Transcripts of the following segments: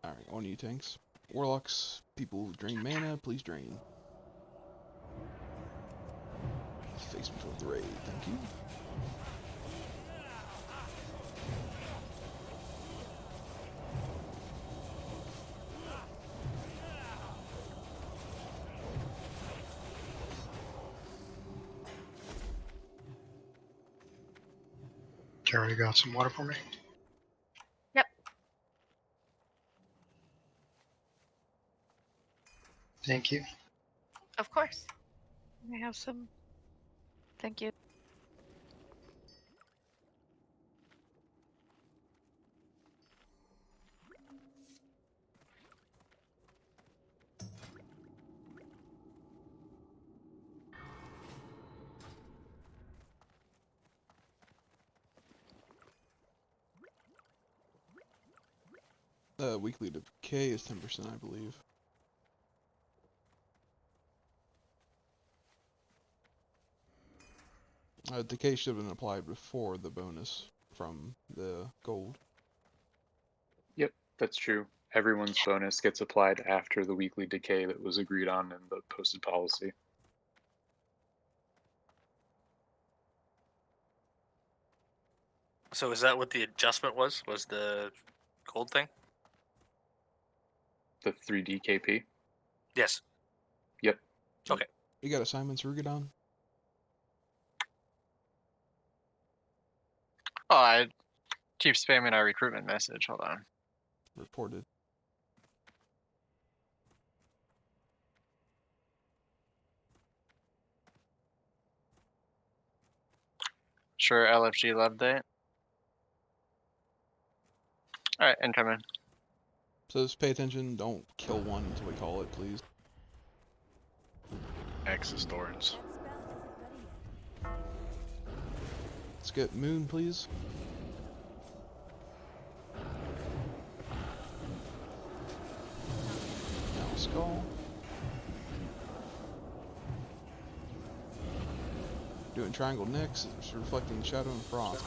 Alright, on you tanks. Warlocks, people who drain mana, please drain. Face me toward the raid, thank you. Already got some water for me. Yep. Thank you. Of course. I have some. Thank you. Weekly decay is 10%, I believe. Decay should have been applied before the bonus from the gold. Yep, that's true. Everyone's bonus gets applied after the weekly decay that was agreed on in the posted policy. So is that what the adjustment was? Was the gold thing? The 3D KP? Yes. Yep. Okay. You got assignments, Rugadon? Oh, I keep spamming our recruitment message. Hold on. Reported. Sure, LFG love date. Alright, incoming. So just pay attention, don't kill one until we call it, please. Axis Thorns. Let's get Moon, please. Now Skull. Doing Triangle next, it's reflecting Shadow and Frost.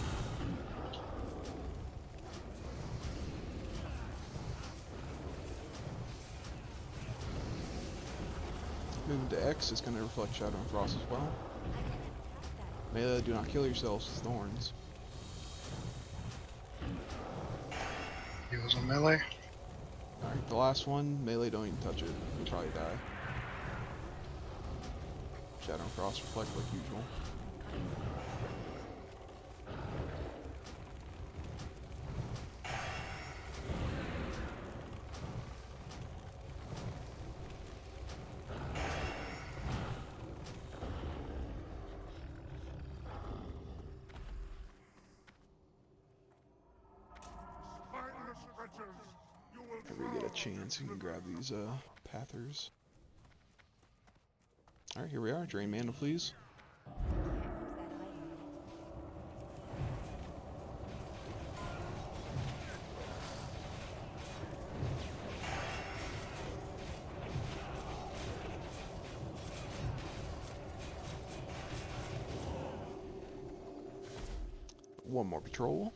Moving to X is going to reflect Shadow and Frost as well. Melee, do not kill yourselves with thorns. He was a melee. Alright, the last one, melee, don't even touch it. You'll probably die. Shadow and Frost reflect like usual. If we get a chance, you can grab these pathers. Alright, here we are. Drain mana, please. One more patrol.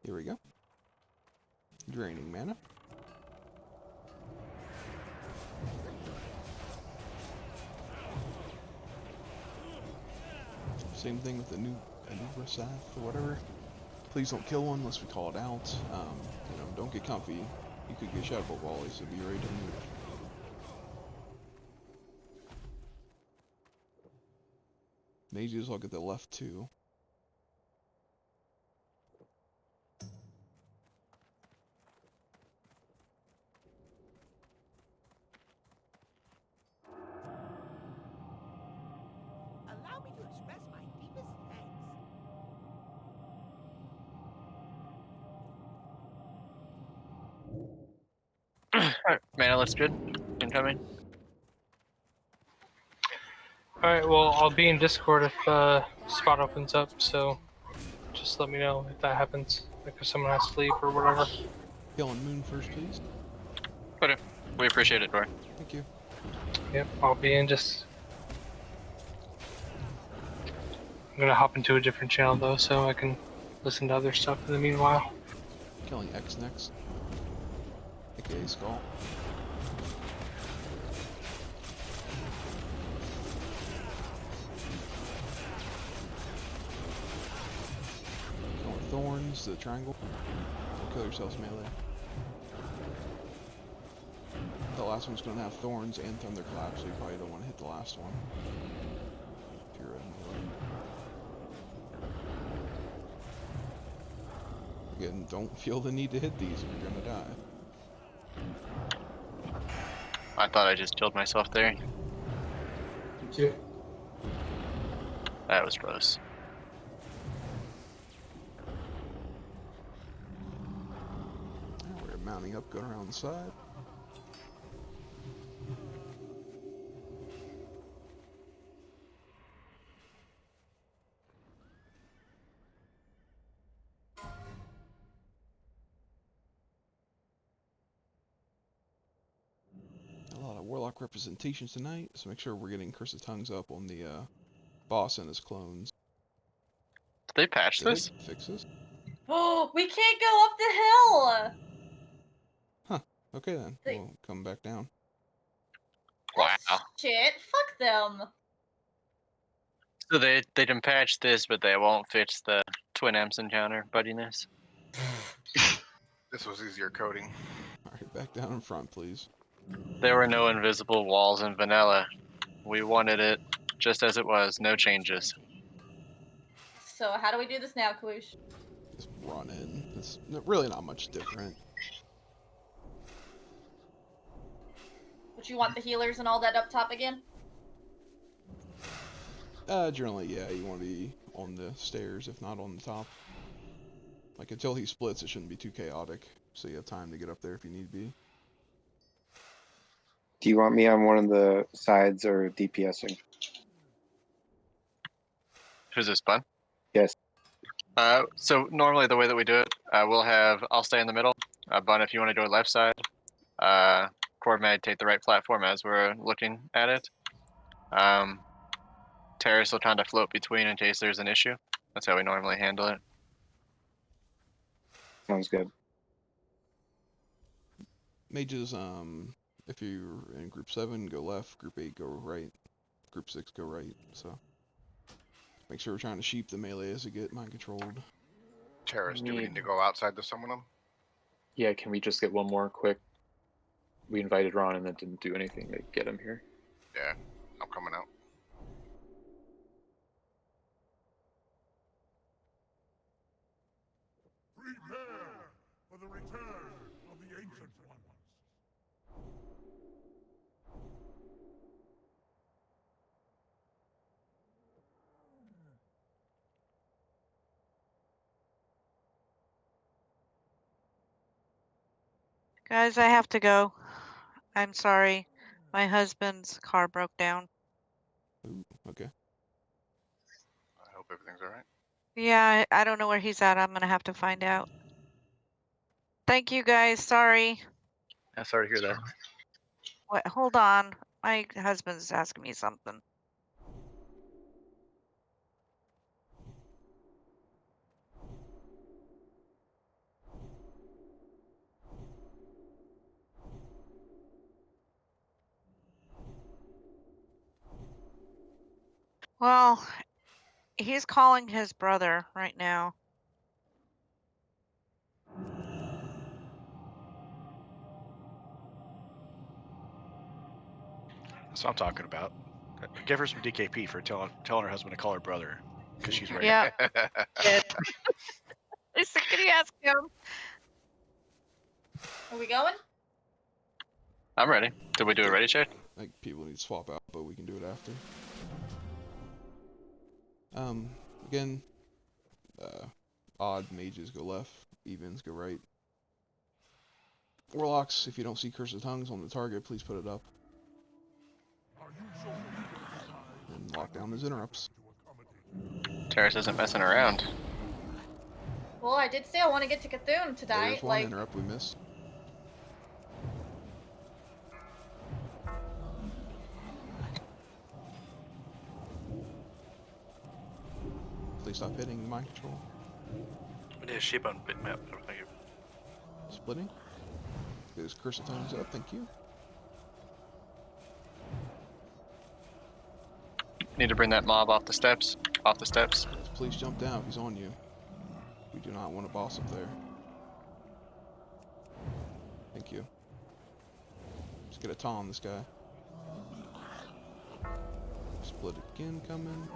Here we go. Draining mana. Same thing with the new Ahn'Qiraj or whatever. Please don't kill one unless we call it out. You know, don't get comfy. You could get Shadow Volley, so be ready to move. Mages, I'll get the left too. Allow me to express my deepest thanks. Alright, mana looks good. Incoming. Alright, well, I'll be in Discord if spot opens up, so just let me know if that happens. Like if someone has to leave or whatever. Killing Moon first, please. Okay. We appreciate it, Roy. Thank you. Yep, I'll be in just. I'm gonna hop into a different channel though, so I can listen to other stuff in the meanwhile. Killing X next. AKA Skull. Killing Thorns, the triangle. Don't kill yourselves melee. The last one's gonna have Thorns and Thunderclap, so you probably don't want to hit the last one. If you're melee. Again, don't feel the need to hit these if you're gonna die. I thought I just killed myself there. Me too. That was close. Now we're mounting up, going around the side. A lot of Warlock representation tonight, so make sure we're getting Curse of Tongues up on the boss and his clones. Did they patch Did this? they fix this? Oh, we can't go up the hill. Okay then, They- we'll come back down. Wow. Shit, fuck them. So they didn't patch this, but they won't fix the Twin Amps encounter buddiness. This was easier coding. Alright, back down in front, please. There were no invisible walls in vanilla. We wanted it just as it was, no changes. So how do we do this now, Kalush? Just run in. It's really not much different. Would you want the healers and all that up top again? Generally, yeah, you want to be on the stairs, if not on the top. Like, until he splits, it shouldn't be too chaotic, so you have time to get up there if you need be. Do you want me on one of the sides or DPSing? Who's this, Bun? Yes. So normally the way that we do it, I'll stay in the middle. Bun, if you want to go left side, Cord may take the right platform as we're looking at it. Terrace will kind of float between in case there's an issue. That's how we normally handle it. Sounds good. Mages, if you're in group 7, go left, group 8, go right, group 6, go right, so. Make sure we're trying to sheep the melee as they get mind controlled. Terrace, do we need to go outside to summon them? Yeah, can we just get one more quick? We invited Ron and then didn't do anything to get him here. Yeah, I'm coming out. Prepare for the return of the Ancient Ones. Guys, I have to go. I'm sorry. My husband's car broke down. Ooh, okay. I hope everything's alright. Yeah, I don't know where he's at. I'm gonna have to find out. Thank you guys. Sorry. I'm sorry to hear that. What? Hold on. My husband's asking me something. Well, he's calling his brother right now. That's what I'm talking about. Give her some DKP for telling her husband to call her brother, because she's right. Yeah. Lisa, can you ask him? Are we going? I'm ready. Did we do a ready check? I think people need to swap out, but we can do it after. Again, odd mages go left, evens go right. Warlocks, if you don't see Curse of Tongues on the target, please put it up. And lock down those interrupts. Terrace isn't messing around. I did say I want to get to Cthulhu tonight. There's one Like, interrupt we missed. Please stop hitting mind control. We need a sheep on big map. Oh, thank you. Splitting. Those cursor tones up, thank you. Need to bring that mob off the steps. Off the steps. Yes, please jump down if he's on you. We do not want a boss up there. Thank you. Let's get a taunt on this guy. Split again coming.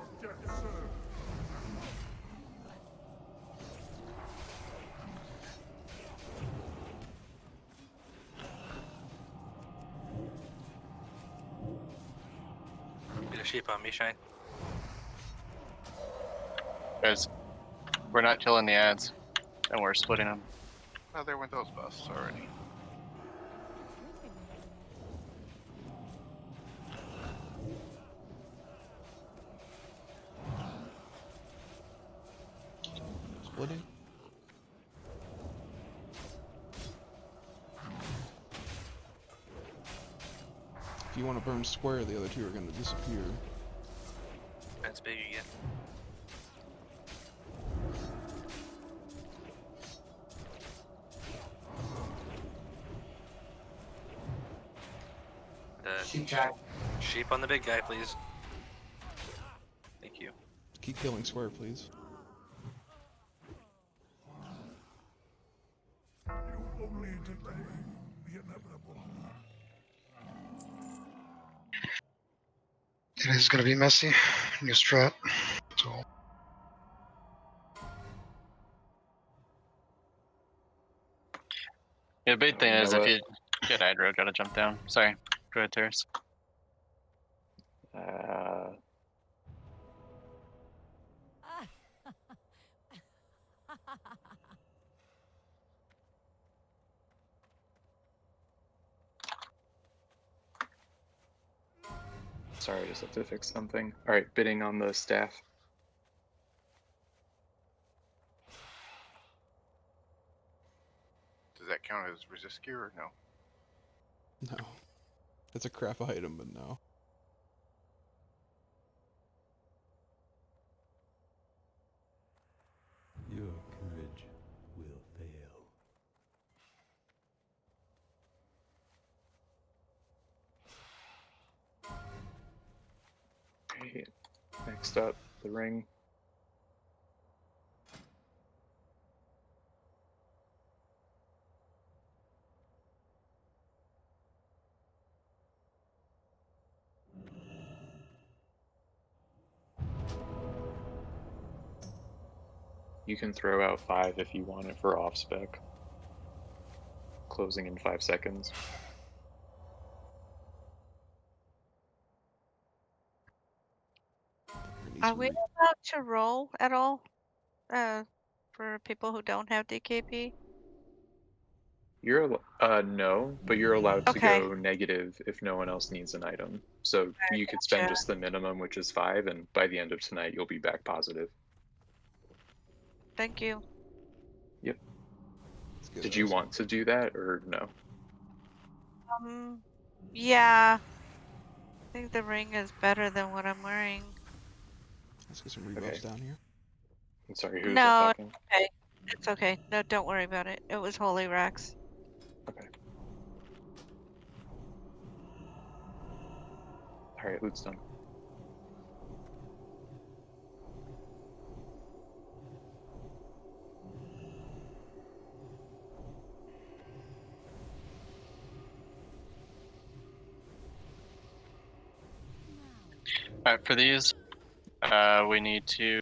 Get a sheep on me, Shine. Guys, we're not killing the ads, and we're splitting them. Oh, there went those busts already. Splitting. If you want to burn square, the other two are going to disappear. That's big again. Sheep check. Sheep on the big guy, please. Thank you. Keep killing square, please. It is going to be messy. New strat. So Yeah, the big thing You is know if what? you get aggro, gotta jump down. Sorry. Go ahead, Terrace. Sorry, I just have to fix something. Alright, bidding on the staff. Does that count as resist gear or no? No. It's a crap item, but no. Your courage will fail. Okay, next up, the ring. You can throw out 5 if you want it for off spec. Closing in 5 seconds. Are we allowed to roll at all? For people who don't have DKP? You're no, but you're allowed to Okay. go negative if no one else needs an item. So you could spend gotcha. just the minimum, which is 5, and by the end of tonight you'll be back positive. Thank you. Yep. Did you want to do that or no? Yeah. I think the ring is better than what I'm wearing. Let's get some rebuffs down here. I'm sorry, who's No, talking? it's okay. It's okay. No, don't worry about it. It was Holy Rex. Okay. Alright, loot's done. Alright, for these, we need to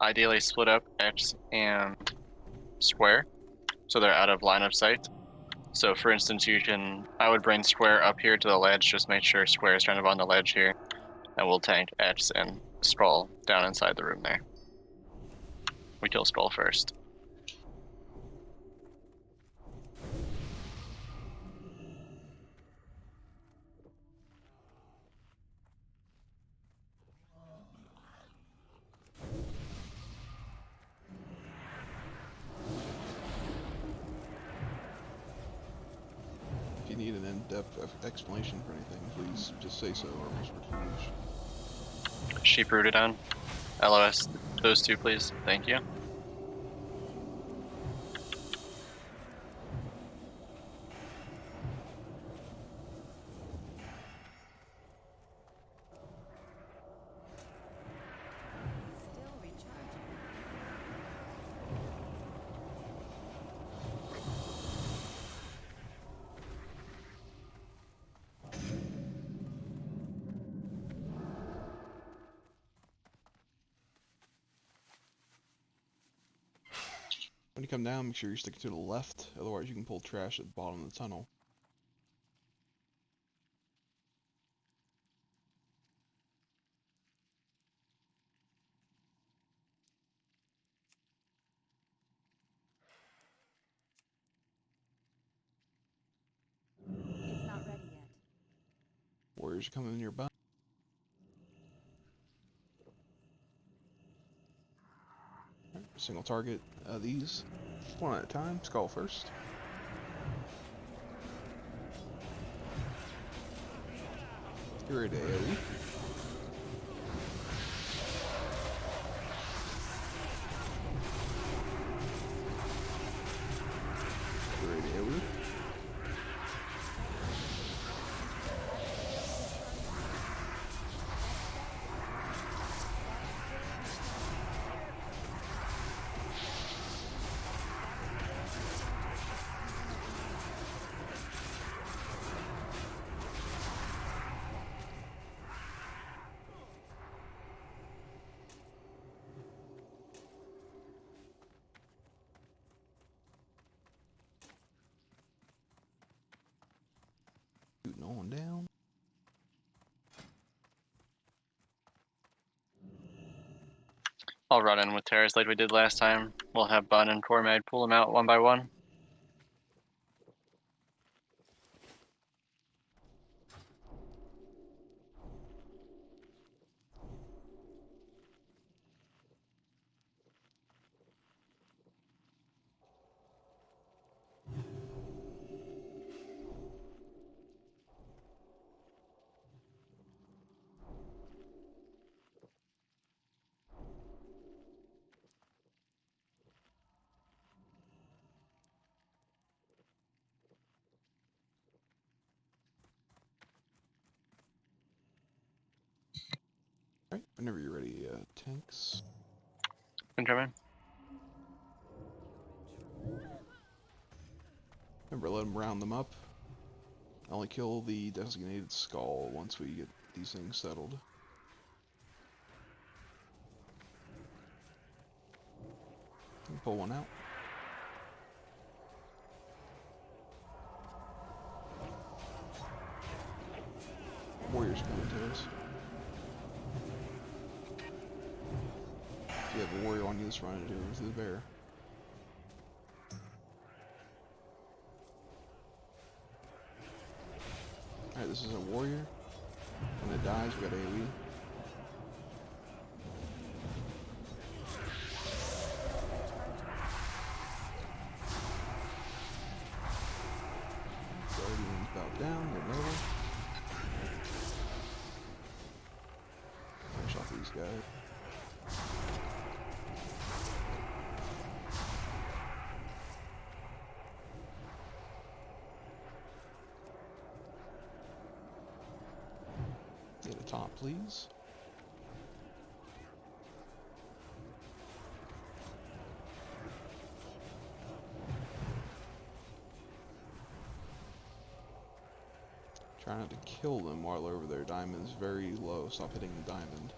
ideally split up X and square, so they're out of line of sight. So for instance, I would bring square up here to the ledge, just make sure square is kind of on the ledge here, and we'll tank X and Skull down inside the room there. We kill Skull first. need an in-depth explanation for anything, please just say so, or else we're confused. Sheep rooted on. LOS, those two, please. Thank you. When you come down, make sure you stick it to the left, otherwise you can pull trash at the bottom of the tunnel. It's not ready yet. Warriors are coming nearby. Right, single target these, one at a time. Skull first. Get ready to AoE. Get ready to AoE. Shooting on down. I'll run in with Terrace like we did last time. We'll have Bun and Cormag pull them out one by one. Alright, whenever you're ready, tanks. Incoming. Remember, let them round them up. Only kill the designated skull once we get these things settled. Pull one out. Warriors coming to us. If you have a warrior on you, just run into him through the bear. Alright, this is a warrior. When it dies, we got AoE. Guardian's about down, get over. Finish off these guys. Get a top, please. Try not to kill them while they're over there. Diamond's very low. Stop hitting the diamond.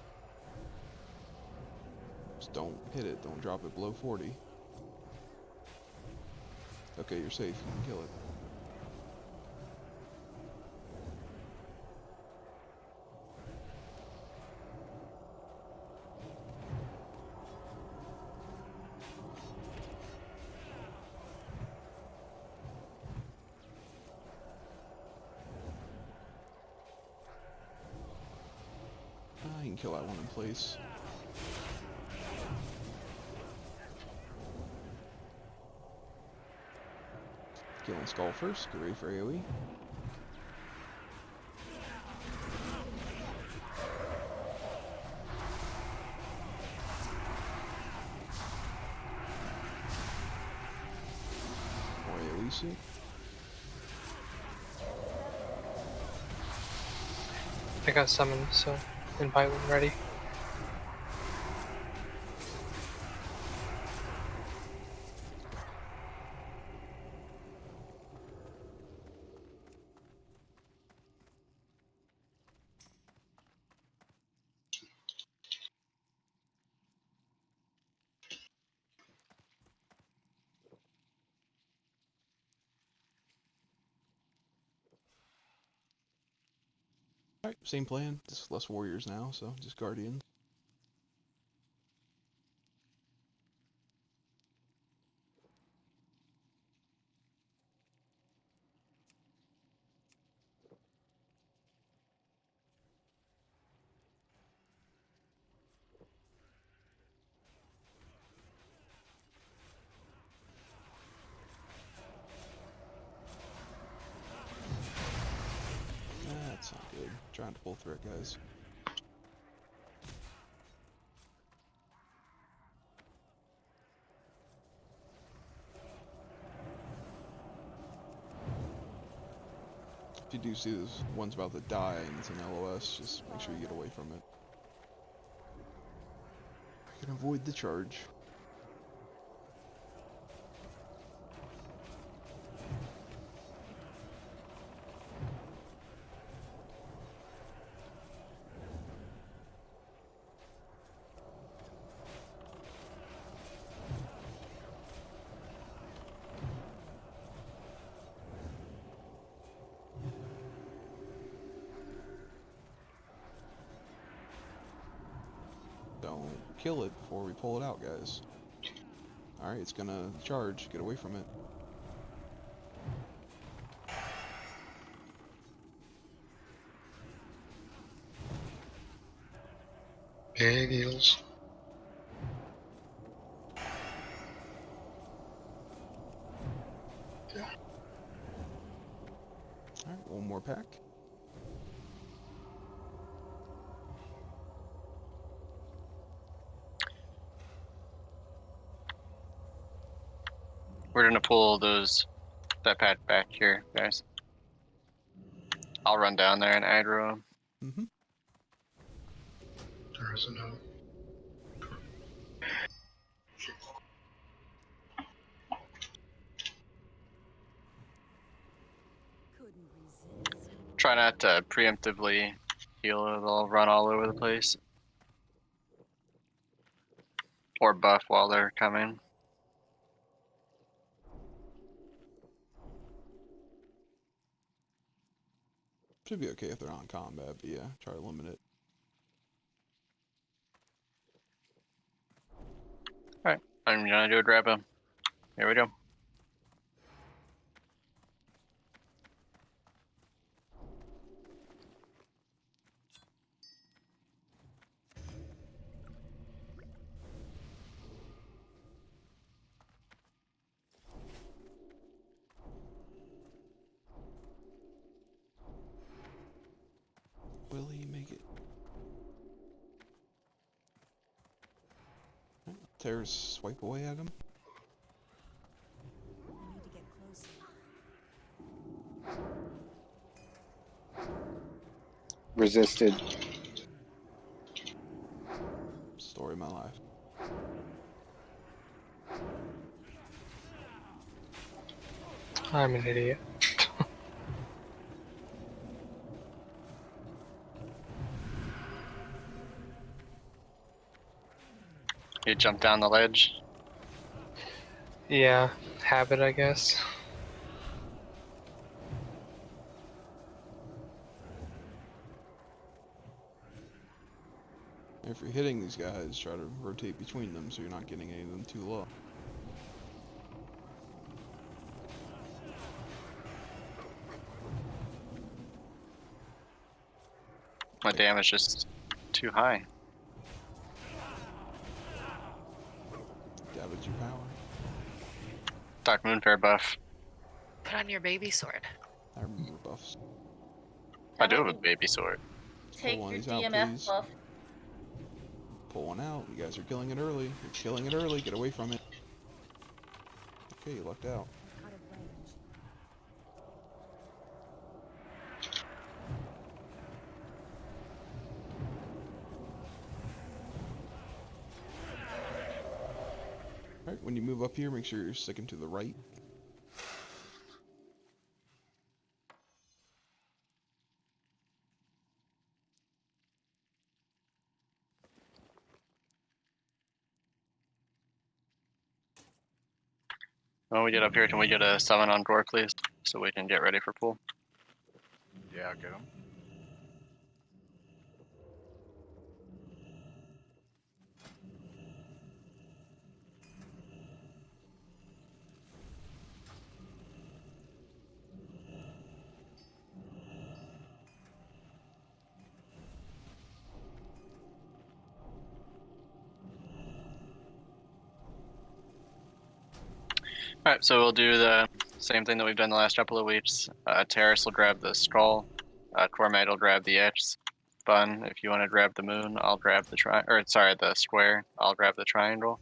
Just don't hit it. Don't drop it below 40. Okay, you're safe. You can kill it. You can kill that one in place. Killing skull first. Get ready for AoE. soon. I got summoned, so invite when ready. Alright, same plan. Just less warriors now, so just guardians. That's not good. Trying to pull threat, guys. If you do see this one's about to die and it's an LOS, just make sure you get away from it. I can avoid the charge. Don't kill it before we pull it out, guys. Alright, it's gonna charge. Get away from it. Big heals. Alright, one more pack. We're gonna pull that pad back here, guys. I'll run down there and aggro him. Mm-hmm. There is a note. Try not to preemptively heal it, they'll run all over the place. Or buff while they're coming. Should be okay if they're on combat, but yeah, try to limit it. Alright, I'm gonna do a grab him. Here we go. Will he make it? Terrors swipe away at him. Resisted. Story of my life. I'm an idiot. You jump down the ledge. Yeah, habit, I guess. If you're hitting these guys, try to rotate between them so you're not getting any of them too low. My damage just too high. Doubted your power. Dark Moonfair buff. Put on your baby sword. I remember buffs. I do have a baby sword. Take Pull one your of these out, DMF please. buff. Pull one out. You guys are killing it early. You're killing it early. Get away from it. Okay, you lucked out. Alright, when you move up here, make sure you're sticking to the right. When we get up here, can we get a summon on door, please? So we can get ready for pool. Yeah, I'll get him. Alright, so we'll do the same thing that we've done the last couple of weeks. Terrace will grab the skull. Cormad will grab the X. Bun, if you want to grab the moon, I'll grab the the square. I'll grab the triangle.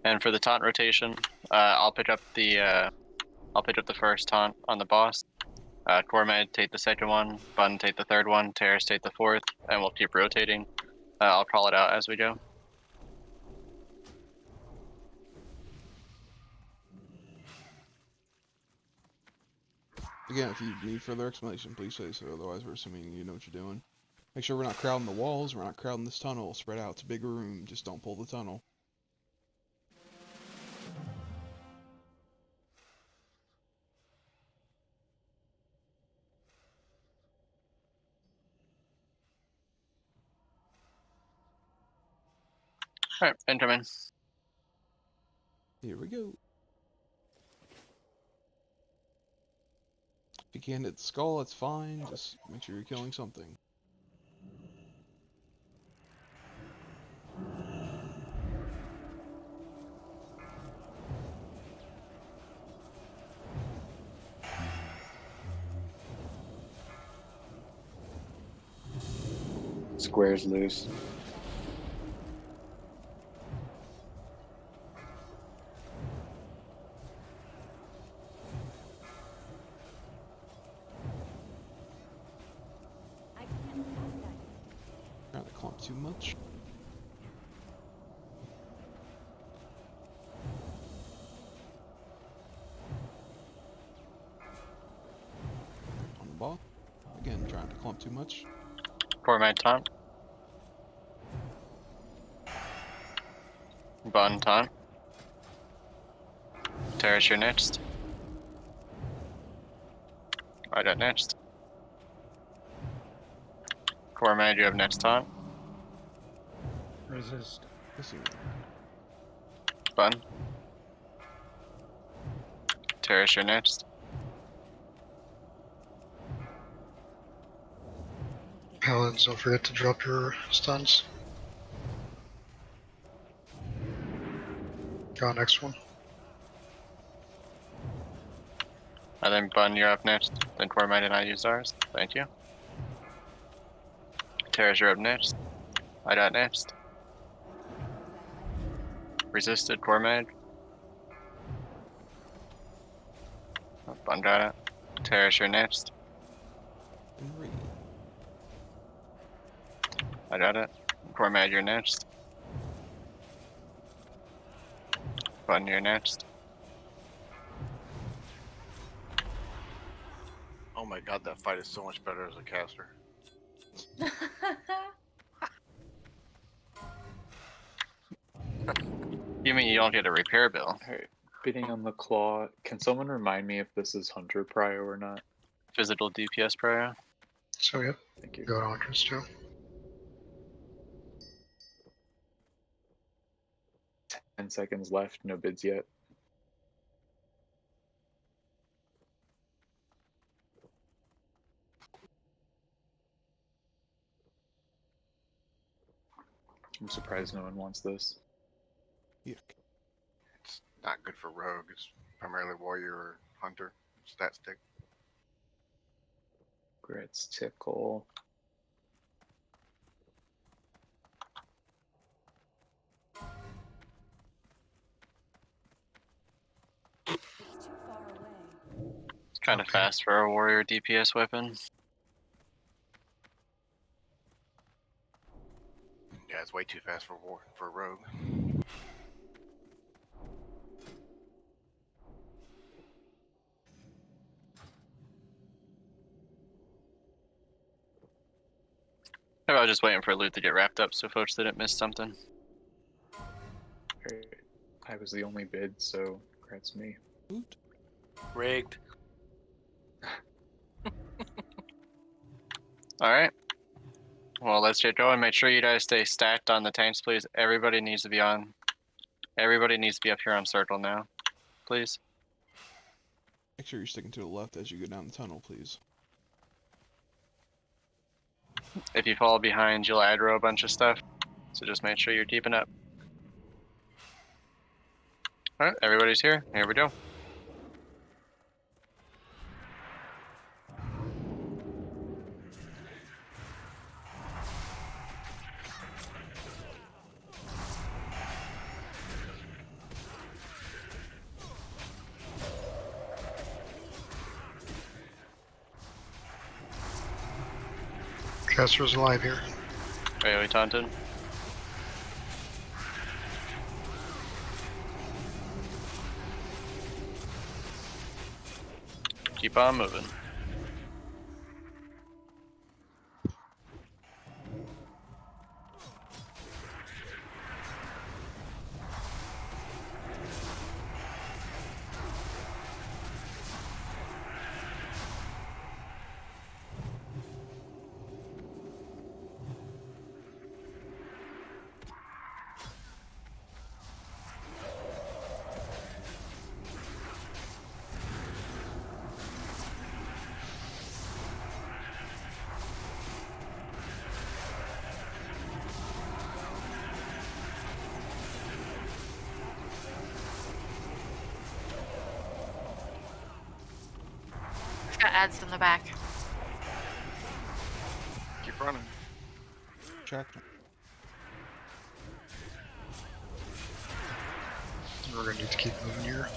And for the taunt rotation, I'll pick up the first taunt on the boss. Cormad take the second one, Bun take the third one, Terrace take the fourth, and we'll keep rotating. I'll call it out as we go. Again, if you need further explanation, please say so, otherwise we're assuming you know what you're doing. Make sure we're not crowding the walls, we're not crowding this tunnel, spread out, it's a big room, just don't pull the tunnel. Alright, incoming. Here we go. If you can't hit the skull, it's fine, just make sure you're killing something. Square's loose. Trying to clump too much. On the ball. Again, trying to clump too much. Cormad taunt. Bun taunt. Terrace, you're next. I got next. Cormad, you have next taunt. Resist. Bun. Terrace, you're next. Paladins, don't forget to drop your stuns. Go next one. I think Bun, you're up next. Then Cormad and I used ours. Thank you. Terrace, you're up next. I got next. Resisted, Cormad. Oh, Bun got it. Terrace, you're next. I got it. Cormad, you're next. Bun, you're next. Oh my god, that fight is so much better as a caster. You mean you don't get a repair bill? Alright, bidding on the claw. Can someone remind me if this is Hunter Prio or not? Physical DPS Prio. So yep. Thank you. Go to Hunters too. 10 seconds left, no bids yet. I'm surprised no one wants this. Yuck. It's not good for rogue. It's primarily warrior or hunter. Stat stick. Grits, tickle. Kind of fast for a warrior DPS weapon. Yeah, it's way too fast for a rogue. I was just waiting for loot to get wrapped up so folks didn't miss something. Alright. I was the only bid, so congrats me. Rigged. Alright. Well, let's get going. Make sure you guys stay stacked on the tanks, please. Everybody needs to be up here on circle now. Please. Make sure you're sticking to the left as you go down the tunnel, please. If you fall behind, you'll aggro a bunch of stuff. So just make sure you're keeping up. Alright, everybody's here. Here we go. Caster's alive here. AoE taunted. Keep on moving. It's got ads in the back. Keep running. Check. We're gonna need to keep moving here.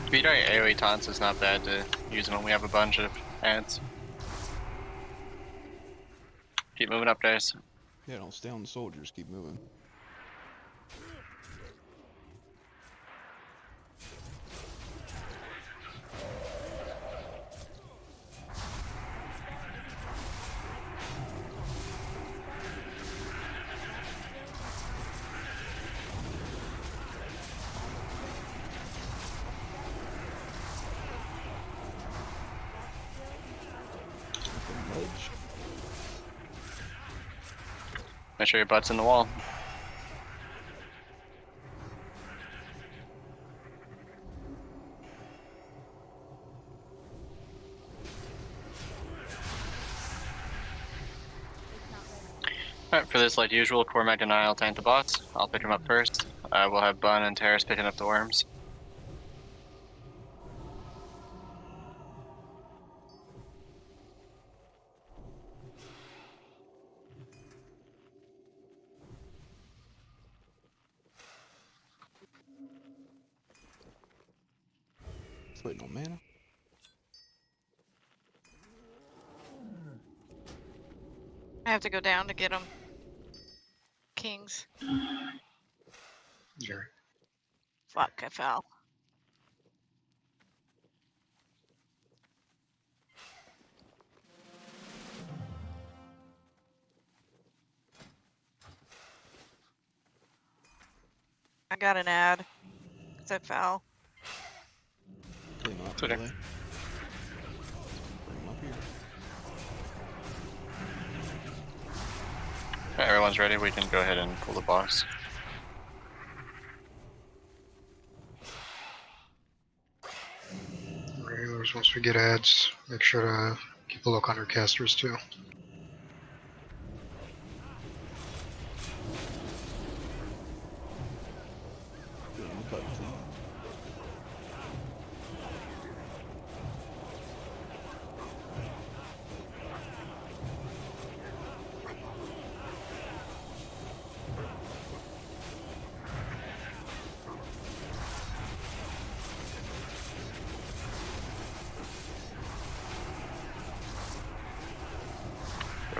Speed our AoE taunts is not bad to use when we have a bunch of ads. Keep moving up, guys. Yeah, don't stay on the soldiers, keep moving. Mage. Make sure your butt's in the wall. Alright, for this, like usual, Cormac and I will tank the bots. I'll pick them up first. We'll have Bun and Terrace picking up the worms. Waiting on mana. I have to go down to get them. Kings. Here. Fuck, I fell. I got an ad. 'Cause I fell. Clean up, Okay. melee. Bring them up here. Alright, everyone's ready. We can go ahead and pull the box. Regulars, once we get ads, make sure to keep a look on your casters too. Doing the button thing.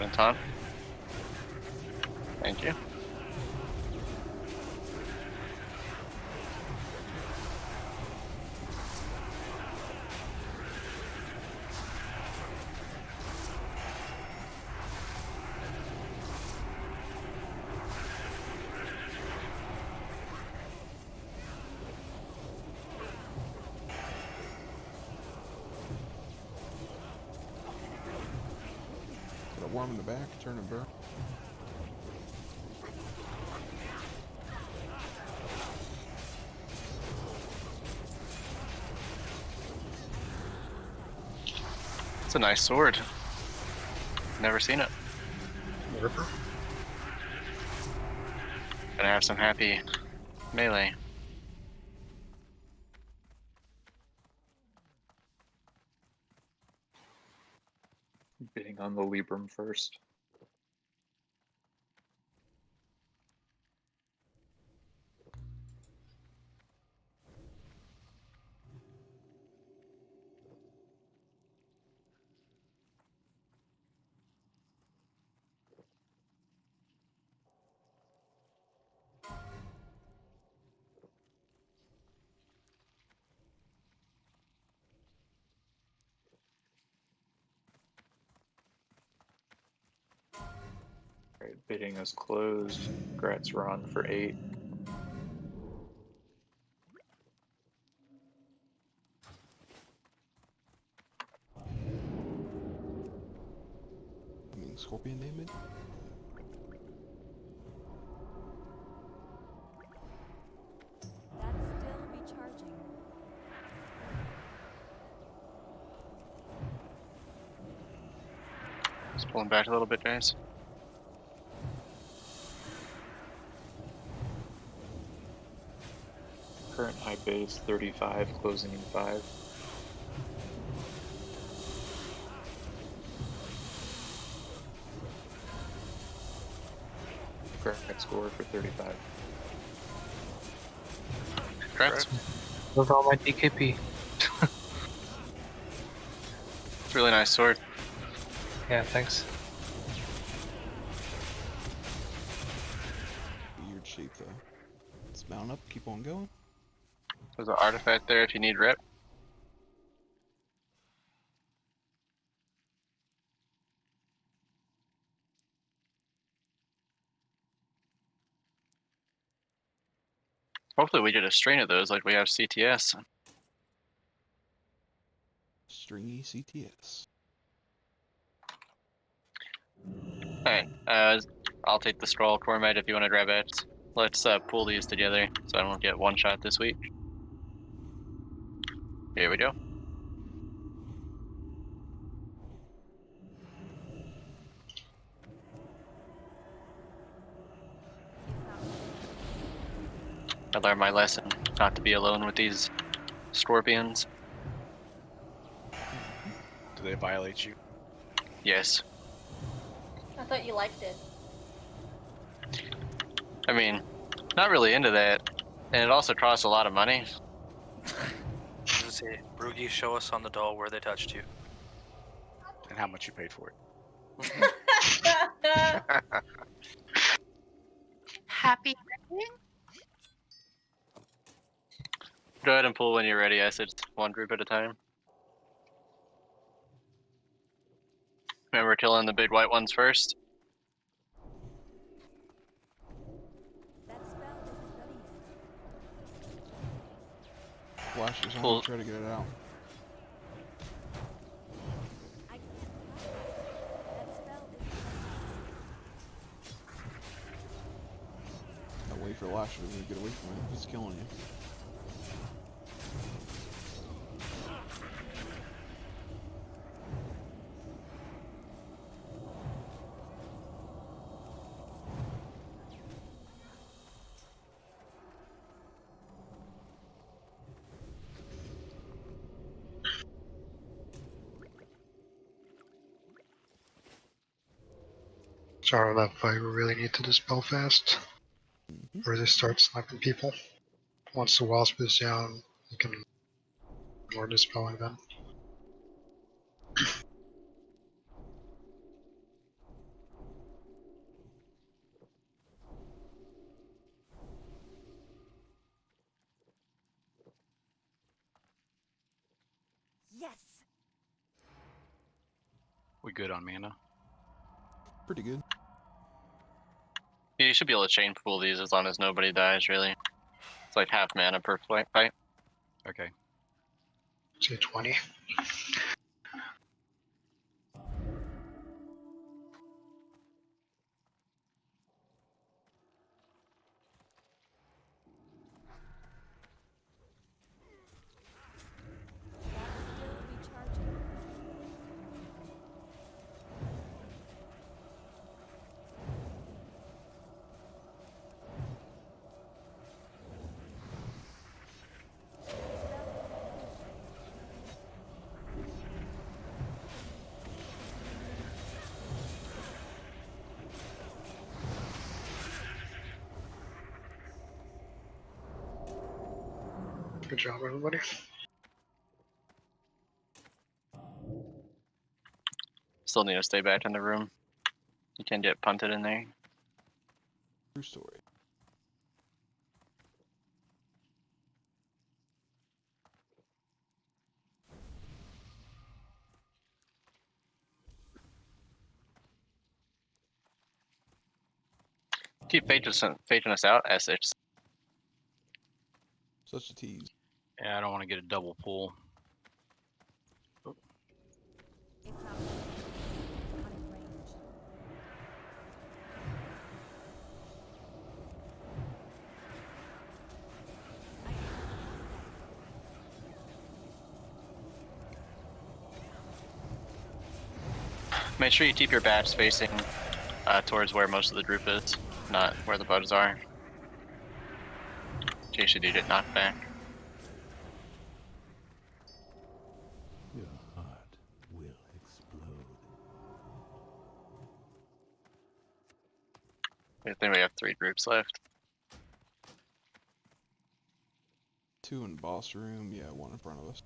and taunt. Thank you. Got a worm in the back, turn and burn. It's a nice sword. Never seen it. Ripper. Gonna have some happy melee. Bidding on the Libram first. Alright, bidding is closed. Grats are on for 8. I mean, scorpion damage. That's still recharging. Just pulling back a little bit, guys. Current high base 35, closing in 5. Correct score for 35. Congrats. With all my DKP. It's a really nice sword. Yeah, thanks. Weird shape though. Let's mount up, keep on going. There's an artifact there if you need rep. Hopefully we get a strain of those like we have CTS. Stringy CTS. Alright, I'll take the scroll, Cormite, if you want to grab it. Let's pull these together so I don't get one shot this week. Here we go. I learned my lesson, not to be alone with these scorpions. Do they violate you? Yes. I thought you liked it. I mean, not really into that. And it also costs a lot of money. Let's see. Rugi, show us on the doll where they touched you. And how much you paid for it? Happy ending? Go ahead and pull when you're ready. I said one group at a time. Remember killing the big white ones first. That spell isn't ready yet. Flash is on, Cool. try to get it out. I can't help it. That spell isn't ready Now wait for Lasher to get away from it. He's killing you. Sorry, that fight we really need to dispel fast. Or they start sniping people. Once the wasp is down, you can more dispelling them. good on mana. Pretty good. Yeah, you should be able to chain pool these as long as nobody dies, really. It's like half mana per fight. Okay. Say 20. Good job, everybody. Still need to stay back in the room. You can get punted in there. True story. Keep faking us out, S6. Such a tease. Yeah, I don't want to get a double pull. Make sure you keep your bats facing towards where most of the group is, not where the bugs are. In case you do get knocked back. Your heart will explode. I think we have 3 groups left. 2 in boss room, yeah, 1 in front of us.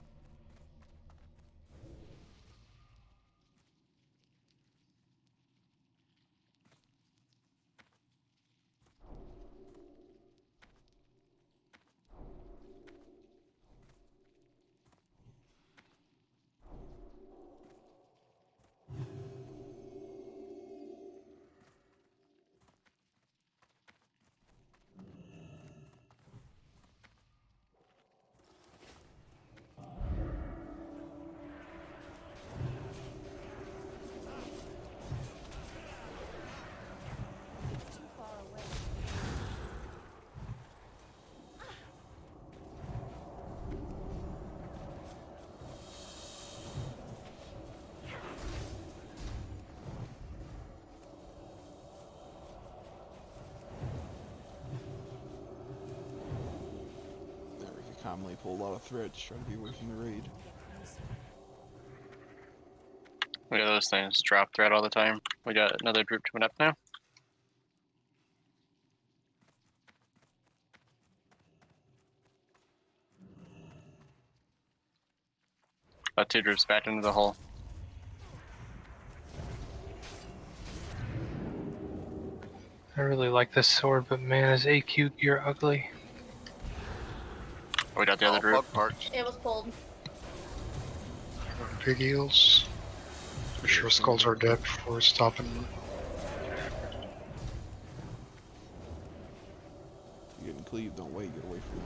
Commonly pull a lot of threads, try to be away from the raid. We got those things drop thread all the time. We got another group coming up now. About 2 groups back into the hole. I really like this sword, but man, is AQ gear ugly. We got the other group. It was pulled. Big eels. For sure skulls are dead before stopping. You're getting cleaved, don't wait, get away from it.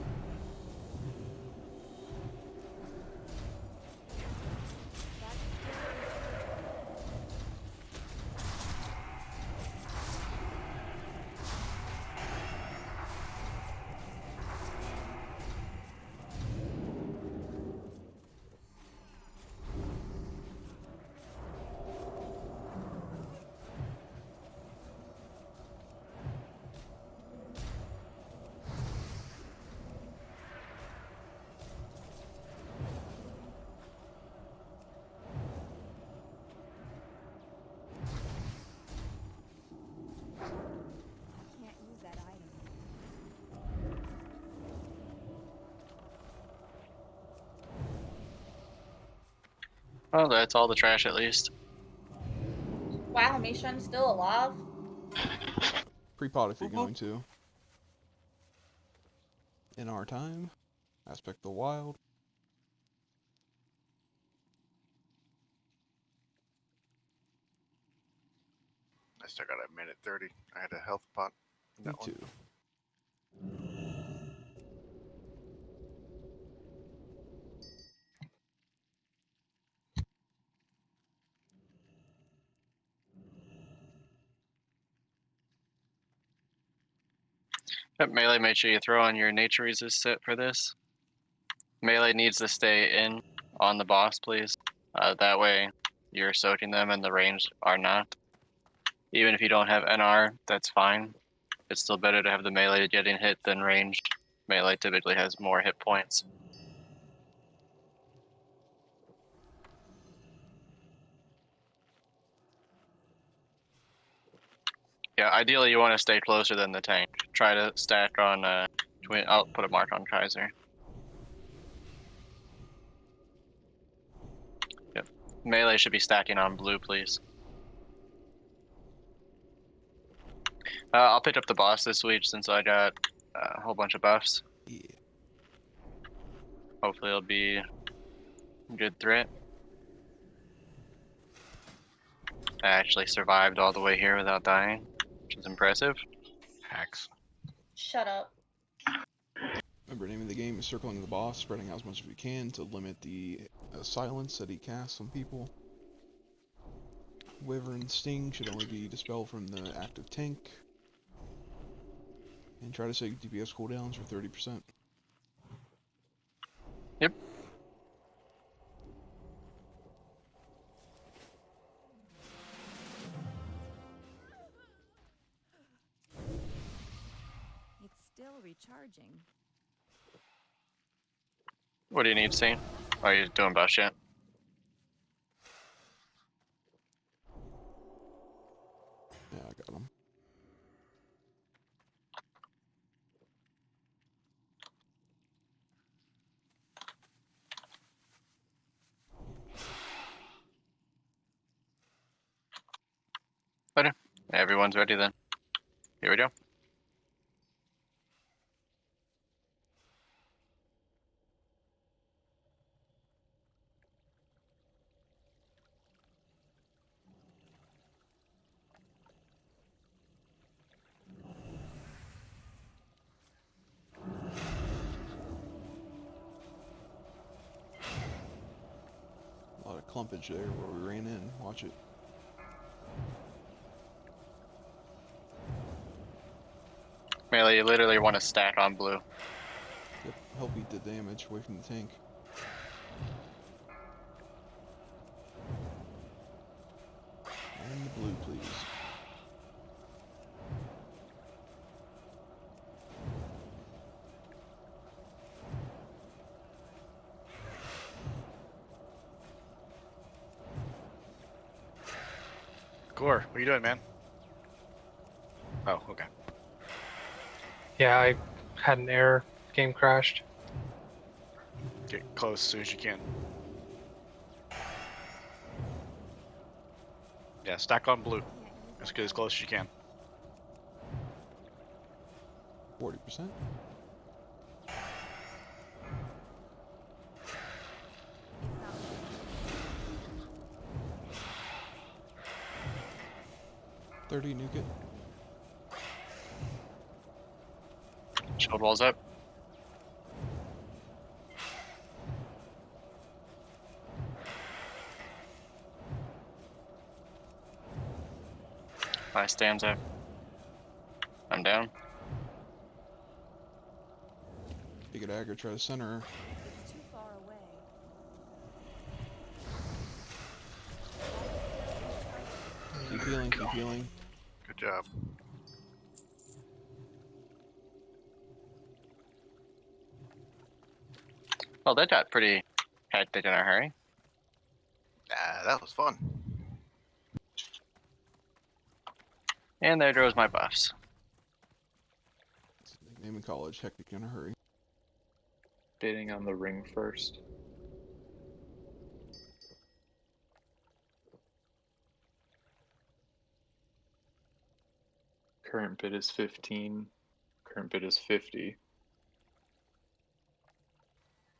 Can't use that item. Well, that's all the trash at least. Wow, Mishan's still alive. Pre-pot if you're going to. In our time, aspect the wild. still got a minute 30. I had a health pot. Me too. Yep, melee, make sure you throw on your nature resist set for this. Melee needs to stay in on the boss, please. That way you're soaking them and the range are not. Even if you don't have NR, that's fine. It's still better to have the melee getting hit than ranged. Melee typically has more hit points. Yeah, ideally you want to stay closer than the tank. Try to stack on twin. I'll put a mark on Kaiser. Yep. Melee should be stacking on blue, please. I'll pick up the boss this week since I got a whole bunch of buffs. Yeah. Hopefully it'll be a good threat. I actually survived all the way here without dying, which is impressive. Hacks. Shut up. Remember, name of the game is circling the boss, spreading out as much as we can to limit the silence that he casts on people. Wyvern Sting should only be dispelled from the active tank. And try to save DPS cooldowns for 30%. Yep. It's still recharging. What do you need, Saint? Oh, you're doing buffs yet? Yeah, I got him. Better. Everyone's ready then. Here we go. A lot of clumpage there where we ran in. Watch it. Melee, you literally want to stack on blue. Yep, help eat the damage away from the tank. And the blue, please. Gore, what are you doing, man? Oh, okay. Yeah, I had an error. Game crashed. Get close as soon as you can. Yeah, stack on blue. Let's get as close as you can. 40%. Nuke it. Shield walls up. Nice stanza. I'm down. Take a dagger, try to center her. It's too far away. Keep healing, keep healing. Good job. Well, that got pretty hectic in a hurry. That was fun. And there goes my buffs. Name in college, hectic in a hurry. Bidding on the ring first. Current bid is 15. Current bid is 50.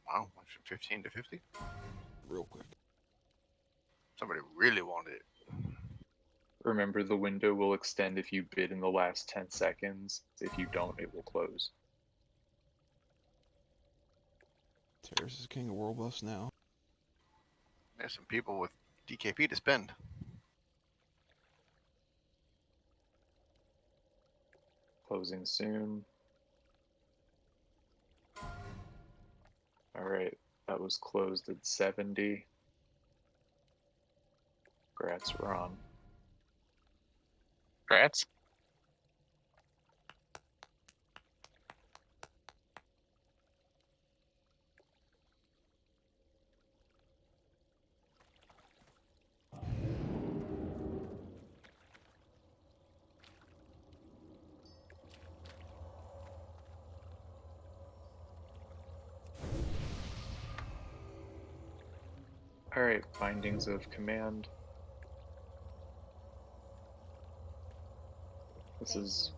Wow, went from 15 to 50? Real quick. Somebody really wanted it. Remember, the window will extend if you bid in the last 10 seconds. If you don't, it will close. Terrace is king of world buffs now. There's some people with DKP to spend. Closing soon. Alright, that was closed at 70. Grats, we're on. Grats. Alright, bindings of command. This is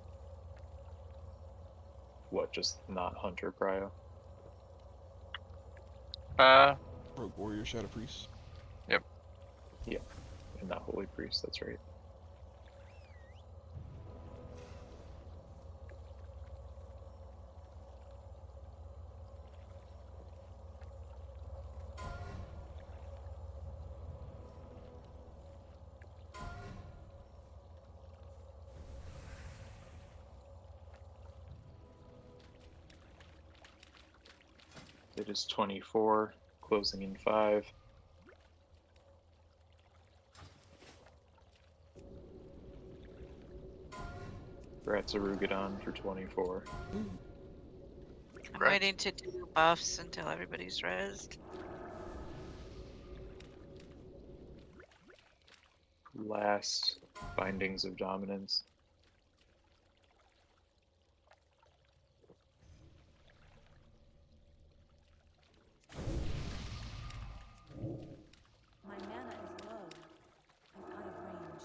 what, just not Hunter Cryo? Rogue Warrior Shadow Priest. Yep. Yep, and not Holy Priest, that's right. It is 24, closing in 5. Grats Arugadon for 24. I'm waiting to do buffs until everybody's rezzed. Last bindings of dominance. My mana is low. I'm out of range.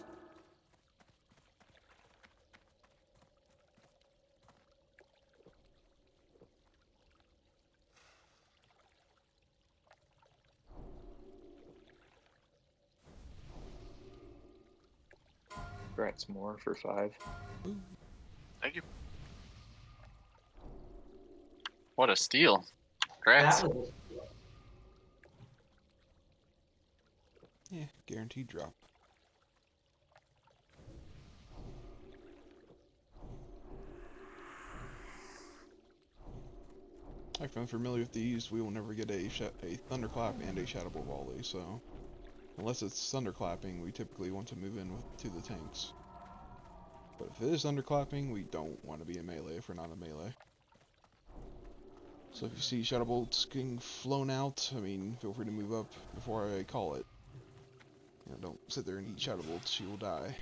Grats more for 5. Thank you. What a steal. Grats. That was Yeah, guaranteed drop. If I'm familiar with these, we will never get a Thunderclap and a Shadowball Volley, so unless it's Thunderclapping, we typically want to move in to the tanks. But if it is Thunderclapping, we don't want to be in melee if we're not in melee. So if you see Shadow Bolts getting flown out, I mean, feel free to move up before I call it. You know, don't sit there and eat Shadow Bolts, you will die.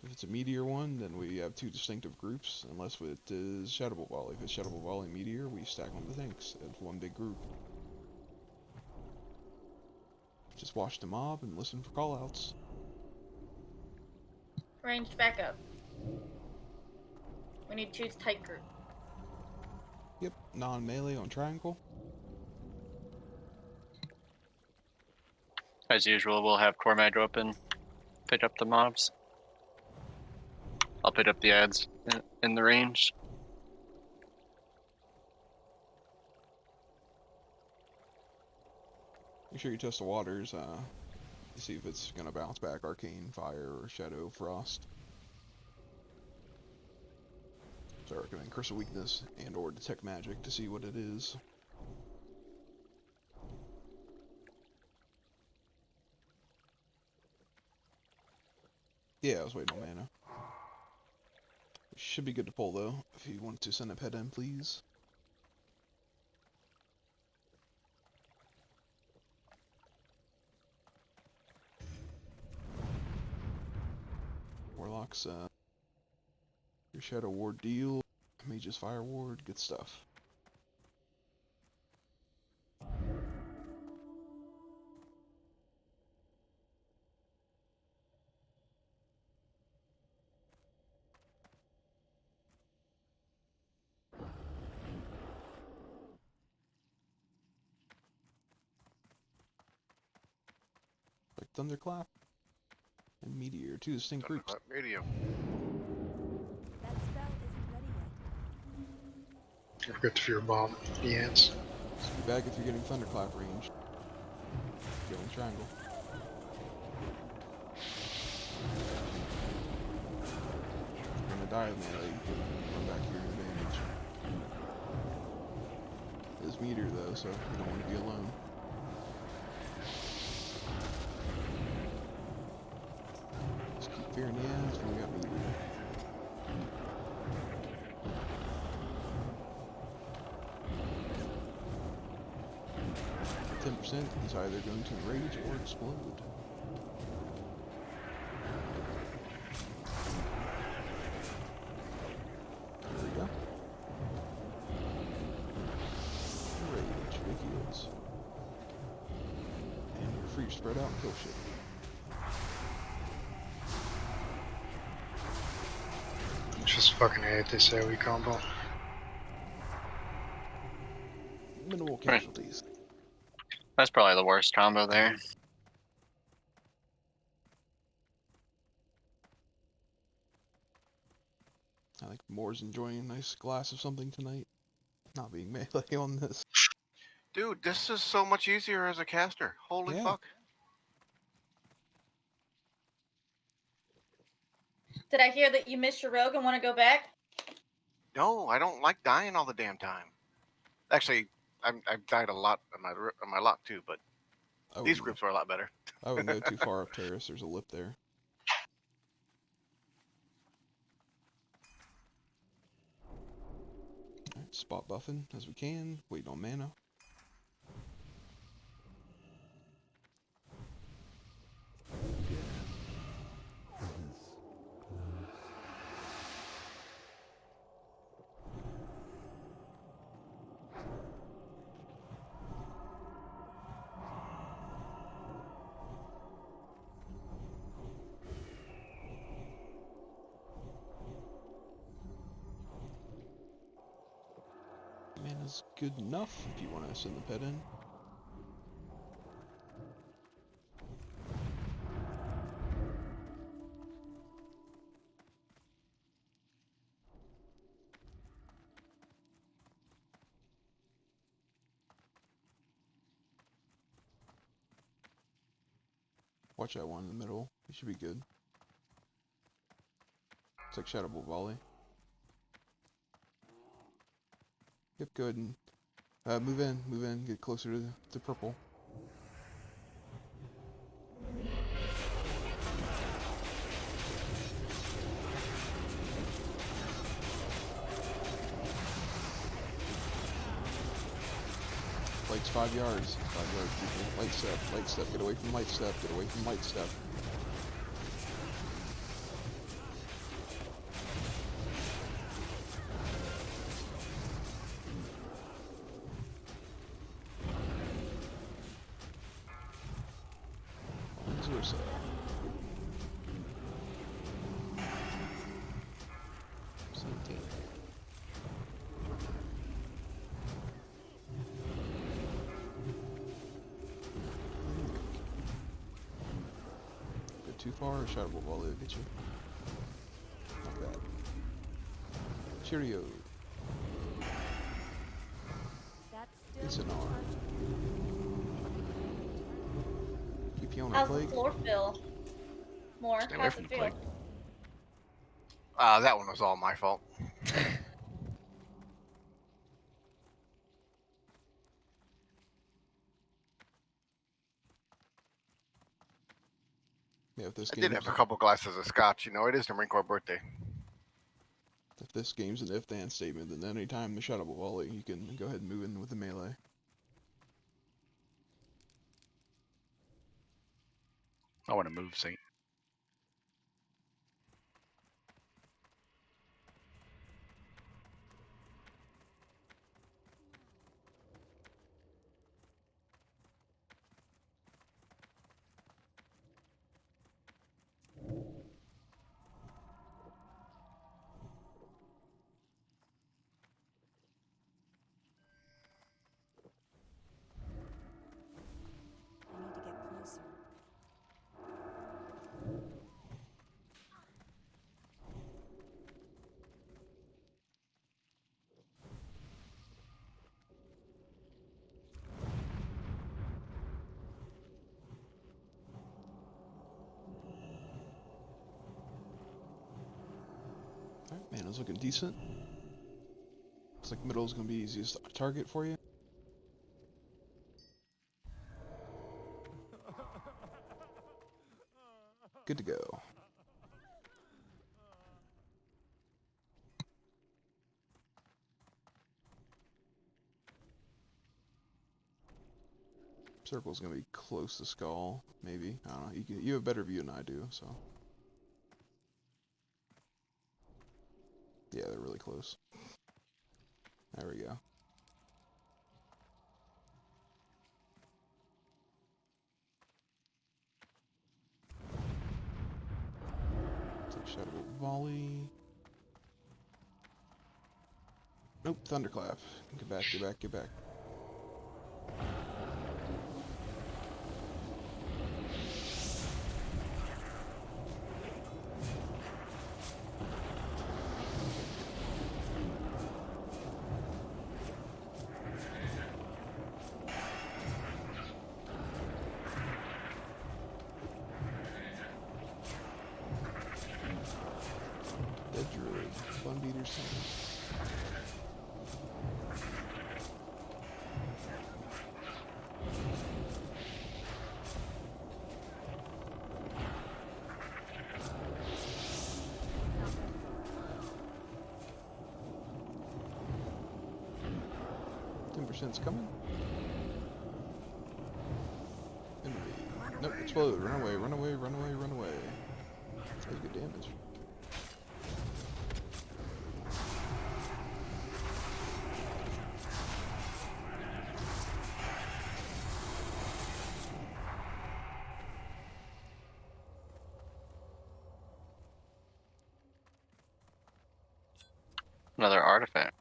If it's a Meteor one, then we have 2 distinctive groups, unless it is Shadow Bolt Volley. If it's Shadow Bolt Volley Meteor, we stack on the tanks as one big group. Just watch the mob and listen for callouts. Ranged back up. We need to choose tight group. Yep, non-melee on triangle. As usual, we'll have Core Mage open, pick up the mobs. I'll pick up the ads in the range. Make sure you test the waters, to see if it's gonna bounce back Arcane, Fire, or Shadow, Frost. So I recommend Curse of Weakness and or Detect Magic to see what it is. Yeah, I was waiting on mana. Should be good to pull though, if you want to send a pet in, please. Warlock's your Shadow Ward deal, Mage's Fire Ward, good stuff. Like Thunderclap. and Meteor, two distinct Don't know groups. about medium. That spell isn't ready yet. Don't forget to fear bomb the ants. Just be back if you're getting Thunderclap range. Go in triangle. If you're gonna die with melee, you can run back here and advantage. There's Meteor though, so you don't want to be alone. Just keep fearing the ants when we got Meteor. 10% is either going to enrage or explode. There we go. Enrage, big heals. And you're free to spread out and kill shit. Just fucking hate this AoE combo. Minimal casualties. That's probably the worst combo there. I think Moore's enjoying a nice glass of something tonight. Not being melee on this. Dude, this is so much easier as a caster. Holy Yeah. fuck. Did I hear that you missed your rogue and want to go back? No, I don't like dying all the damn time. Actually, I've died a lot on my lock too, but these groups were a lot better. I wouldn't go too far up terrace. There's a lip there. Alright, spot buffing as we can. Waiting on mana. Mana's good enough if you want to send the pet in. Watch that one in the middle. He should be good. It's like Shadow Bolt Volley. Yep, go ahead and move in, get closer to purple. Light's 5 yards. 5 yards, people. Light step, get away from light step, get away from light step. Resurget. Go too far, Shadow Bolt Volley will get you. Like that. Cheerio. It's an R. Keep you on a How's the plague. floor feel? More. Stay away How's from it the feel? plague. That one was all my fault. Yeah, if this I game did have a couple glasses of scotch. You know, it is the Marine Corps birthday. If this game's an if-then statement, then anytime the Shadow Bolt Volley, you can go ahead and move in with the melee. I want to move Saint. I need to get closer. Man, it's looking decent. Looks like middle is going to be easiest target for you. Good to go. Circle's gonna be close to skull, maybe. I don't know. You have a better view than I do, so. Yeah, they're really close. There we go. Take Shadow Volley. Nope, Thunderclap. Get back, get back, get back. 10%'s coming. Enemy. Nope, explode. Run away, run away, run away, run away. That's good damage. Another artifact.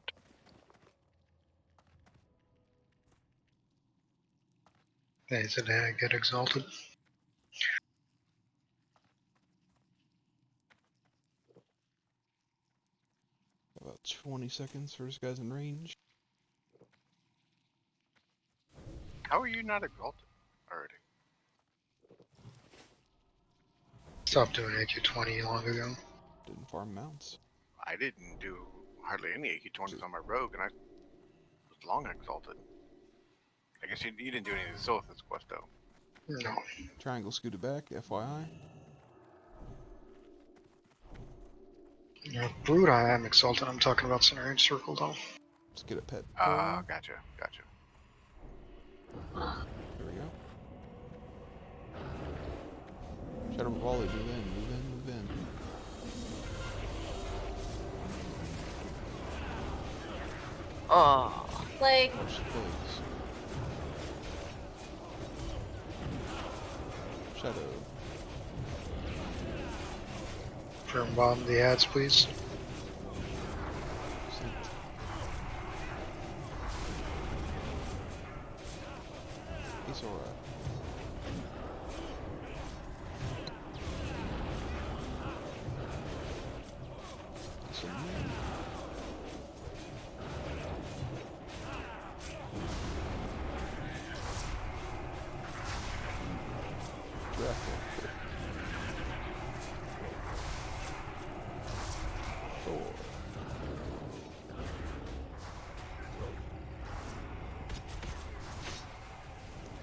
Hey, did I get exalted? About 20 seconds for this guy's in range. How are you not exalted already? Stopped doing AQ20 long ago. Didn't farm mounts. I didn't do hardly any AQ20s on my rogue, and I was long exalted. I guess you didn't do any of the Silithus quest though. No. Triangle scooted back, FYI. Yeah, Brood, I am exalted. I'm talking about Cineribus Circle though. Let's get a pet. Gotcha. There we go. Shadow Volley, move in, move in, move in. Oh. Like. Watch the plays. Shadow. Firm bomb the ads, please. He's alright.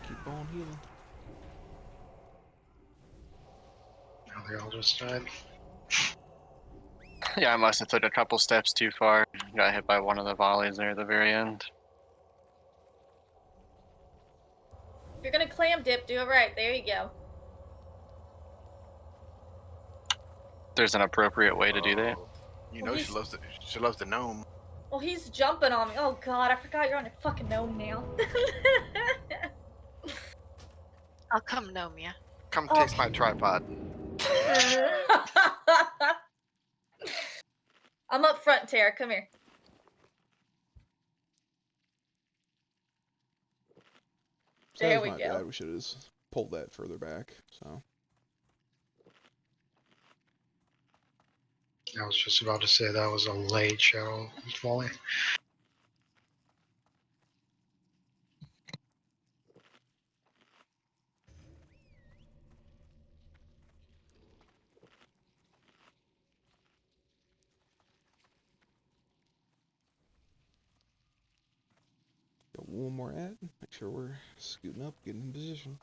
Keep on healing. Now they all just died. Yeah, I must have took a couple steps too far. Got hit by one of the volleys there at the very end. If you're gonna clam dip, do it right. There you go. There's an appropriate way to do that. You know she loves the gnome. Well, he's jumping on me. Oh god, I forgot you're on a fucking gnome now. I'll come gnome ya. Come taste my tripod. I'm up front, Tara. Come here. There we my go. bad. We should have pulled that further back. So. I was just about to say that was a late Shadow Volley. one more ad. Make sure we're scooting up, getting in position.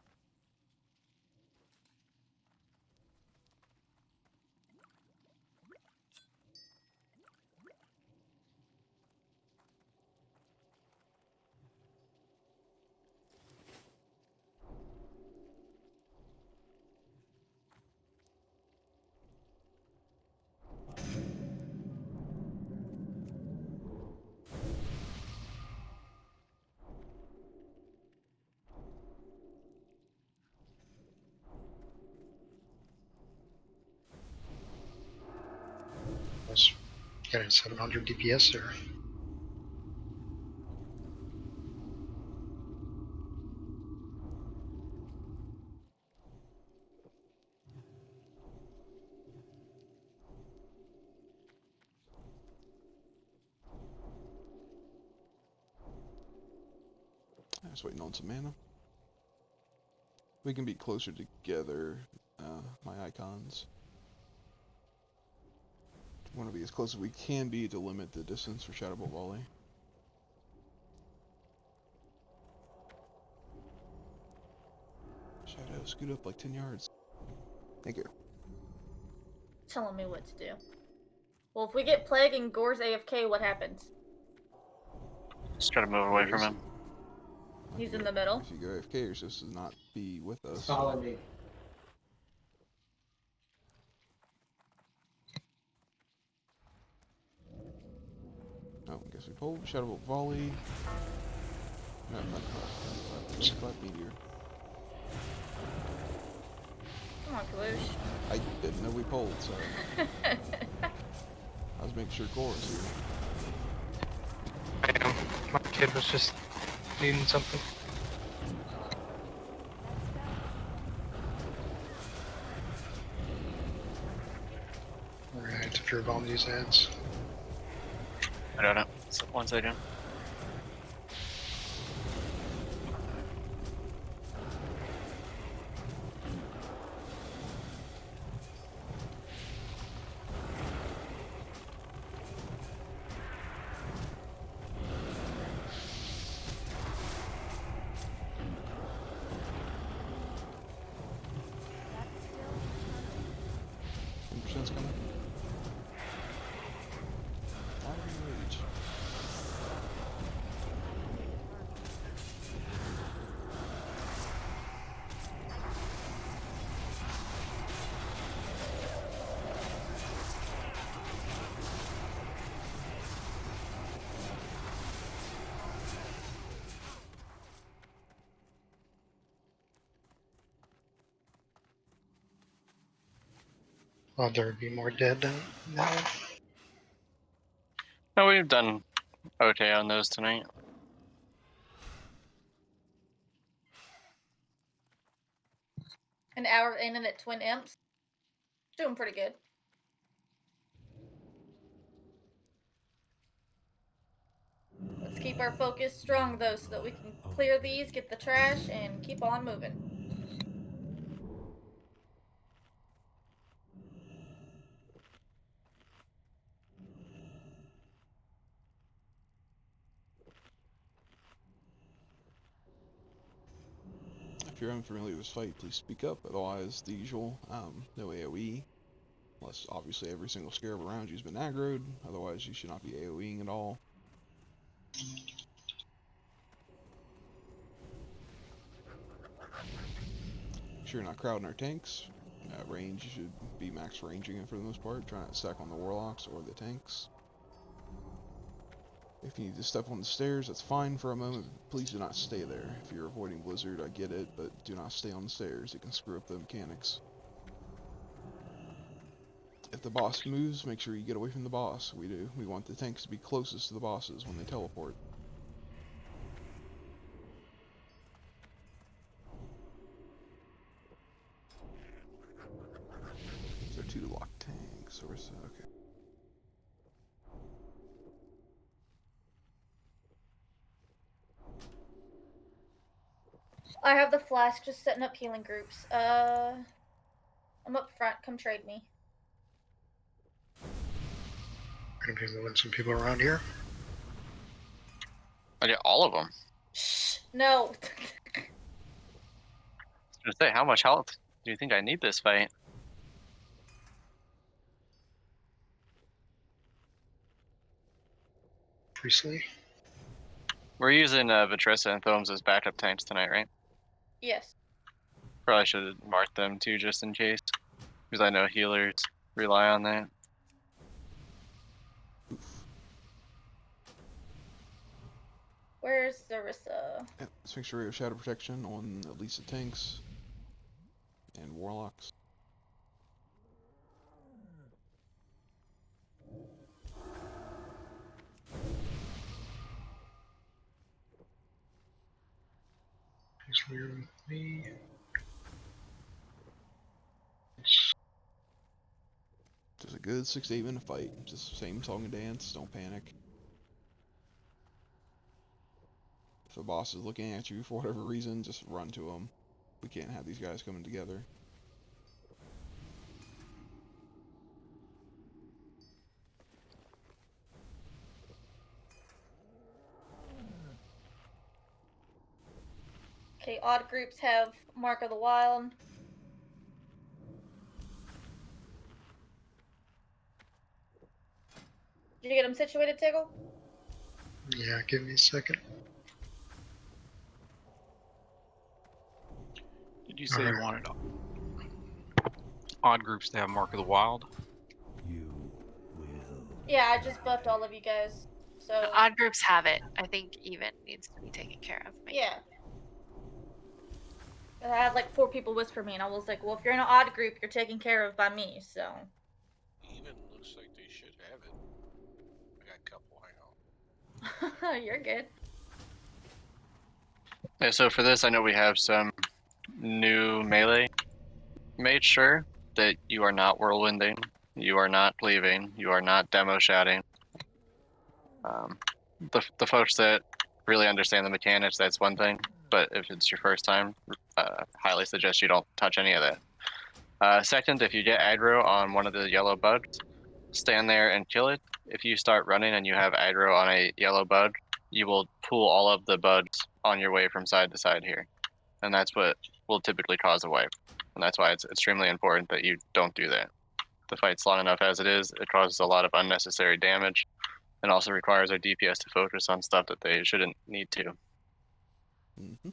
Was getting 700 DPS there. I was waiting on some mana. We can be closer together, my icons. We want to be as close as we can be to limit the distance for Shadowbolt Volley. Shadow, scoot up like 10 yards. Thank you. Telling me what to do. Well, if we get Plague and Gore's AFK, what happens? Just try to move away from him. He's in the middle. If you go AFK, you're supposed to not be with us. Follow me. Oh, I guess we pulled Shadowbolt Volley. No, not Meteor. Come on, Kalush. I didn't know we pulled, sorry. I was making sure Gore was here. I am. My kid was just needing something. Alright, if you're bomb these ads. I don't know. It's once I do. Coming. Rage. Thought there would be more dead now. No, we've done okay on those tonight. An hour in and at Twin Imps. Doing pretty good. Let's keep our focus strong though so that we can clear these, get the trash, and keep on moving. If you're unfamiliar with this fight, please speak up. Otherwise, the usual, no AoE. Unless, obviously, every single scarab around you has been aggroed. Otherwise, you should not be AoEing at all. Make sure you're not crowding our tanks. Range, you should be max ranging it for the most part. Try not to stack on the warlocks or the tanks. If you need to step on the stairs, that's fine for a moment. Please do not stay there. If you're avoiding Blizzard, I get it, but do not stay on the stairs. It can screw up the mechanics. If the boss moves, make sure you get away from the boss. We do. We want the tanks to be closest to the bosses when they teleport. There are 2 locked tanks. Or is okay. I have the flask, just setting up healing groups. I'm up front. Come trade me. Gonna be moving some people around here. I get all of them. Shh. No. I was gonna say, how much health do you think I need this fight? Priestley. We're using Vitressa and Thomes as backup tanks tonight, right? Yes. Probably should have marked them too, just in case, because I know healers rely on that. Where's Sarissa? Yep, let's make sure we have shadow protection on at least the tanks and warlocks. He's clear with me. Just a good 6 to 8 minute fight. Just same song and dance. Don't panic. If a boss is looking at you for whatever reason, just run to him. We can't have these guys coming together. Okay, odd groups have Mark of the Wild. Did you get them situated, Tiggle? Yeah, give me a second. Did you say you wanted odd groups to have Mark of the Wild? Yeah, I just buffed all of you guys. So The odd groups have it. I think even needs to be taken care of. Maybe. yeah. I had like 4 people whisper me, and I was like, well, if you're in an odd group, you're taken care of by me, so. Even looks like they should have it. I got a couple, I know. You're good. Yeah, so for this, I know we have some new melee. Made sure that you are not whirlwinding, you are not cleaving, you are not demo shouting. The folks that really understand the mechanics, that's one thing. But if it's your first time, highly suggest you don't touch any of that. Second, if you get aggro on one of the yellow bugs, stand there and kill it. If you start running and you have aggro on a yellow bug, you will pull all of the bugs on your way from side to side here. And that's what will typically cause a wipe. And that's why it's extremely important that you don't do that. The fight's long enough as it is, it causes a lot of unnecessary damage, and also requires our DPS to focus on stuff that they shouldn't need to. Mm-hmm.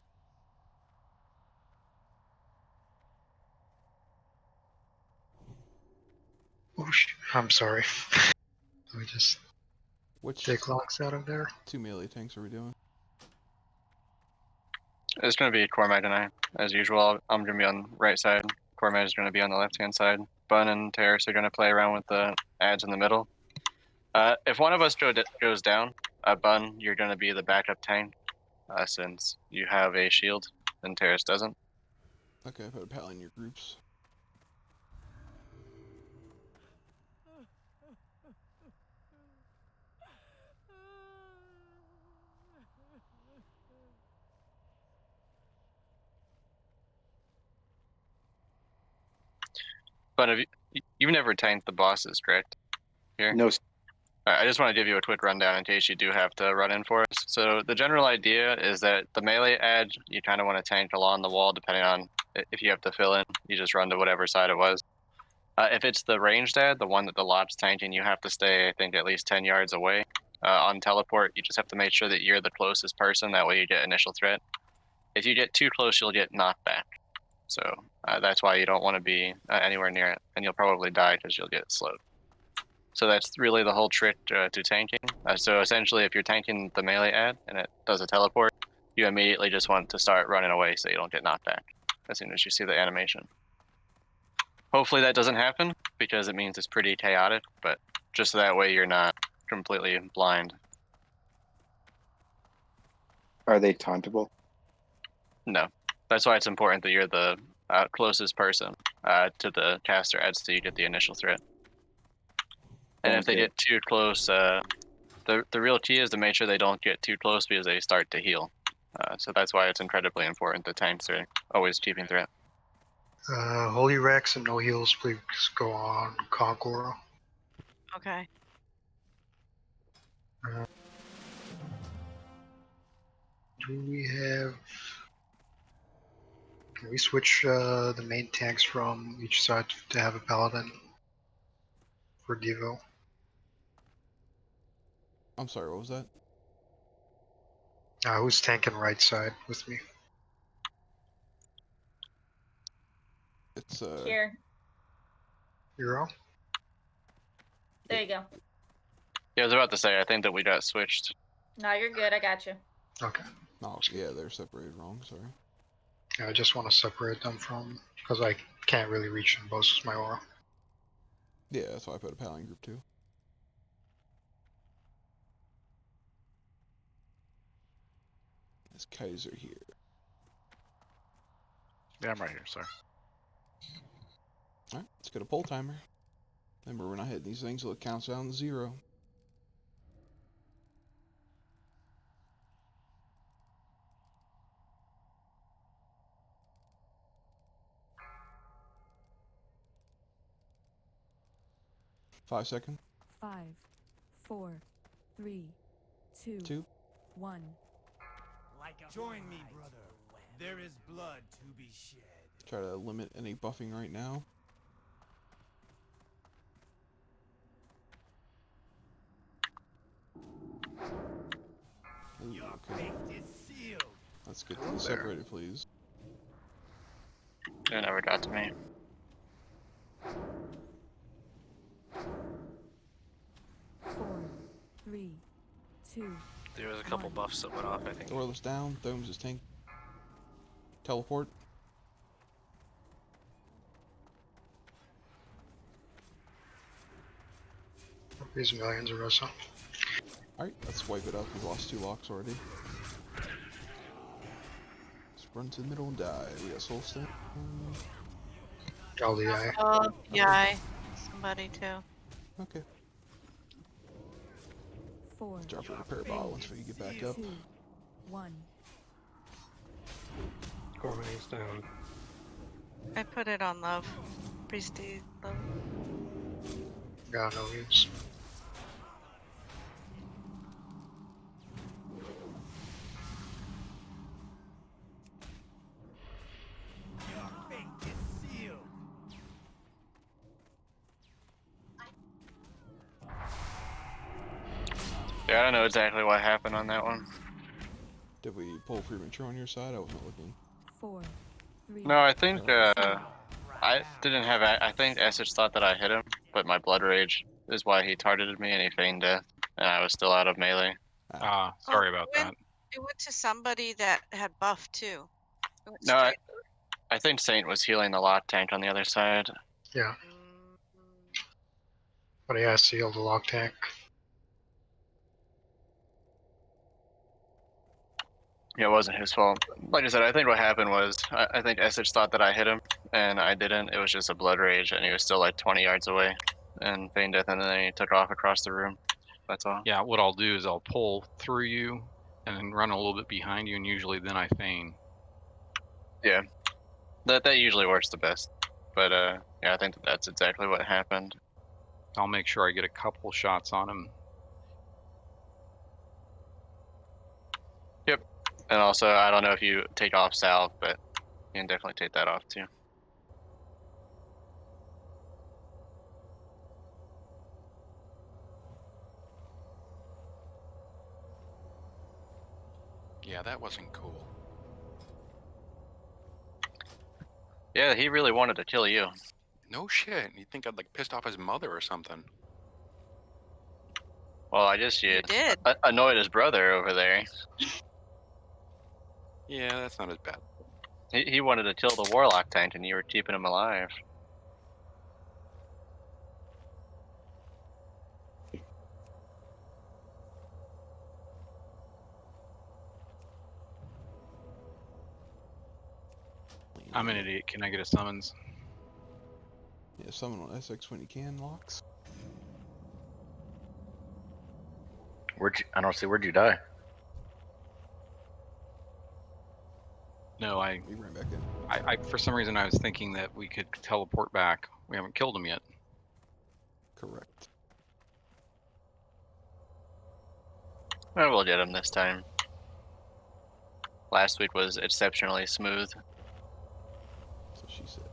Oh, I'm sorry. Let me just take locks out of there. 2 melee tanks are we doing? It's going to be Core Mage and I, as usual. I'm going to be on the right side. Core Mage is going to be on the left-hand side. Bun and Terrace are going to play around with the ads in the middle. If one of us goes down, Bun, you're going to be the backup tank, since you have a shield and Terrace doesn't. Okay, put a pal in your groups. But have you've never tanked the bosses, correct? Here? No. I just want to give you a quick rundown in case you do have to run in for us. So the general idea is that the melee edge, you kind of want to tank along the wall depending on if you have to fill in. You just run to whatever side it was. If it's the ranged ad, the one that the lot's tanking, you have to stay, I think, at least 10 yards away. On teleport, you just have to make sure that you're the closest person. That way you get initial threat. If you get too close, you'll get knocked back. So that's why you don't want to be anywhere near it. And you'll probably die because you'll get slowed. So that's really the whole trick to tanking. So essentially, if you're tanking the melee ad and it does a teleport, you immediately just want to start running away so you don't get knocked back as soon as you see the animation. Hopefully that doesn't happen because it means it's pretty chaotic, but just so that way you're not completely blind. Are they tauntable? No. That's why it's important that you're the closest person to the caster ad so you get the initial threat. And if they get too close, the real key is to make sure they don't get too close because they start to heal. So that's why it's incredibly important that tanks are always keeping threat. Holy Rex and no heals, please go on Conqueror. Do we have? Can we switch the main tanks from each side to have a paladin for Devo? I'm sorry, what was that? Who's tanking right side with me? It's Here. Euro? There you go. Yeah, I was about to say, I think that we got switched. No, you're good. I got you. Okay. Oh, yeah, they're separated wrong, sorry. Yeah, I just want to separate them from, because I can't really reach them both with my aura. Yeah, that's why I put a paladin group too. Is Kaiser here? Yeah, I'm right here, sorry. Alright, let's get a pull timer. Remember, we're not hitting these things till it counts down to 0. Five seconds. 5, 4, 3, 2, 2. 1. Join me, brother. There is blood to be shed. Try to limit any buffing right now. Ooh, okay. Let's get these separated, please. It never got to me. 4, 3, 2. There was a couple buffs that went off, I think. Doorless down. Thomes is tank. Teleport. These millions of Rosa. Alright, let's wipe it up. We've lost 2 locks already. Let's run to the middle and die. We got soul stone. LDI. Oh, yeah, somebody too. Okay. 4, Drop a repair bottle once we get back up. 2, 1. Cormany's down. I put it on love. Prestige love. Got no use. Yeah, I don't know exactly what happened on that one. Did we pull premature on your side? I wasn't looking. 4, 3. No, I think I didn't have. I think Essex thought that I hit him, but my blood rage is why he targeted me and he feigned death, and I was still out of melee. Sorry about that. It went to somebody that had buff too. It went No, straight- I think Saint was healing the lock tank on the other side. Yeah. But yeah, I sealed the lock tank. Yeah, it wasn't his fault. Like I said, I think what happened was I think Essex thought that I hit him, and I didn't. It was just a blood rage, and he was still like 20 yards away, and feigned death, and then he took off across the room. That's all. Yeah, what I'll do is I'll pull through you and then run a little bit behind you, and usually then I feign. Yeah, that usually works the best. But yeah, I think that's exactly what happened. I'll make sure I get a couple shots on him. Yep. And also, I don't know if you take off salve, but you can definitely take that off too. Yeah, that wasn't cool. Yeah, he really wanted to kill you. No shit. You'd think I'd like pissed off his mother or something. Well, I just You did. Annoyed his brother over there. Yeah, that's not as bad. He wanted to kill the warlock tank, and you were keeping him alive. I'm an idiot. Can I get a summons? Yeah, summon on SX when you can, locks. I don't see, where'd you die? No, We ran back in. I for some reason I was thinking that we could teleport back. We haven't killed him yet. Correct. Well, we'll get him this time. last week was exceptionally smooth. That's what she said.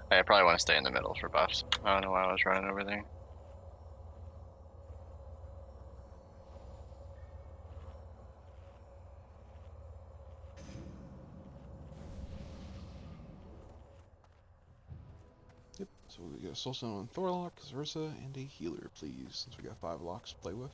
I probably want to stay in the middle for buffs. I don't know why I was running over there. Yep, so we got a Soulstone on Thorlock, Zarissa, and a healer, please, since we got 5 locks to play with.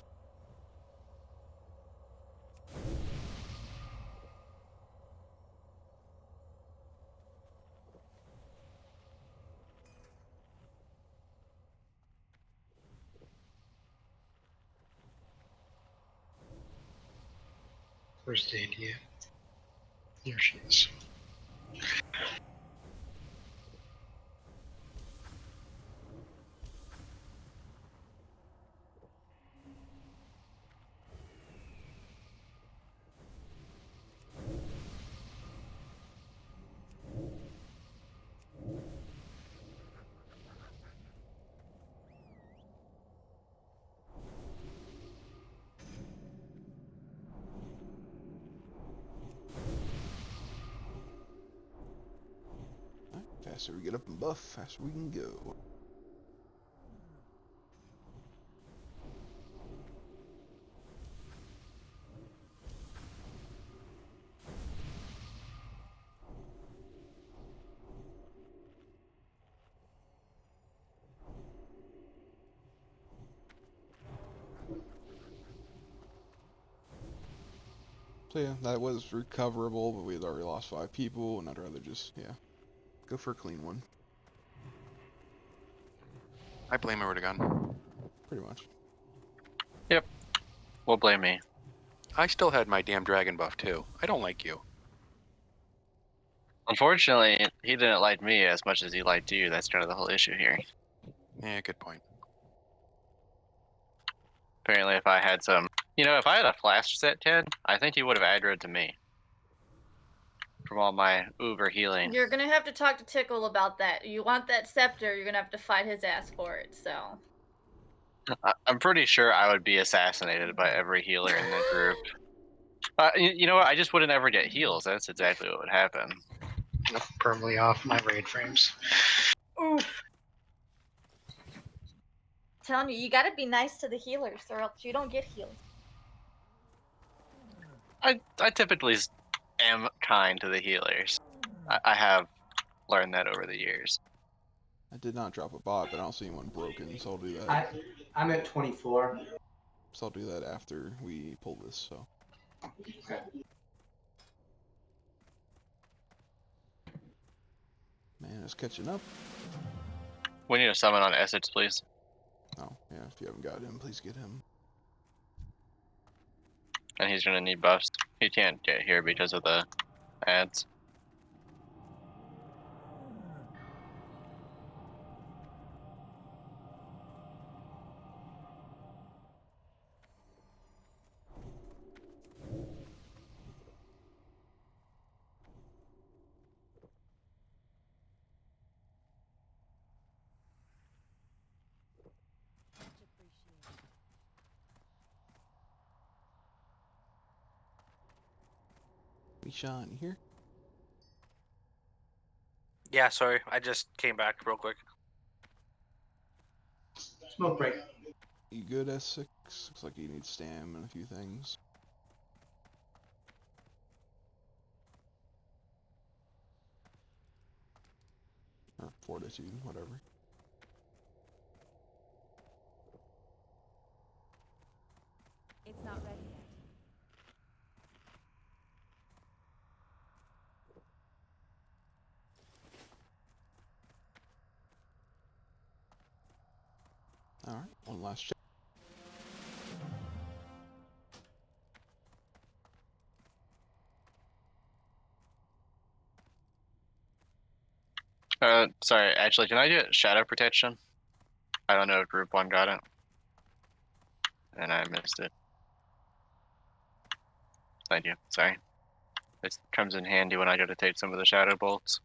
Where's the idiot? Here she is. Faster we get up and buff, faster we can go. So yeah, that was recoverable, but we had already lost 5 people, and I'd rather just, yeah, go for a clean one. I blame her with a gun. Pretty much. Yep. We'll blame me. I still had my damn dragon buff too. I don't like you. Unfortunately, he didn't like me as much as he liked you. That's kind of the whole issue here. Yeah, good point. Apparently, if I had some... You know, if I had a flash set, Ted, I think he would have aggroed to me. From all my uber healing. You're gonna have to talk to Tickle about that. You want that scepter, you're gonna have to fight his ass for it, so. I'm pretty sure I would be assassinated by every healer in the group. You know what? I just wouldn't ever get heals. That's exactly what would happen. Nope, permanently off my raid frames. Oof. Telling you, you gotta be nice to the healers, or else you don't get heals. I typically am kind to the healers. I have learned that over the years. I did not drop a bot, but I don't see anyone broken, so I'll do that. I'm at 24. So I'll do that after we pull this, so. Okay. Man, it's catching up. We need a summon on Essex, please. Oh, yeah, if you haven't got him, please get him. And he's gonna need buffs. He can't get here because of the ads. Sean, you here? Yeah, sorry. I just came back real quick. Smoke break. You good, S6? Looks like you need stam and a few things. Or fortitude, whatever. It's not ready yet. Alright, one last check. Sorry, actually, can I get shadow protection? I don't know if group 1 got it. And I missed it. Thank you, sorry. It comes in handy when I go to take some of the shadow bolts.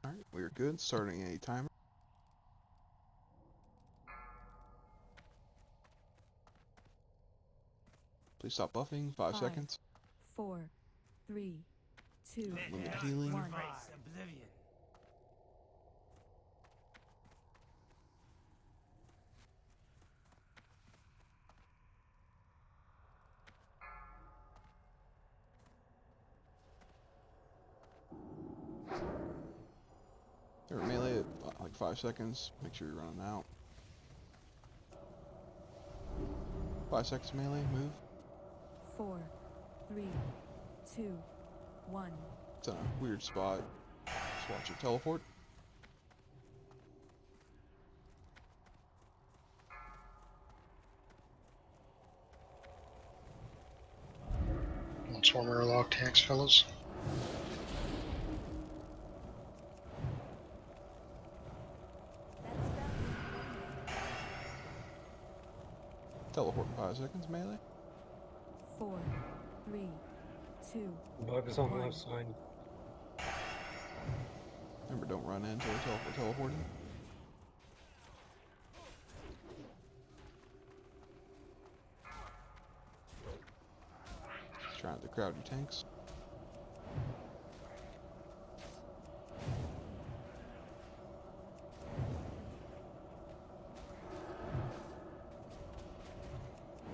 Alright, we're good. Starting a timer. Please stop buffing. 5 seconds. 4, 3, 2, Limit healing. 1. Oblivion. Or melee at like 5 seconds. Make sure you're running out. 5 seconds melee. Move. 4, 3, 2, 1. It's in a weird spot. Just watch it teleport. Once more mirror lock tanks, fellas. Teleport in 5 seconds melee. 4, 3, 2. Bug is on the 1. left side. Remember, don't run in until we're teleporting. Trying to crowd your tanks.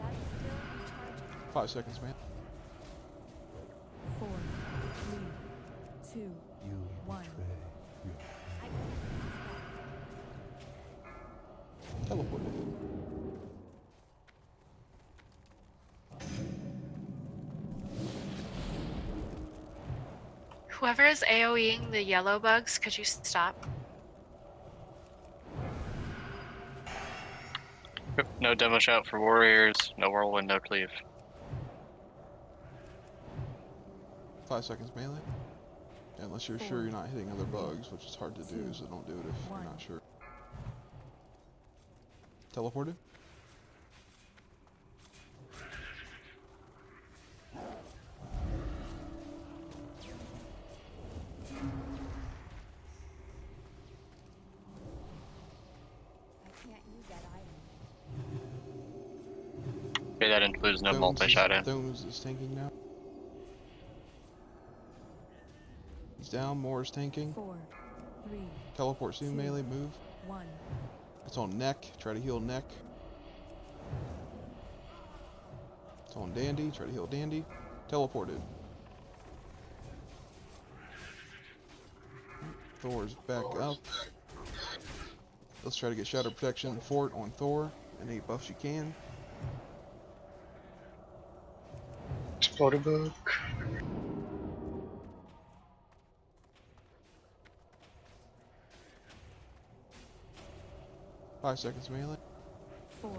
That's still recharging. 5 seconds, man. 4, 3, 2, 1. Teleported. Whoever is AoEing the yellow bugs, could you stop? Yep, no demo shout for warriors, no whirlwind, no cleave. 5 seconds melee. Unless you're sure you're not hitting other bugs, which is hard to do, so don't do it if you're not sure. Teleported. Okay, that includes no multi-shot in. Stones is tanking now. He's down, Moore's tanking. 4, 3, Teleport soon, 2, melee, move. 1. It's on neck, try to heal neck. It's on Dandy, try to heal Dandy. Teleported. Thor's back up. Let's try to get Shadow Protection Fort on Thor. Any buffs you can. Exploded book. 5 seconds melee. 4,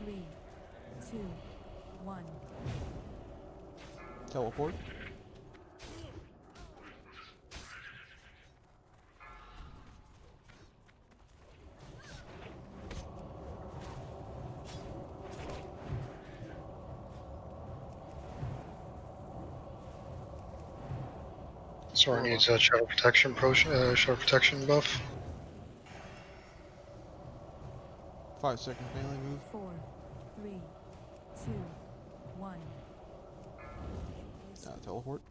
3, 2, 1. Teleport. Sora needs a shadow protection shadow protection buff. 5 seconds melee move. 4, 3, 2, 1. Teleport.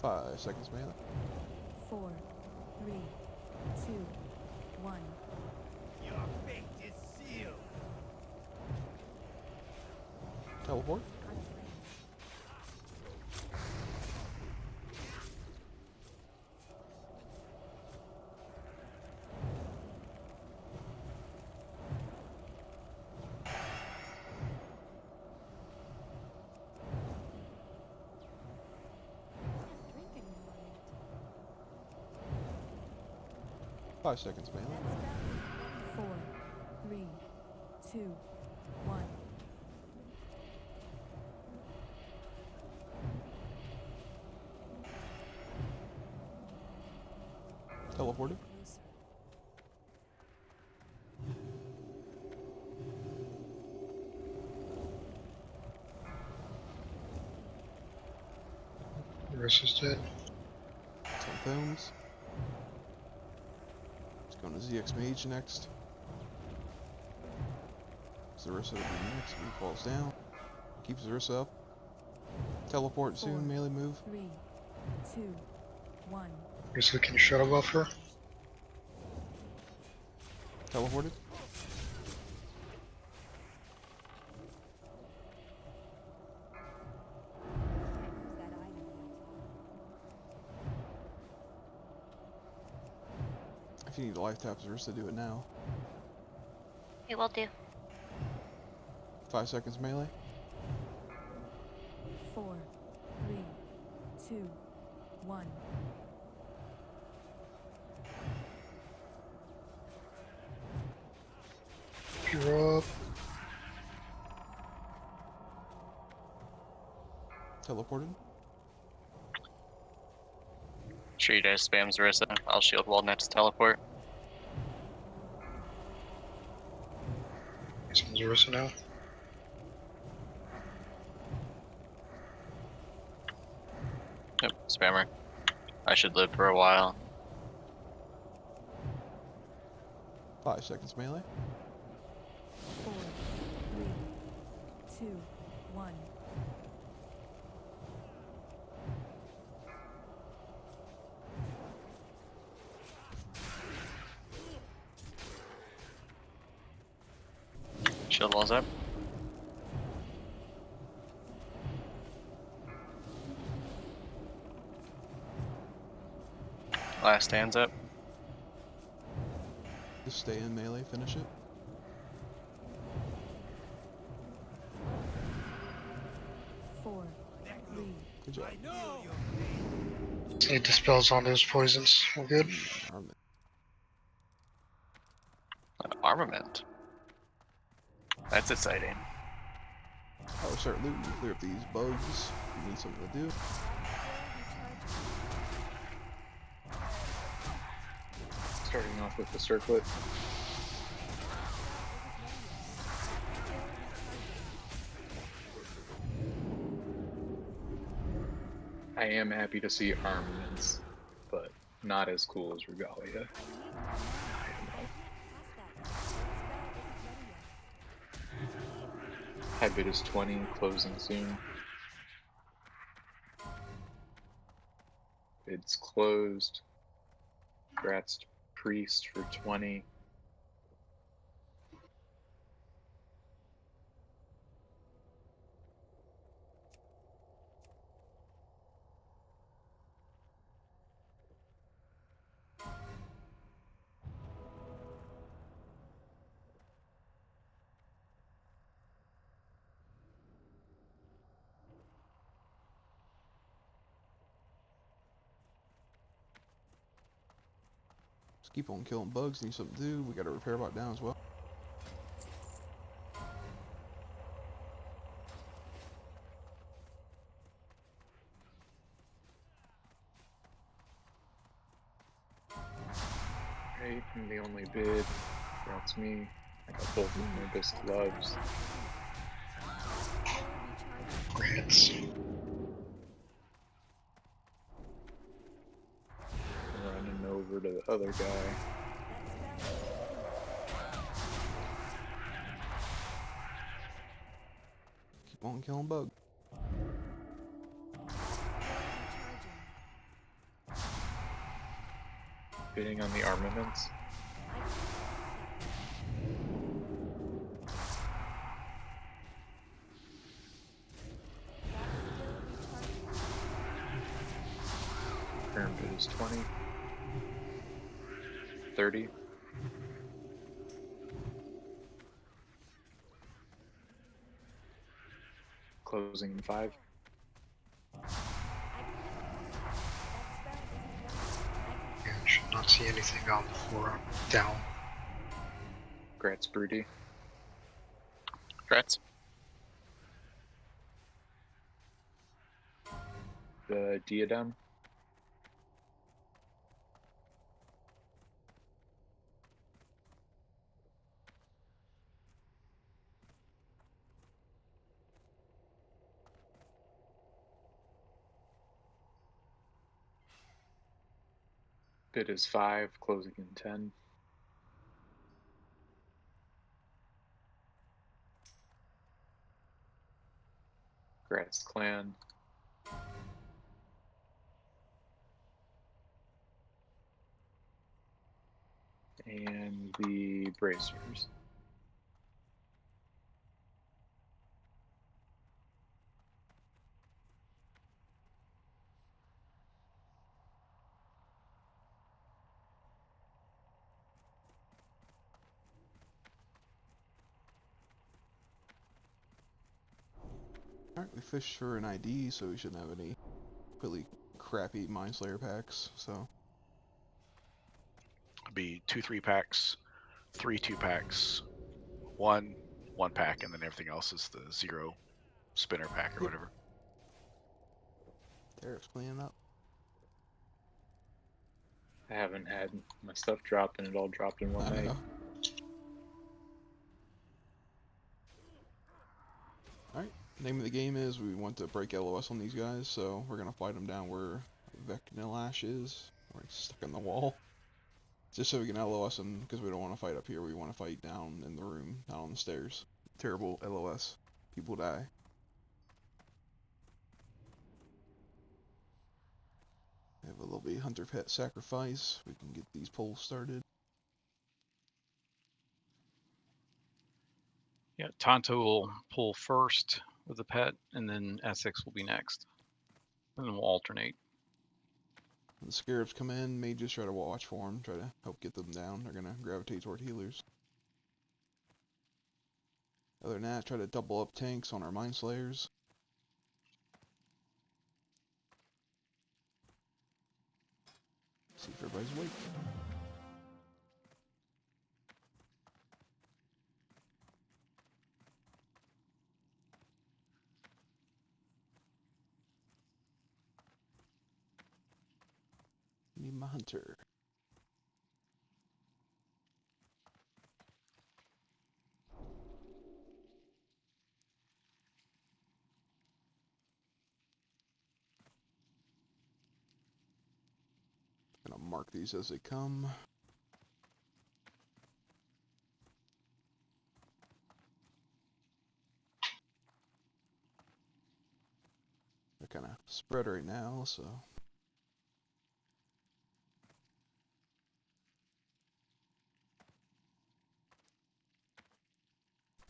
Five seconds melee. 4, 3, 2, 1. Your fate is sealed. Teleport. Five seconds melee. 4, 3, 2, 1. Teleported. Marissa's dead. 10 pounds. It's going to ZX Mage next. Zarissa will be next. He falls down. Keeps Zarissa up. Teleport soon. Melee move. 3, 2, 1. Marissa, can you shuttle buff her? Teleported. If you need to life tap Zarissa, do it now. It will do. 5 seconds melee. 4, 3, 2, 1. You're up. Teleported. Sure you guys spam Zarissa. I'll shield wall next teleport. He's on Zarissa now. Yep, spammer. I should live for a while. 5 seconds melee. 4, 3, 2, 1. Shield walls up. Last stands up. Just stay in melee. Finish it. 4, 3. Good job. He dispels on those poisons. We're good. An armament. That's exciting. I'll start looting to clear up these bugs. You need something to do. Starting off with the circlet. I am happy to see armaments, but not as cool as Regalia. High bid is 20, closing soon. Bid's closed. Grats to Priest for 20. Just keep on killing bugs. Need something to do. We got a repair bot down as well. Right, I'm the only bid. That's me. I got both of my best gloves. Grants. Running over to the other guy. Keep on killing bugs. Bidding on the armaments. Current bid is 20. 30. Closing in 5. Yeah, should not see anything on the floor. Down. Grats Broody. Grats. The diadem. Bid is 5, closing in 10. Grass Clan. And the Bracers. Alright, we fished for an ID, so we shouldn't have any really crappy Mindslayer packs, so. It'd be 2 3-packs, 3 2-packs, 1 1-pack, and then everything else is the 0 spinner pack or whatever. Derek's cleaning up. I haven't had my stuff dropped, and it all dropped in one night. Alright, name of the game is we want to break LOS on these guys, so we're gonna fight them down where Vecnilash is, where he's stuck in the wall. Just so we can LOS them, because we don't want to fight up here, we want to fight down in the room, down on the stairs. Terrible LOS. People die. We have a little bit hunter pet sacrifice. We can get these polls started. Yeah, Tonto will pull first with the pet, and then Essex will be next. And then we'll alternate. When the Scarabs come in, Mages try to watch for them, try to help get them down. They're going to gravitate toward healers. Other than that, try to double up tanks on our Mind Slayers. See if everybody's awake. Need my hunter. Gonna mark these as they come. They're kind of spread right now, so.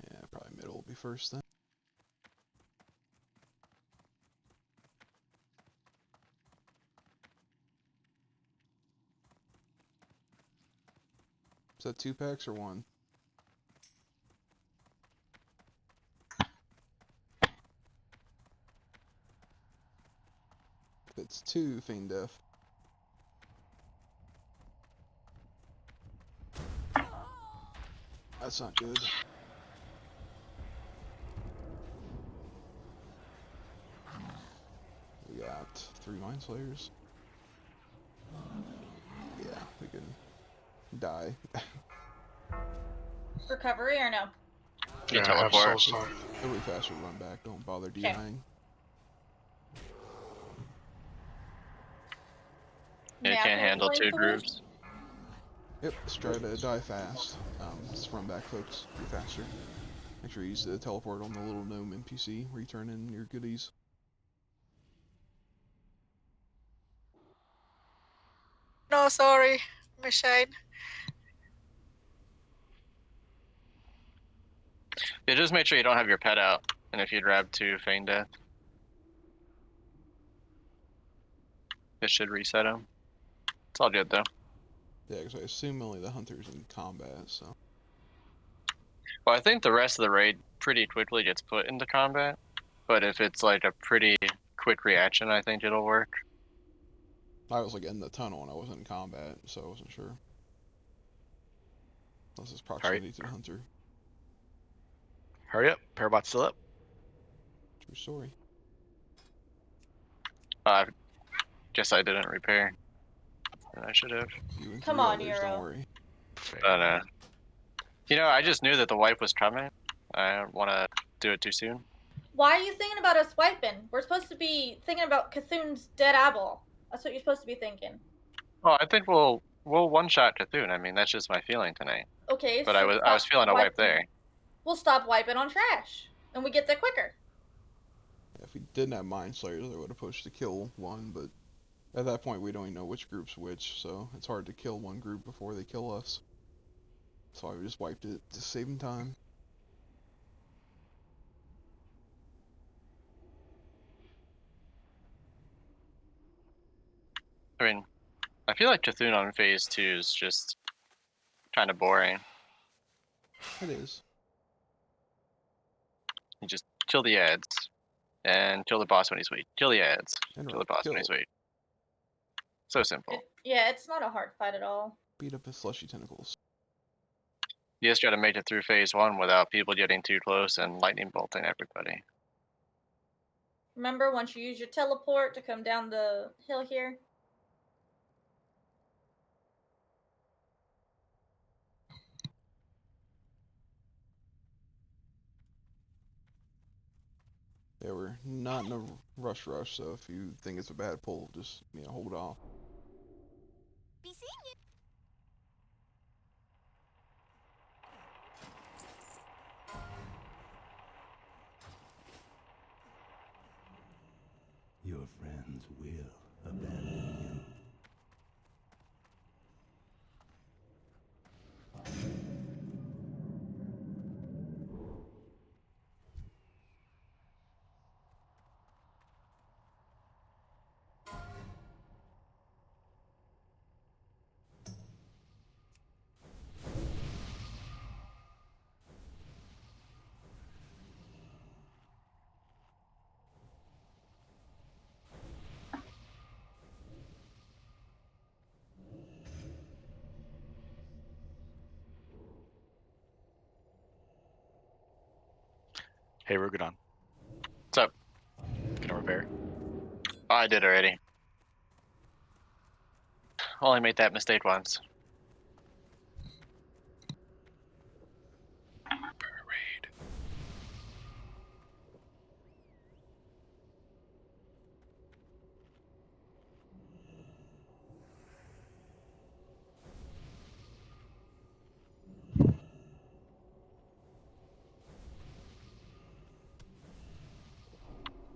Yeah, probably middle will be first then. Is that 2 packs or 1? If it's 2, Feign Death. That's not good. We got 3 Mind Slayers. Yeah, we can die. Recovery or no? You Yeah, teleport. so It'll be faster to run back. Don't bother Okay. DIing. You Now can't can handle we 2 play groups. Yep, just try to die fast. Just run back, folks. Be faster. Make sure you use the teleport on the little gnome NPC where you turn in your goodies. No, sorry, machine. Yeah, just make sure you don't have your pet out, and if you grab 2 Feign Death, it should reset him. It's all good though. Yeah, because I assume only the hunter's in combat, so. Well, I think the rest of the raid pretty quickly gets put into combat, but if it's like a pretty quick reaction, I think it'll work. I was like in the tunnel and I wasn't in combat, so I wasn't sure. Unless it's proximity to the hunter. Hurry up, Parabot's still up. True story. I guess I didn't repair. And I should have. You and Come 3 on, others, Euro. don't worry. But you know, I just knew that the wipe was coming. I don't want to do it too soon. Why are you thinking about us wiping? We're supposed to be thinking about Cthulhu's dead eyeball. That's what you're supposed to be thinking. Oh, I think we'll one shot Cthulhu. I mean, that's just my feeling tonight. Okay, But so I was feeling a wipe there. We'll stop wiping on trash, and we get there quicker. If we didn't have Mind Slayers, I would have pushed to kill one, but at that point we don't even know which group's which, so it's hard to kill one group before they kill us. So I just wiped it to save him time. I mean, I feel like Cthulhu on phase 2 is just kind of boring. It is. You just kill the ads, and kill the boss when he's weak. Kill the ads, And kill the boss when he's weak. So simple. Yeah, it's not a hard fight at all. Beat up his fleshy tentacles. You just gotta make it through phase 1 without people getting too close and lightning bolting everybody. Remember, once you use your teleport to come down the hill here? Yeah, we're not in a rush, so if you think it's a bad pull, just, hold off. Be seeing you. Your friends will abandon you. Hey, Rugadon. What's up? Gonna repair? Oh, I did already. Only made that mistake once.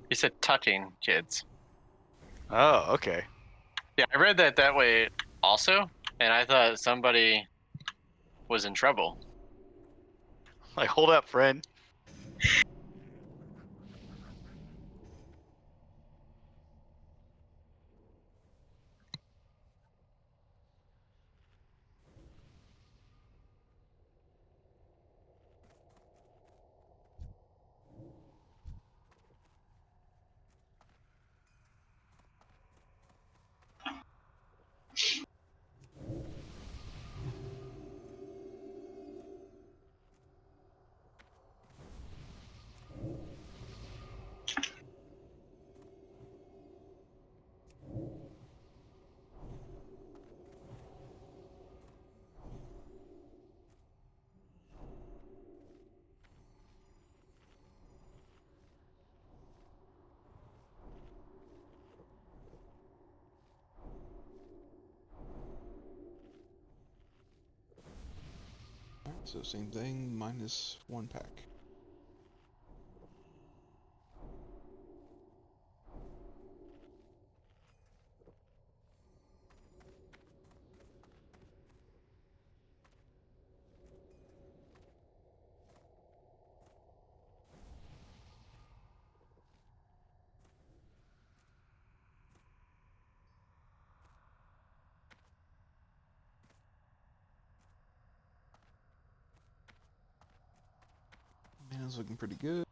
He said tucking kids. Oh, okay. Yeah, I read that way also, and I thought somebody was in trouble. Like, hold up, friend. Alright, so same thing, minus 1 pack. Man, it's looking pretty good.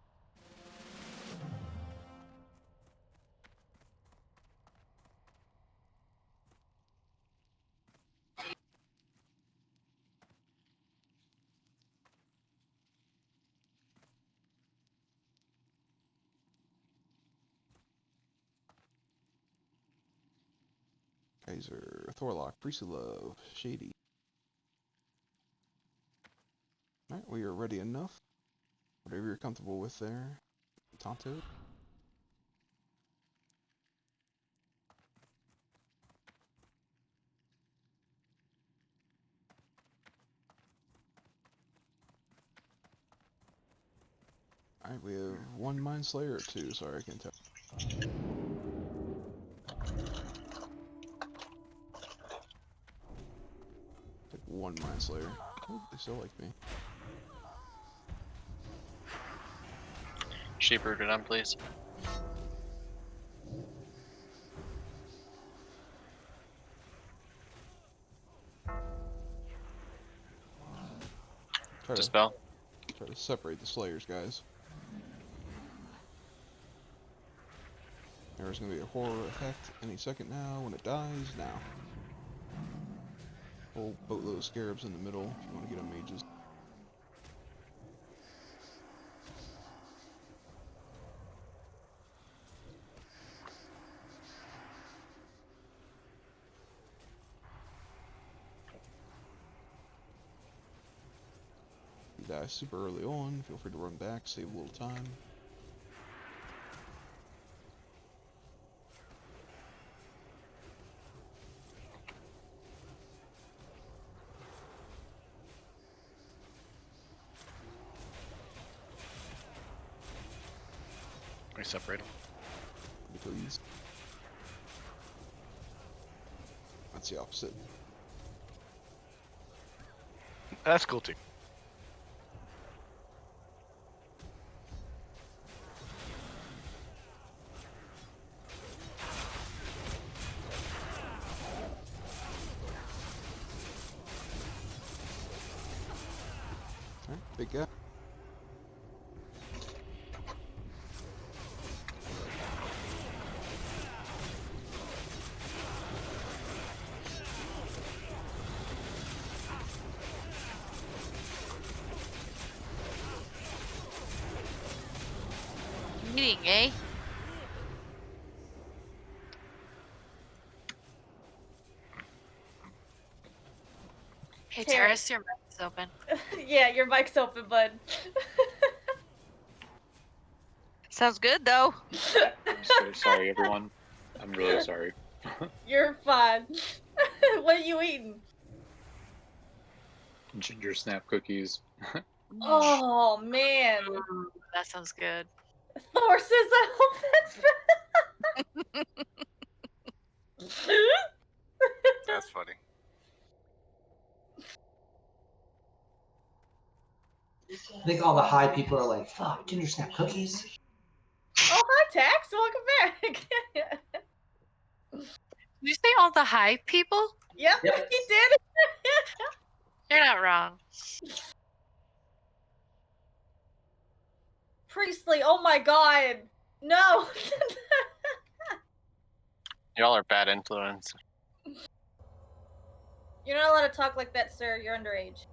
Kaiser, Thorlock, Priestly Love, Shady. Alright, we are ready enough. Whatever you're comfortable with there. Tonto. Alright, we have one Mind Slayer or two? Sorry, I can't tell. Like one Mind Slayer. Oh, they still like me. Sheep rooted on, please. Dispel. Try to separate the Slayers, guys. There's gonna be a horror effect any second now. When it dies, now. Whole boatload of scarabs in the middle if you want to get on mages. If you die super early on, feel free to run back, save a little time. I separate them. Please. That's the opposite. That's cool too. Alright, big guy. Meeting, eh? Hey, Terrace. Terrace, your mic is open. Yeah, your mic's open, bud. Sounds good though. I'm so sorry, everyone. I'm really sorry. You're fine. What are you eating? Ginger snap cookies. Oh man. That sounds good. Thor says I hope that's That's funny. I think all the high people are like, fuck, ginger snap cookies. Oh, hi, Tax. Welcome back. Did you say all the high people? Yep, he did. You're not wrong. Priestley, oh my god. No. Y'all are bad influence. You're not allowed to talk like that, sir. You're underage.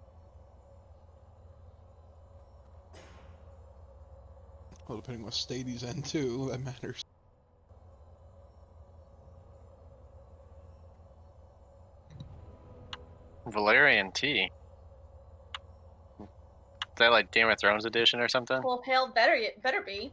Well, depending what state he's in too, that matters. Valerian tea. Is that like Game of Thrones edition or something? Well, hell, better be.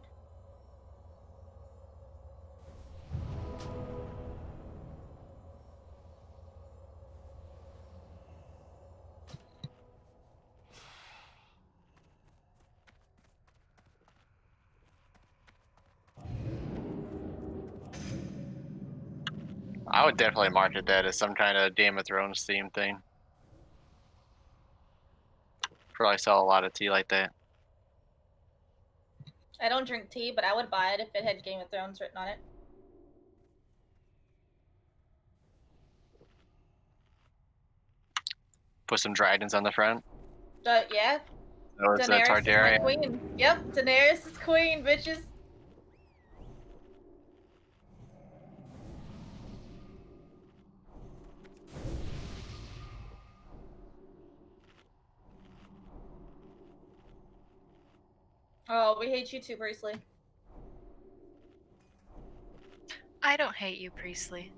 I would definitely market that as some kind of Game of Thrones theme thing. Probably sell a lot of tea like that. I don't drink tea, but I would buy it if it had Game of Thrones written on it. Put some dragons on the front. Yeah. So it's a Daenerys is my Targaryen. queen. Yep, Daenerys is queen, bitches. Oh, we hate you too, Priestley. I don't hate you, Priestley.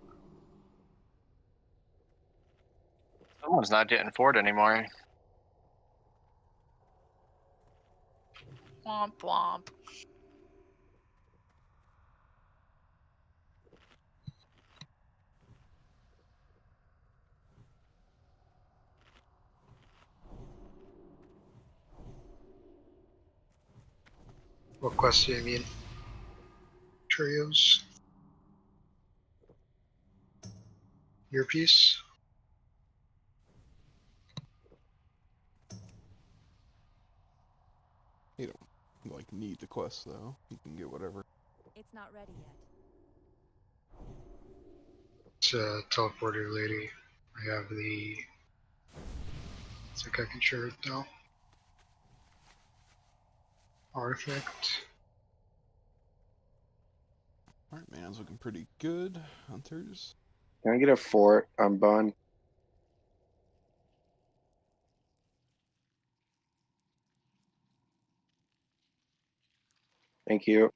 Someone's not getting Ford anymore. Womp womp. What quest do you mean? Trios? Your piece? You don't like need the quest though. You can get whatever. It's not ready yet. It's a teleporter lady. I have the. I think I can share it now. Artifact. Alright, man's looking pretty good. Hunters. Can I get a fort on Bun? Thank you.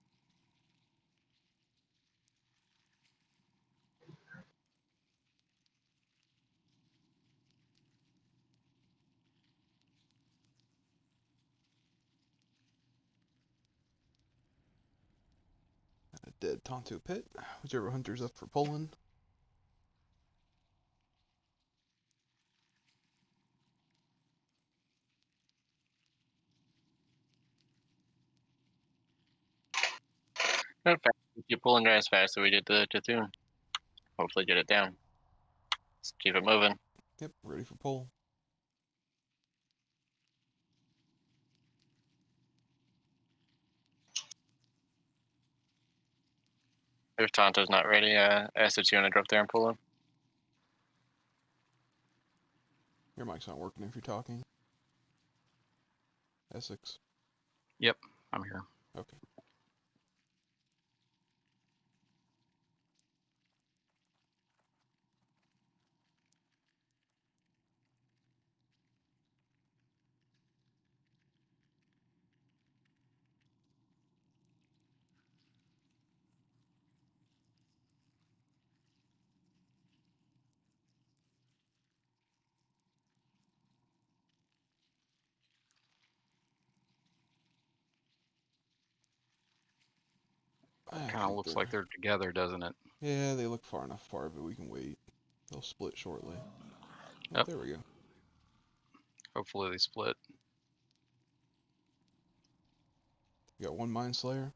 A dead Tonto pit. Whichever hunter's up for pulling. In fact, if you pull in as fast as we did the Jethune, hopefully get it down. Let's keep it moving. Yep, ready for pull. If Tonto's not ready, ask if you want to drop there and pull him. Your mic's not working if you're talking. Essex. Yep, I'm here. Okay. Kind of looks like they're together, doesn't it? Yeah, they look far enough apart, but we can wait. They'll split shortly. Oh, Yep. there we go. Hopefully they split. You got one Mind Slayer.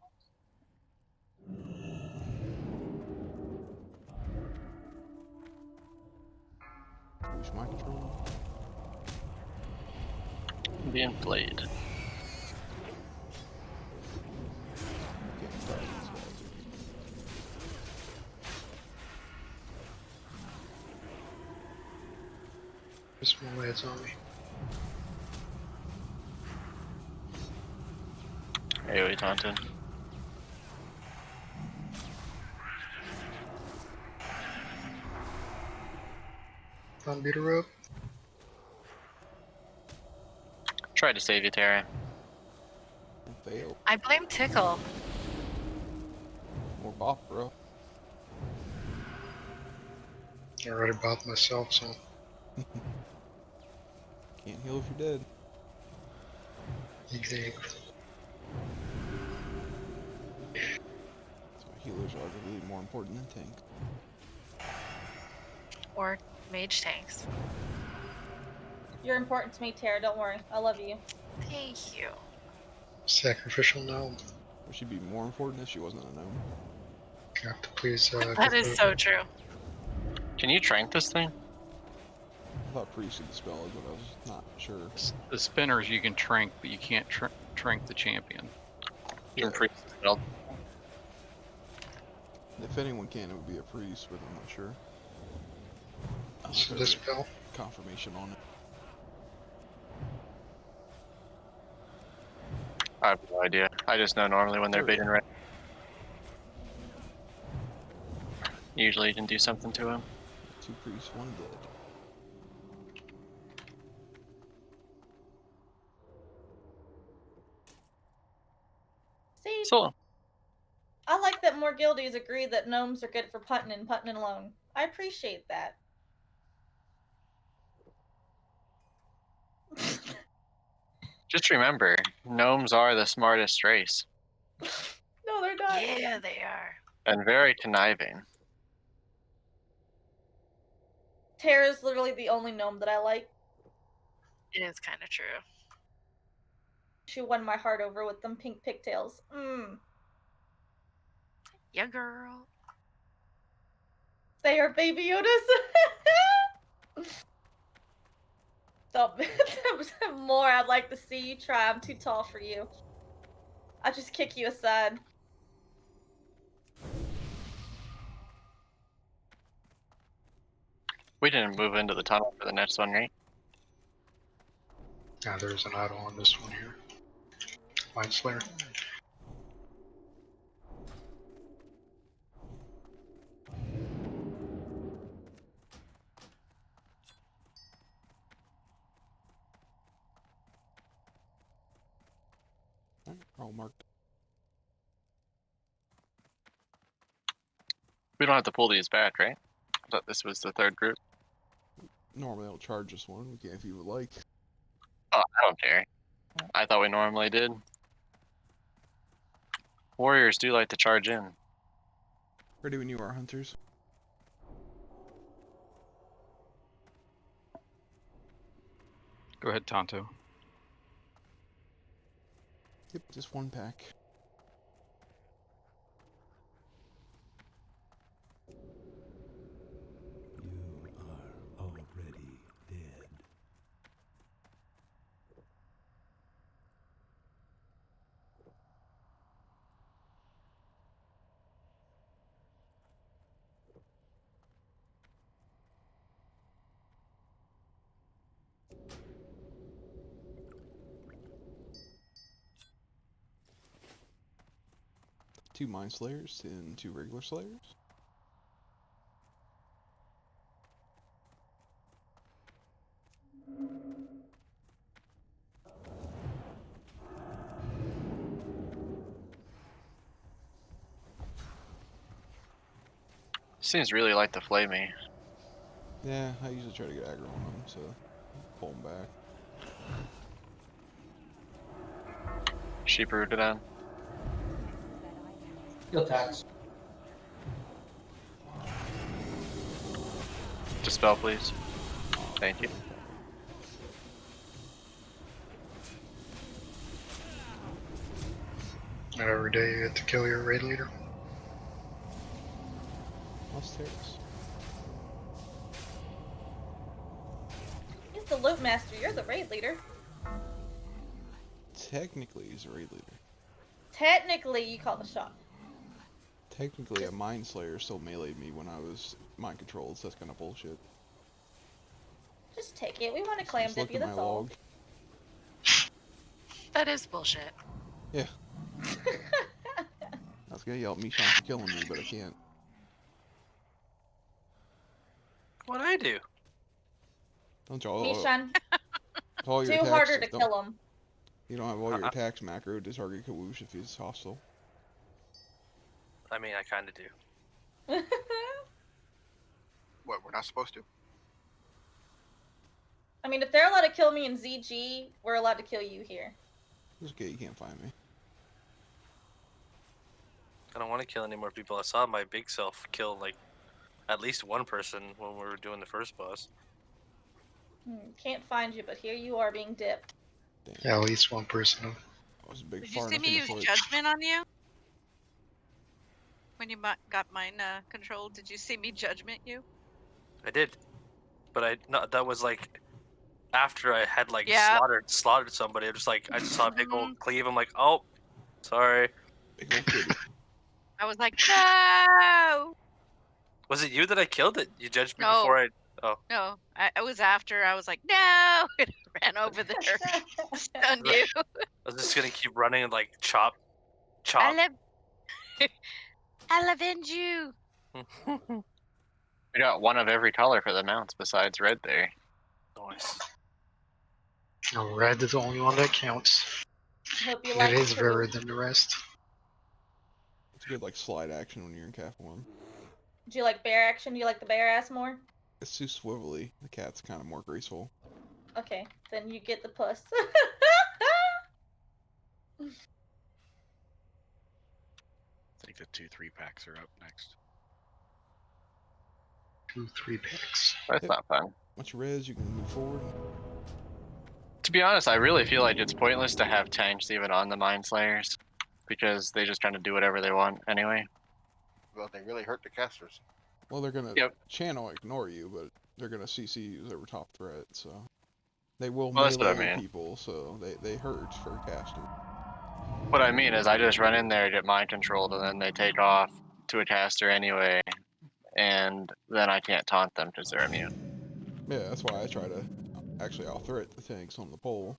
Push my control. Being played. There's more heads on me. AoE taunted. Found beater rope. Tried to save you, Tara. Fail. I blame Tickle. More bop, bro. I already bought myself, so. Can't heal if you're dead. Exactly. So healers are arguably more important than tanks. Or mage tanks. You're important to me, Tara. Don't worry. I love you. Thank you. Sacrificial gnome. Would she be more important if she wasn't a gnome? Got to please. That is so true. Can you trank this thing? I thought priest could dispel it, but I was not sure. The spinners you can trank, but you can't trank the champion. You can priest dispel. If anyone can, it would be a priest, but I'm not sure. So dispel. Confirmation on it. I have no idea. I just know normally when they're big and red. Usually you can do something to him. 2 priests, 1 dead. See, So, I like that more guildies agree that gnomes are good for putting and putting alone. I appreciate that. just remember, gnomes are the smartest race. No, they're not. Yeah, they are. And very conniving. Tara's literally the only gnome that I like. It is kind of true. She won my heart over with them pink pigtails. Mmm. Yeah, girl. They are baby Yodas. The more I'd like to see you try, I'm too tall for you. I'll just kick you aside. We didn't move into the tunnel for the next one, right? Yeah, there's an idol on this one here. Mind Slayer. All marked. We don't have to pull these back, right? I thought this was the third group. Normally I'll charge this one. We can if you would like. Oh, I don't care. I thought we normally did. Warriors do like to charge in. Ready when you are, hunters. Go ahead, Tonto. Yep, just one pack. You are already dead. Two Mind Slayers and two regular Slayers. Seems really like to flay me. Yeah, I usually try to get aggro on them, so pull them back. Sheep rooted on. Heal tax. Dispel, please. Thank you. Not every day you get to kill your raid leader. Lost Terrace. He's the loot master. You're the raid leader. Technically, he's a raid leader. Technically, you call the shot. Technically, a Mind Slayer still meleeed me when I was mind controlled, so that's kind of bullshit. Just take it. We want to clam Just look dip you, at my that's all. log. That is bullshit. Yeah. I was gonna yell at Mishan for killing me, but I can't. What'd I do? Don't draw Mishan, all your too attacks. harder to Don't- kill him. You don't have all your attacks macro to target Kawoosh if he's hostile. I mean, I kind of do. What, we're not supposed to? I mean, if they're allowed to kill me in ZG, we're allowed to kill you here. It's okay, you can't find me. I don't want to kill any more people. I saw my big self kill like at least one person when we were doing the first boss. Can't find you, but here you are being dipped. Yeah, at least one person. I was a big Did you see me use judgment on you? When you got mine controlled, did you see me judgment you? I did, but that was like after I had like Yeah. slaughtered somebody. I just saw a big old cleave. I'm like, oh, sorry. Big old kitty. I was like, no. Was it you that I killed? It you judged me No. before I. Oh. No, I was after. I was like, no. And I ran over there, stunned you. I was just gonna keep running and like chop. I'll avenge you. We got one of every color for the mounts besides red there. Nice. Oh, red is the only one that counts. Hope you And like it is it, too. rarer than the rest. It's good like slide action when you're in cat form. Do you like bear action? Do you like the bear ass more? It's too swivelly. The cat's kind of more graceful. Okay, then you get the puss. I think the 2-3 packs are up next. 2-3 packs. That's not fun. Once you res, you can move forward. To be honest, I really feel like it's pointless to have tanks even on the Mind Slayers, because they just kind of do whatever they want anyway. Well, they really hurt the casters. Well, they're gonna Yep. channel ignore you, but they're gonna CC you as their top threat, so they will Well, that's what I melee mean. people, so they hurt for casting. What I mean is I just run in there, get mind controlled, and then they take off to a caster anyway, and then I can't taunt them because they're immune. Yeah, that's why I try to actually out-threat the tanks on the pole.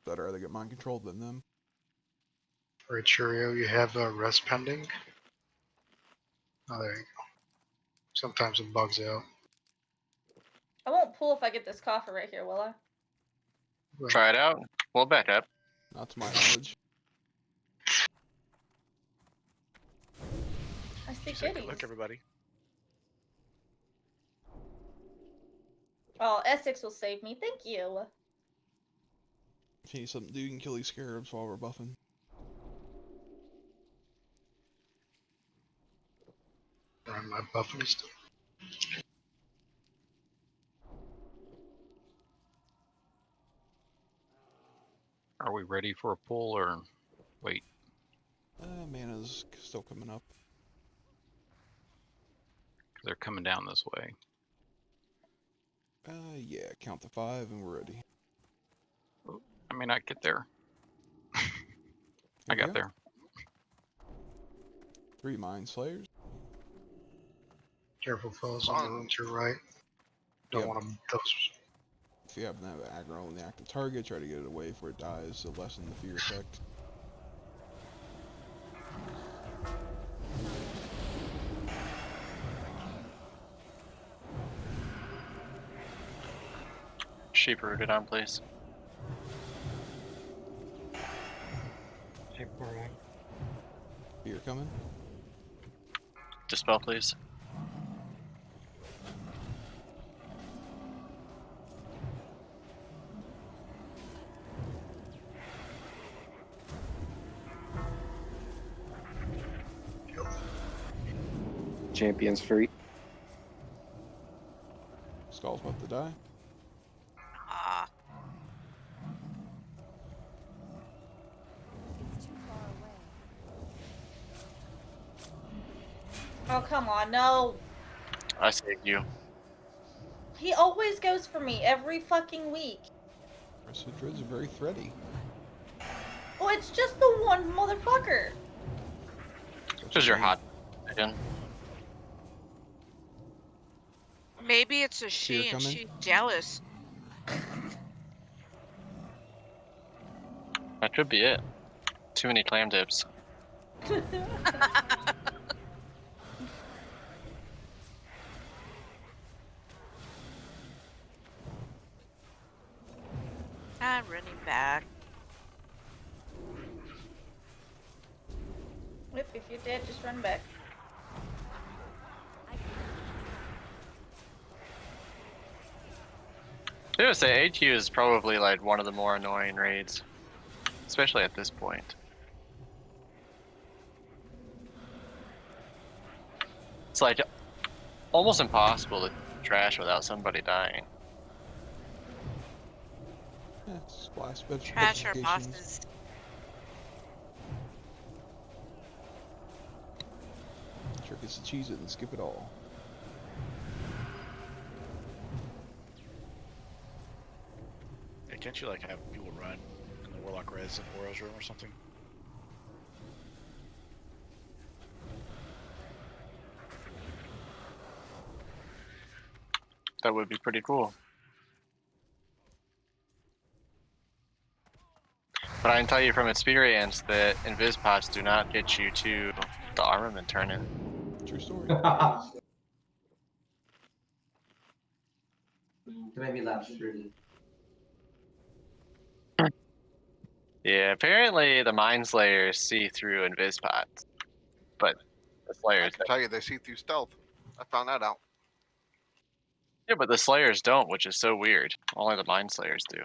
I'd rather get mind controlled than them. Alright, Churio, you have a rest pending. Oh, there you go. Sometimes it bugs out. I won't pull if I get this coffer right here, will I? Try it out. We'll back up. Not to my knowledge. I see Take a goodies. look, everybody. Oh, Essex will save me. Thank you. If you need something to do, you can kill these scarabs while we're buffing. Run my buffing stuff. Are we ready for a pull or wait? Mana's still coming up. They're coming down this way. Yeah, count to 5 and we're ready. I may not get there. I got there. 3 Mind Slayers. Careful, fellas, on the room to your right. Don't want to those. If you happen to have an aggro on the active target, try to get it away before it dies to lessen the fear effect. Sheep rooted on, please. Fear coming. Dispel, please. Champion's free. Skull's about to die. Ah. It's too far away. Oh, come on, no. I saved you. He always goes for me every fucking week. Resurgets are very thready. Oh, it's just the one motherfucker. Because you're hot again. Maybe it's a she and she's jealous. That could be it. Too many clam dips. I'm running back. Whip, if you're dead, just run back. I would say AQ is probably like one of the more annoying raids, especially at this point. It's like almost impossible to trash without somebody dying. Yeah, splash bed Trash our specifications. bosses. Trick is to cheese it and skip it all. Yeah, can't you like have people run in the Warlock Res in Oro's room or something? That would be pretty cool. But I can tell you from experience that invis pots do not get you to the armament turn-in. True story. That made me laugh really. Yeah, apparently the Mind Slayers see through invis pots, but the I Slayers. can tell you they see through stealth. I found that out. Yeah, but the Slayers don't, which is so weird. Only the Mind Slayers do.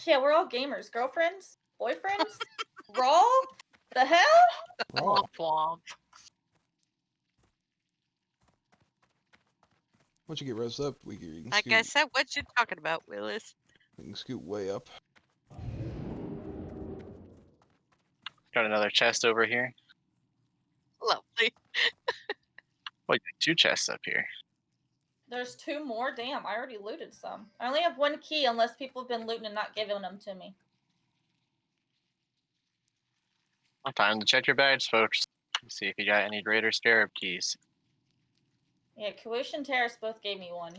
Yeah, we're all gamers. Girlfriends? Boyfriends? Raw? The hell? Oh, Womp. once you get rezzed up, you can Like scoot. I said, what you talking about, Willis? We can scoot way up. Got another chest over here. Lovely. Well, you got 2 chests up here. There's 2 more? Damn, I already looted some. I only have 1 key unless people have been looting and not giving them to me. Time to check your bags, folks. See if you got any greater scarab keys. Yeah, Kuish and Terrace both gave me 1.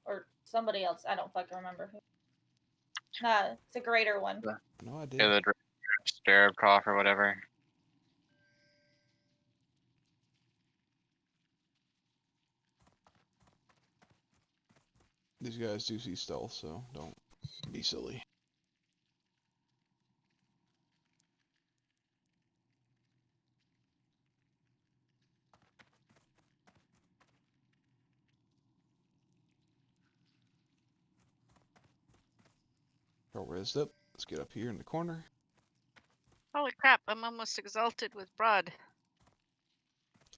Or somebody else. I don't fucking remember who. Nah, it's a greater one. No idea. Yeah, the scarab cough or whatever. These guys do see stealth, so don't be silly. All rezzed up. Let's get up here in the corner. Holy crap, I'm almost exalted with broad.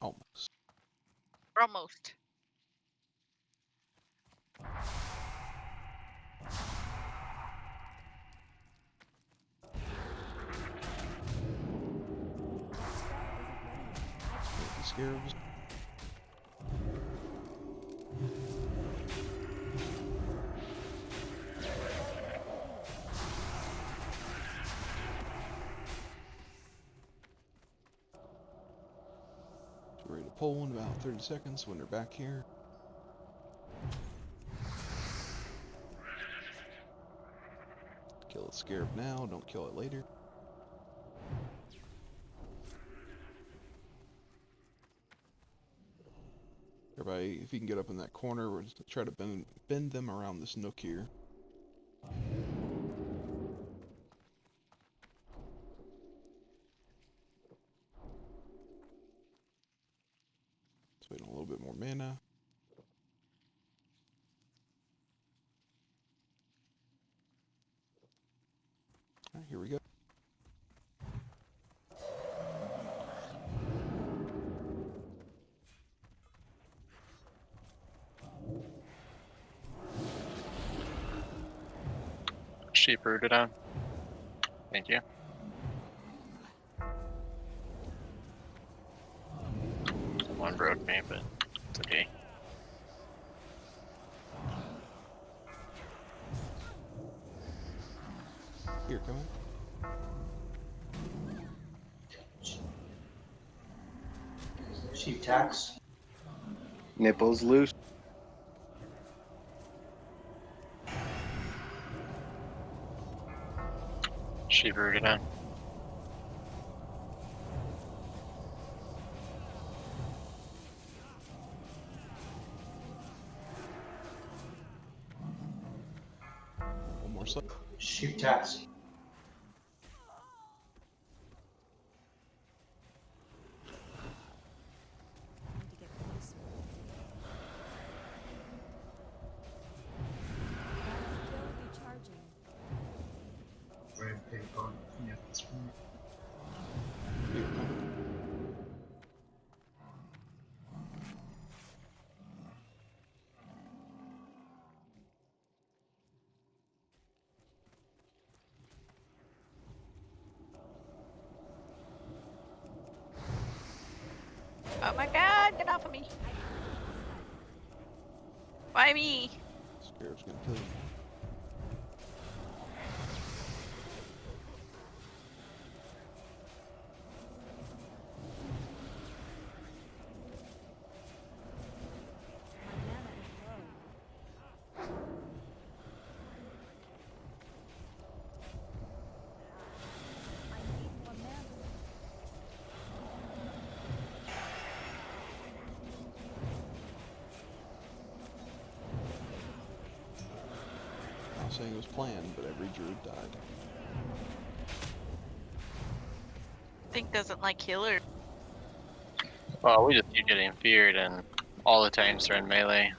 Almost. Almost. The Cineribus. We're ready to pull in about 30 seconds when they're back here. Kill the scarab now, don't kill it later. Everybody, if you can get up in that corner, we're just try to bend them around this nook here. Let's wait on a little bit more mana. Alright, here we go. Sheep rooted on. Thank you. One broke me, but it's okay. Here, come on. Sheep tax. Nipples loose. Sheep rooted on. One more slip. Sheep tax. Yeah, that's fine. Here, come on. Oh my god, get off of me. Why me? Scarab's gonna kill you. Not saying it was planned, but every druid died. Think doesn't like healer. Well, we just keep getting feared, and all the tanks are in melee,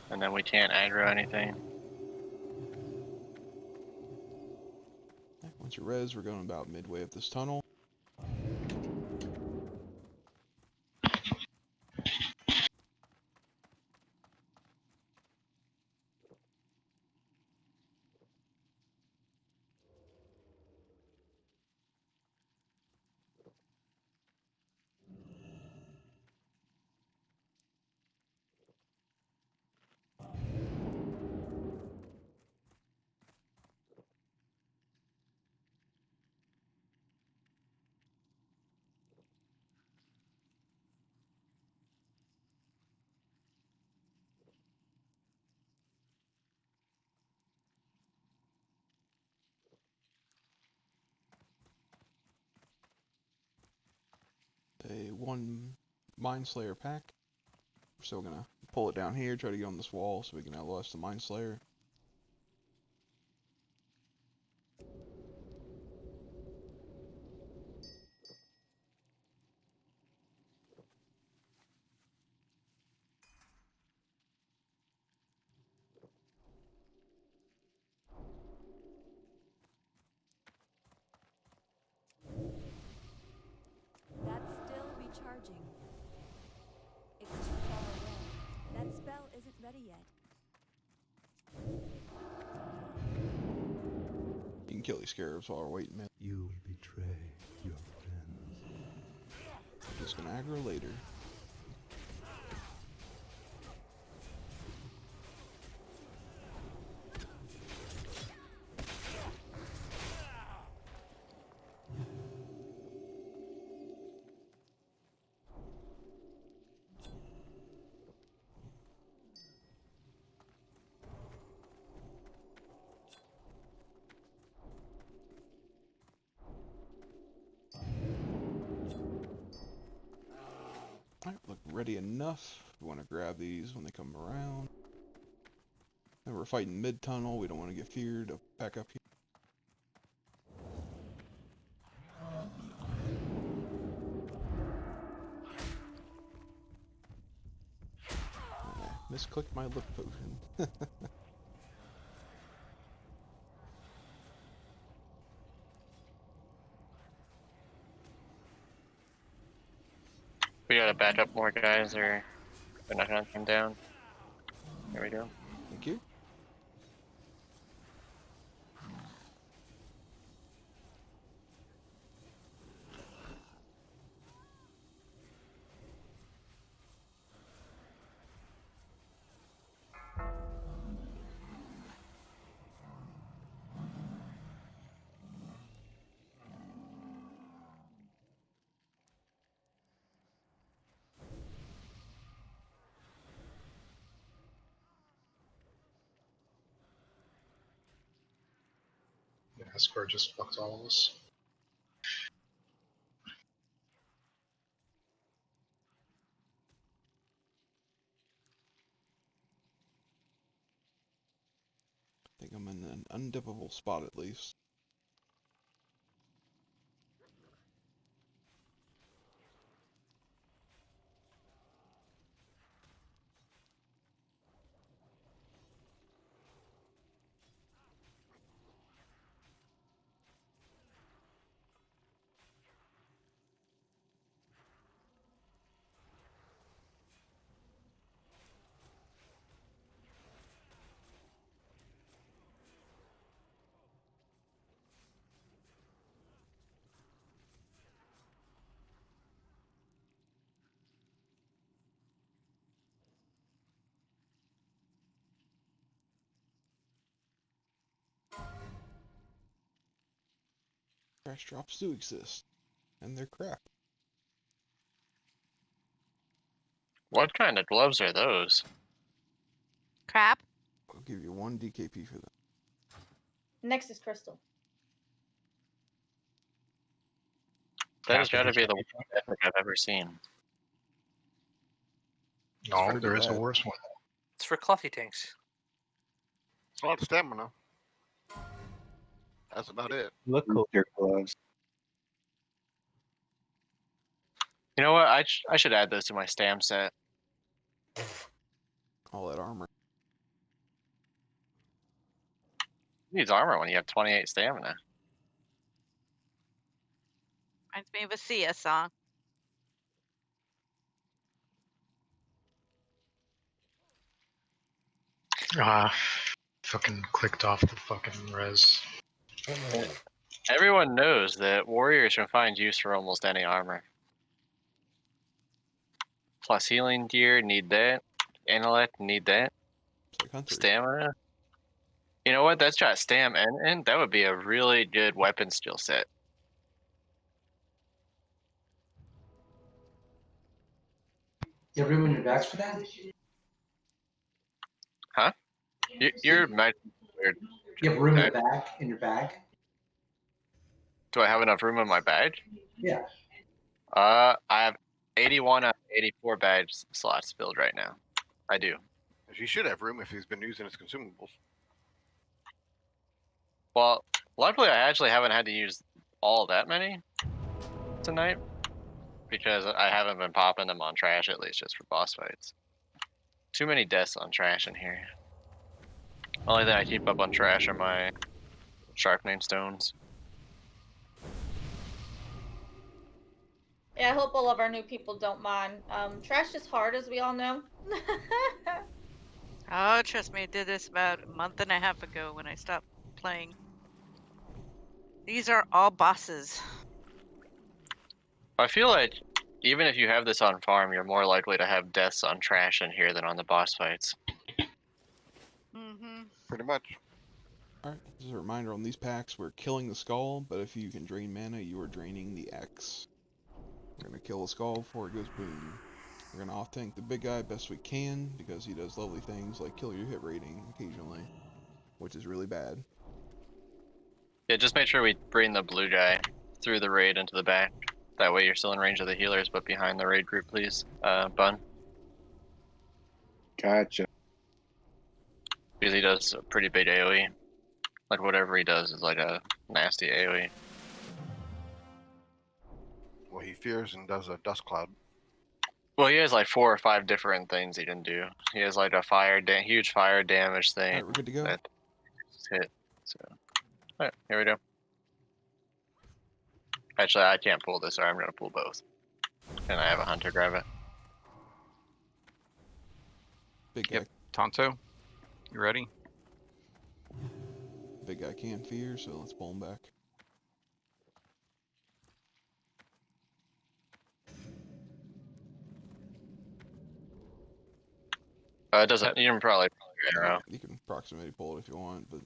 and then we can't aggro anything. Okay, once you're res, we're going about midway up this tunnel. one Mind Slayer pack. We're still gonna pull it down here, try to get on this wall so we can LOS the Mind Slayer. That's still recharging. It's too far away. That spell isn't ready yet. You can kill these scarabs while we're waiting, man. You betray your friends. I'm just gonna aggro later. Alright, look ready enough. We want to grab these when they come around. And we're fighting mid-tunnel, we don't want to get feared. Back up here. Misclicked my look potion. We gotta back up more guys, or they're not gonna come down. There we go. Thank you. Yeah, Square just fucked all of us. I think I'm in an undippable spot at least. Crash drops do exist, and they're crap. What kind of gloves are those? Crap. I'll give you 1 DKP for that. Next is Crystal. That has got to be the worst epic I've ever seen. No, there is a worse one. It's for coffee tanks. It's a lot of stamina. That's about it. Look cool. Your gloves. You know what? I should add those to my stam set. All that armor. Who needs armor when you have 28 stamina? Reminds me of a Sia song. Ah, fucking clicked off the fucking res. Everyone knows that warriors can find use for almost any armor. Plus healing gear, need that. Intellect, need that. Stamina. You know what? That's got stam and that would be a really good weapon skill set. You have room in your bags for that? Huh? You're weird. You have room in the bag, in your bag? Do I have enough room in my bag? Yeah. I have 81 out of 84 badge slots filled right now. I do. He should have room if he's been using his consumables. Well, luckily I actually haven't had to use all that many tonight because I haven't been popping them on trash, at least just for boss fights. Too many deaths on trash in here. Only thing I keep up on trash are my sharpening stones. Yeah, I hope all of our new people don't mind. Trash is hard, as we all know. Oh, trust me, I did this about a month and a half ago when I stopped playing. These are all bosses. I feel like even if you have this on farm, you're more likely to have deaths on trash in here than on the boss fights. Mm-hmm. Pretty much. Alright, just a reminder on these packs, we're killing the skull, but if you can drain mana, you are draining the X. We're going to kill the skull before it goes boom. We're going to off-tank the big guy best we can, because he does lovely things like kill your hit rating occasionally, which is really bad. Yeah, just make sure we bring the blue guy through the raid into the back. That way you're still in range of the healers, but behind the raid group, please. Bun. Gotcha. Because he does a pretty big AoE. Like whatever he does is like a nasty AoE. Well, he fears and does a dust cloud. Well, he has like 4 or 5 different things he can do. He has like a huge fire damage thing. Alright, we're good to go. That hit. So, alright, here we go. Actually, I can't pull this, or I'm gonna pull both. And I have a hunter grab it. Big guy. Yep. Tonto, you ready? Big guy can fear, so let's pull him back. It doesn't. You can probably pull your arrow. You can proximity pull it if you want, but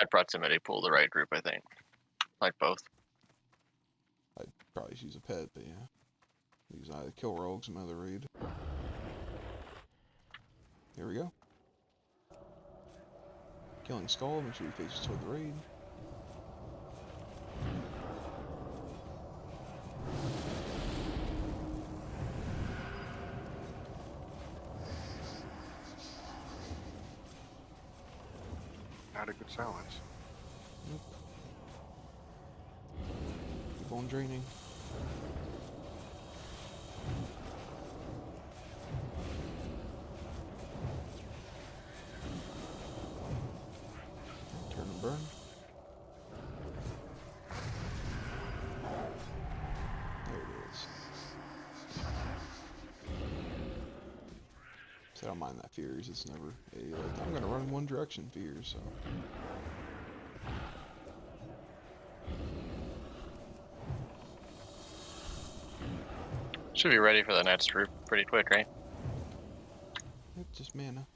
I'd proximity pull the right group, I think. Like both. I'd probably use a pet, but yeah. Use either kill rogues, another raid. Here we go. Killing skull, make sure he faces toward the raid. Not a good silence. Nope. Keep on draining. Turn and burn. There it is. So I don't mind that fears. It's never a like I'm gonna run in one direction fears. So. Should be ready for the next group pretty quick, right? Yep, just mana.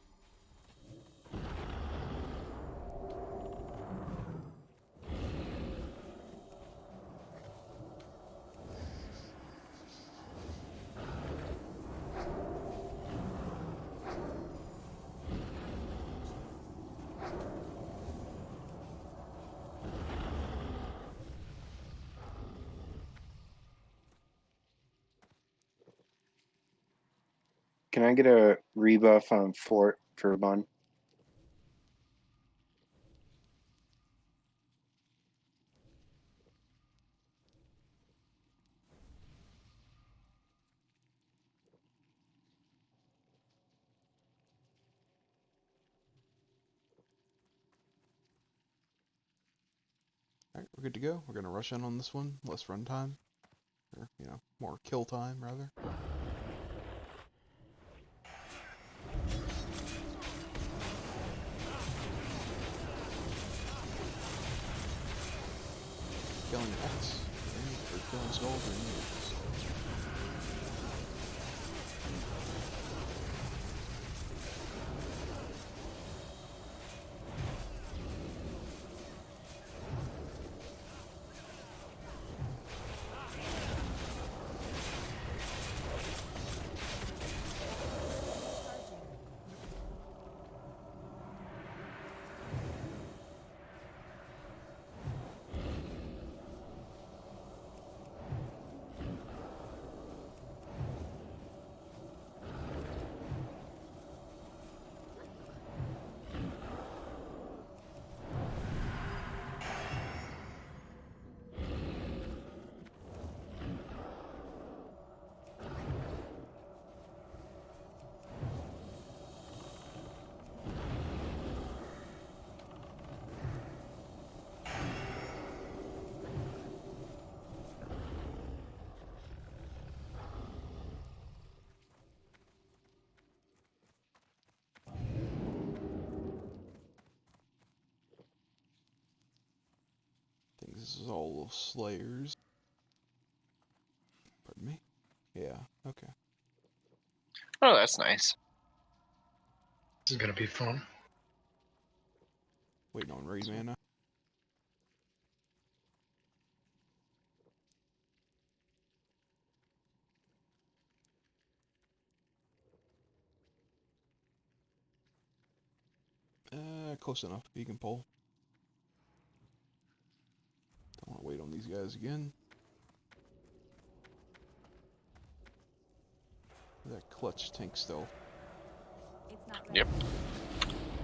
Can I get a rebuff on Fort for Bun? Alright, we're good to go. We're gonna rush in on this one. Less run time. Or, you know, more kill time, rather. Killing X. Or killing Skull during X. this is all Slayers. Pardon me? Yeah, okay. Oh, that's nice. This is gonna be fun. Waiting on raid mana. Close enough. You can pull. Don't want to wait on these guys again. That clutch tank stealth. Yep.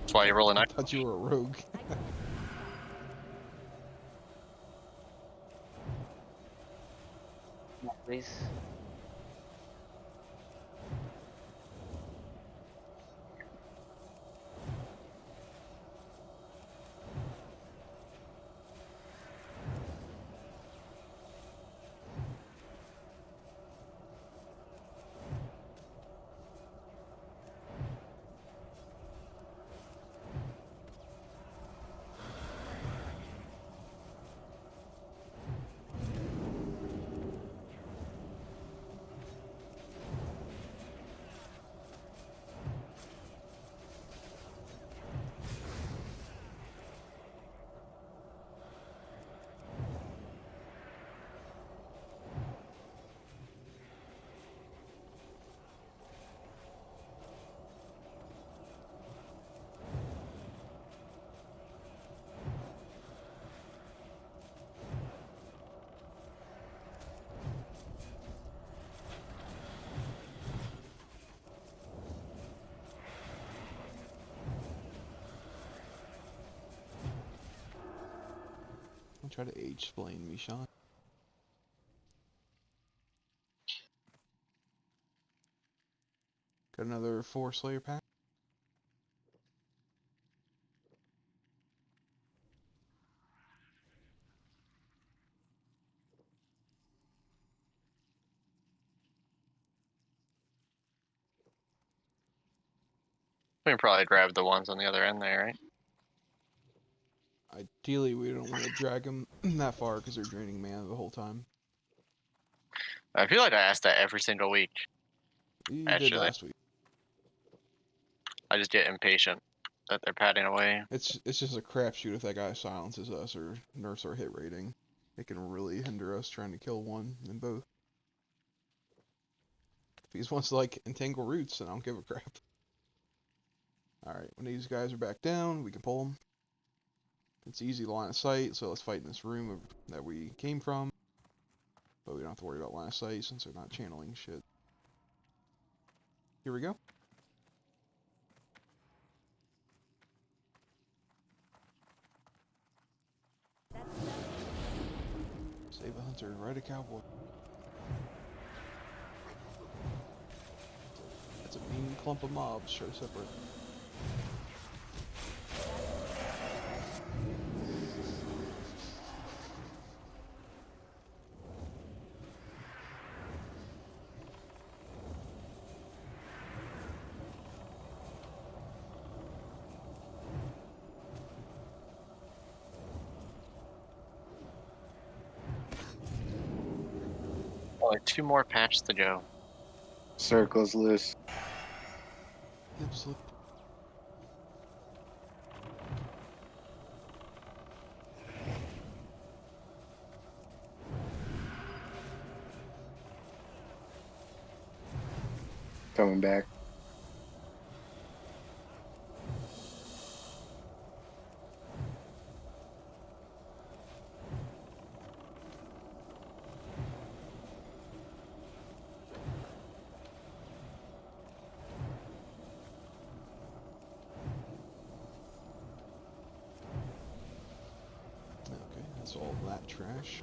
That's why you roll a I knife. thought you were a rogue. Please. Don't try to age-explain me, Sean. Got another 4 Slayer pack? We can probably grab the ones on the other end there, right? Ideally, we don't want to drag them that far because they're draining mana the whole time. I feel like I ask that every single week. You did Actually, last week. I just get impatient that they're padding away. It's just a crapshoot if that guy silences us or nerfs our hit rating. It can really hinder us trying to kill one in both. If he just wants to like entangle roots, then I don't give a crap. Alright, when these guys are back down, we can pull them. It's easy line of sight, so let's fight in this room that we came from. But we don't have to worry about line of sight since they're not channeling shit. Here we go. Save a hunter, ride a cowboy. That's a mean clump of mobs, show separate. Only 2 more patches to go. Circle's loose. Yep, slip. Coming back. Okay, that's all that trash.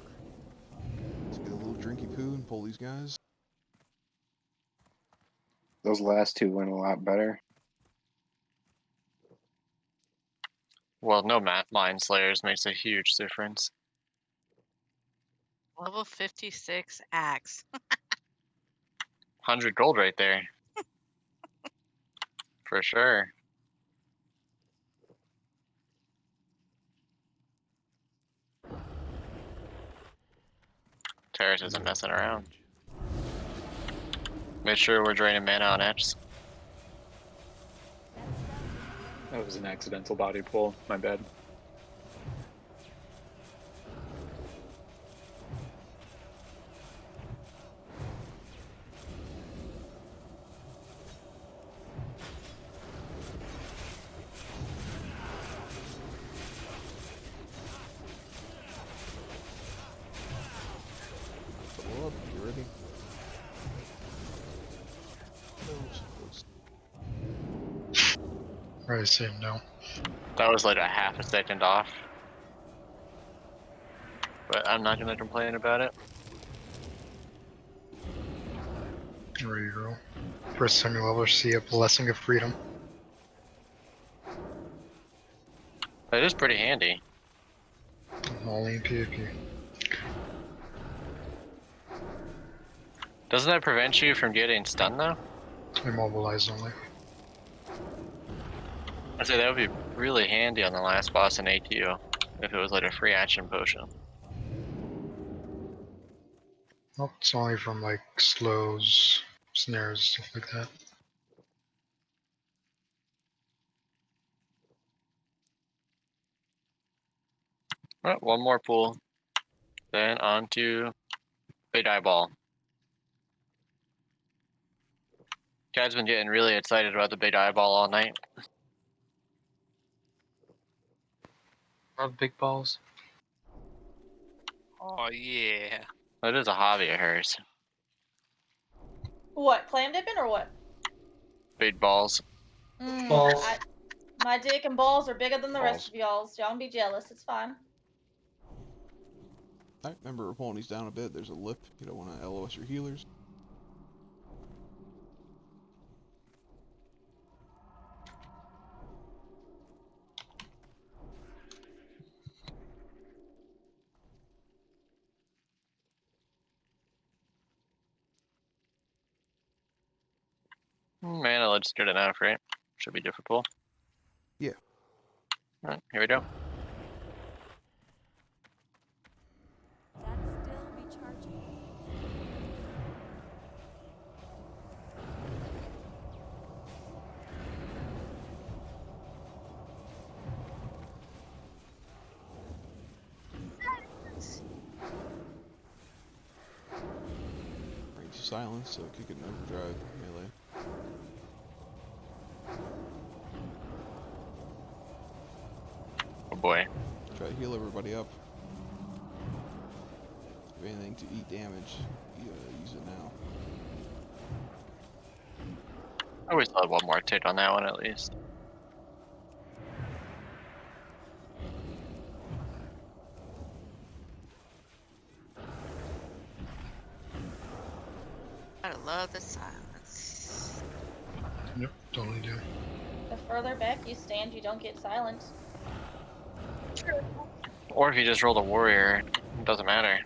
Let's get a little drinky poo and pull these guys. Those last 2 went a lot better. Well, no Mind Slayers makes a huge difference. Level 56 axe. 100 gold right there. For sure. Terrace isn't messing around. Make sure we're draining mana on X. That was an accidental body pull. My bad. Double up, get ready. No, so close. Right, same no. That was like a half a second off. But I'm not gonna complain about it. Ready to go. First time you level, see a blessing of freedom. It is pretty handy. Only in PvP. Doesn't that prevent you from getting stunned though? Immobilized only. I'd say that would be really handy on the last boss in ATO if it was like a free action potion. Nope, it's only from like slows, snares, stuff like that. Alright, one more pool. Then on to Big Eyeball. Cad's been getting really excited about the Big Eyeball all night. Love big balls. Oh yeah. That is a hobby of hers. What, clam dipping or what? Big balls. Balls. My dick and balls are bigger than the Balls. rest of y'all's. Y'all don't be jealous. It's fine. I remember pulling these down a bit. There's a lip. You don't want to LOS your healers. Mana, let's get it out, right? Should be difficult. Yeah. Alright, here we go. That's still recharging. Range of silence, so kick it in overdrive melee. Oh boy. Try to heal everybody up. If you have anything to eat damage, you gotta use it now. I always thought one more tick on that one at least. I love the silence. Yep, totally do. The further back you stand, you don't get silenced. Or if you just roll the warrior, it doesn't matter.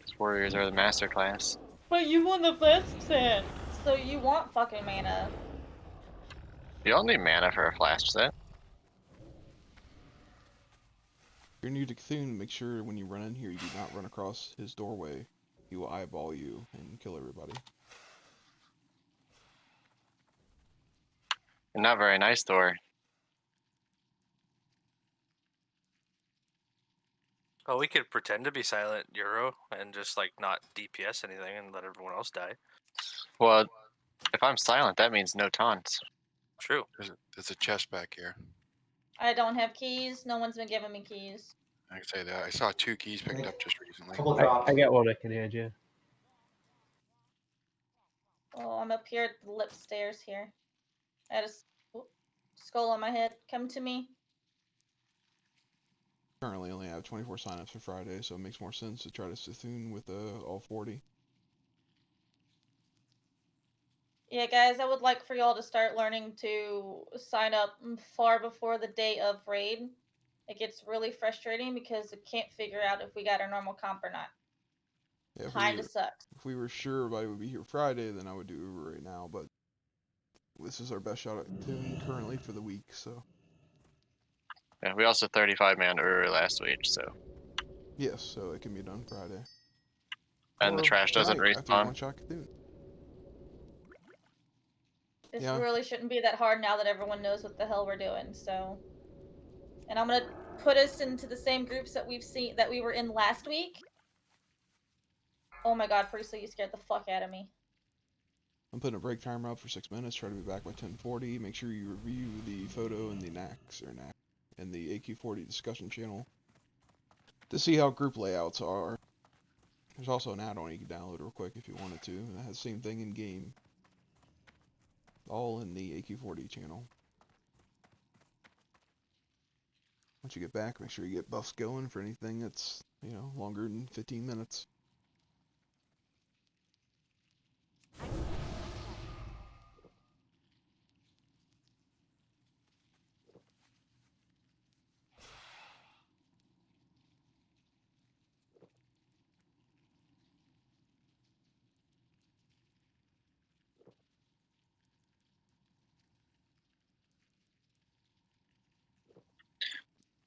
These warriors are the master class. But you want the flask set, so you want fucking mana. You don't need mana for a flash set. If you're new to Cthulhu, make sure when you run in here you do not run across his doorway. He will eyeball you and kill everybody. Not very nice door. Oh, we could pretend to be silent Euro and just like not DPS anything and let everyone else die. Well, if I'm silent, that means no taunts. True. There's a chest back here. I don't have keys. No one's been giving me keys. I can say that. I saw 2 keys picked up just recently. Couple drops. I got one I can add, yeah. Oh, I'm up here at the lip stairs here. I had a skull on my head. Come to me. Currently only have 24 signups for Friday, so it makes more sense to try to Cthulhu with all 40. Yeah, guys, I would like for y'all to start learning to sign up far before the day of raid. It gets really frustrating because it can't figure out if we got our normal comp or not. Yeah, Kinda sucks. If we were sure everybody would be here Friday, then I would do Uber right now, but this is our best shot at Cthulhu currently for the week, so. Yeah, we also 35 man last week, so. Yes, so it can be done Friday. And the Or trash doesn't tonight after respawn. one shot Cthulhu. This Yeah. really shouldn't be that hard now that everyone knows what the hell we're doing. So, and I'm gonna put us into the same groups that we were in last week. Oh my God, Priestley, you scared the fuck out of me. I'm putting a break timer up for 6 minutes. Try to be back by 10:40. Make sure you review the photo in the NAX and the AQ40 discussion channel to see how group layouts are. There's also an add-on you can download real quick if you wanted to. And it has the same thing in game. All in the AQ40 channel. Once you get back, make sure you get buffs going for anything that's, you know, longer than 15 minutes.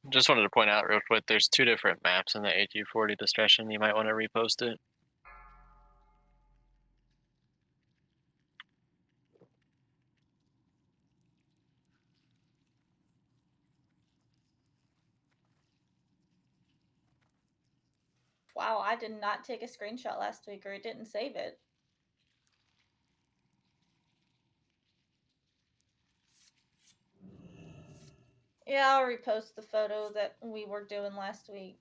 Just wanted to point out real quick, there's 2 different maps in the AQ40 discussion. You might want to repost it. Wow, I did not take a screenshot last week, or it didn't save it. Yeah, I'll repost the photo that we were doing last week.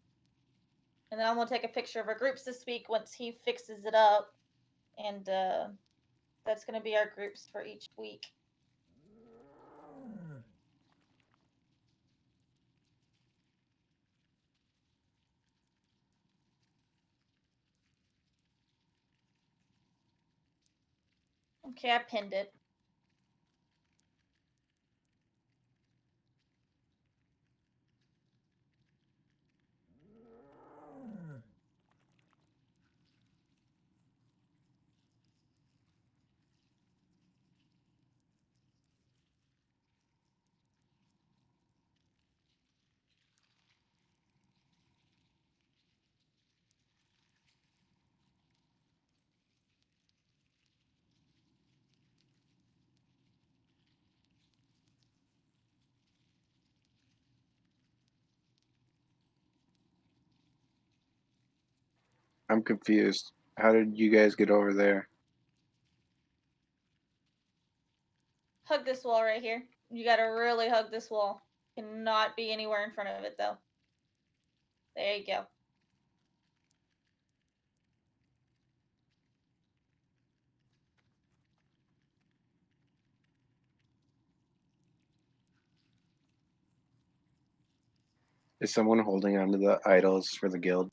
And then I'm gonna take a picture of our groups this week once he fixes it up. And that's gonna be our groups for each week. Okay, I pinned it. I'm confused. How did you guys get over there? Hug this wall right here. You gotta really hug this wall. Cannot be anywhere in front of it though. There you go. Is someone holding onto the idols for the guild?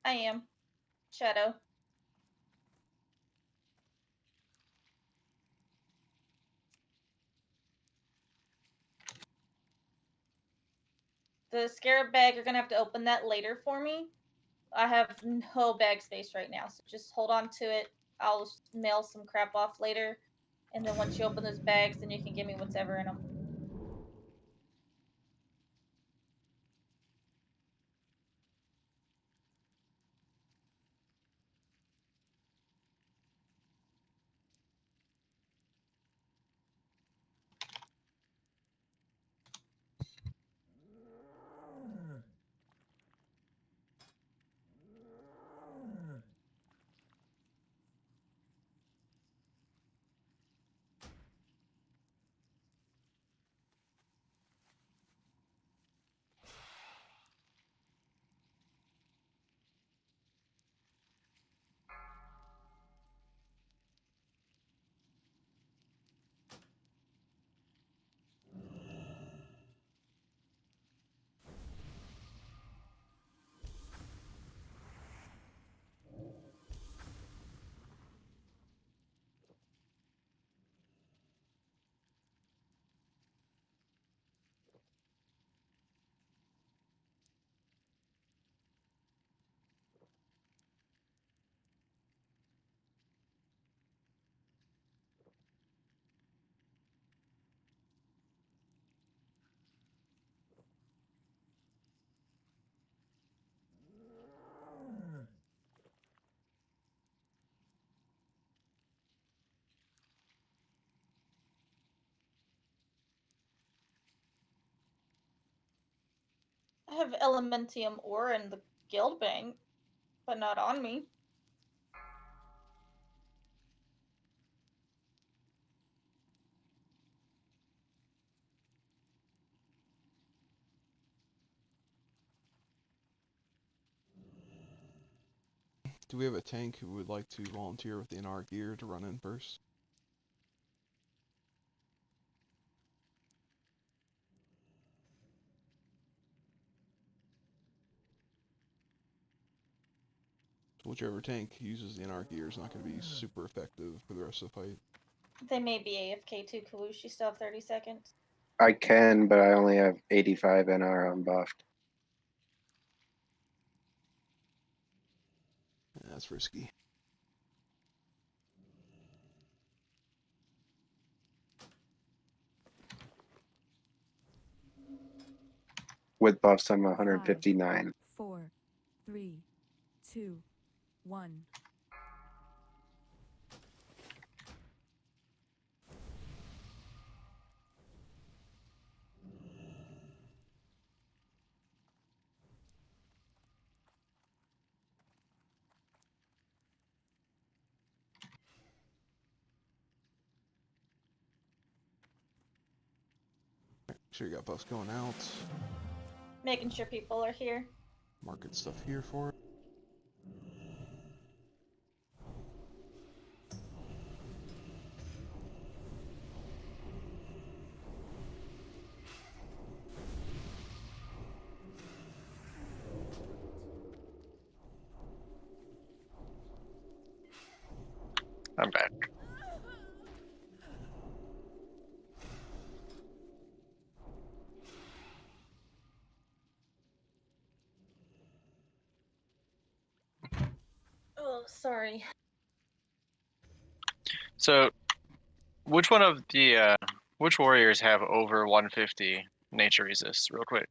I am. Shadow. The scarab bag, you're gonna have to open that later for me. I have no bag space right now, so just hold on to it. I'll mail some crap off later. And then once you open those bags, then you can give me whatever in them. have Elementium ore in the guild bank, but not on me. Do we have a tank who would like to volunteer with the Ahn'Qiraj to run in first? Whichever tank uses the Ahn'Qiraj is not going to be super effective for the rest of the fight. They may be AFK too, Kalush. You still have 30 seconds. I can, but I only have 85 NR unbuffed. Yeah, that's risky. With buffs, I'm 159. 4, 3, 2, 1. Make sure you got buffs going out. Making sure people are here. Market stuff here for it. I'm back. Oh, sorry. So, which one of the which warriors have over 150 nature resist? Real quick.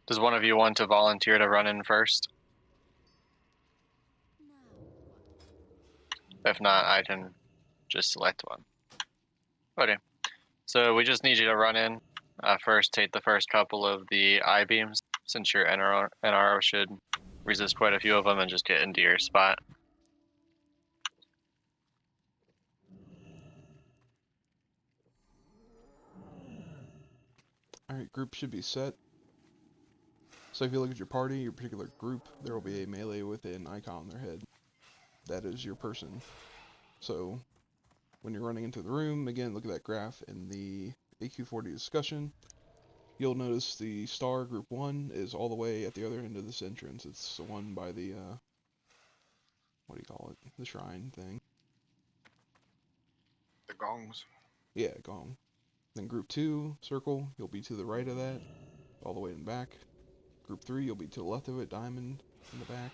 Does one of you want to volunteer to run in first? If not, I can just select one. Okay. So we just need you to run in. First, take the first couple of the I-beams, since your NRO should resist quite a few of them, and just get into your spot. Alright, group should be set. So if you look at your party, your particular group, there will be a melee with an icon on their head. That is your person. So when you're running into the room, again, look at that graph in the AQ40 discussion. You'll notice the star group 1 is all the way at the other end of this entrance. It's the one by the, what do you call it? The shrine thing. The gongs. Yeah, gong. Then group 2, circle, you'll be to the right of that, all the way in the back. Group 3, you'll be to the left of it, diamond in the back.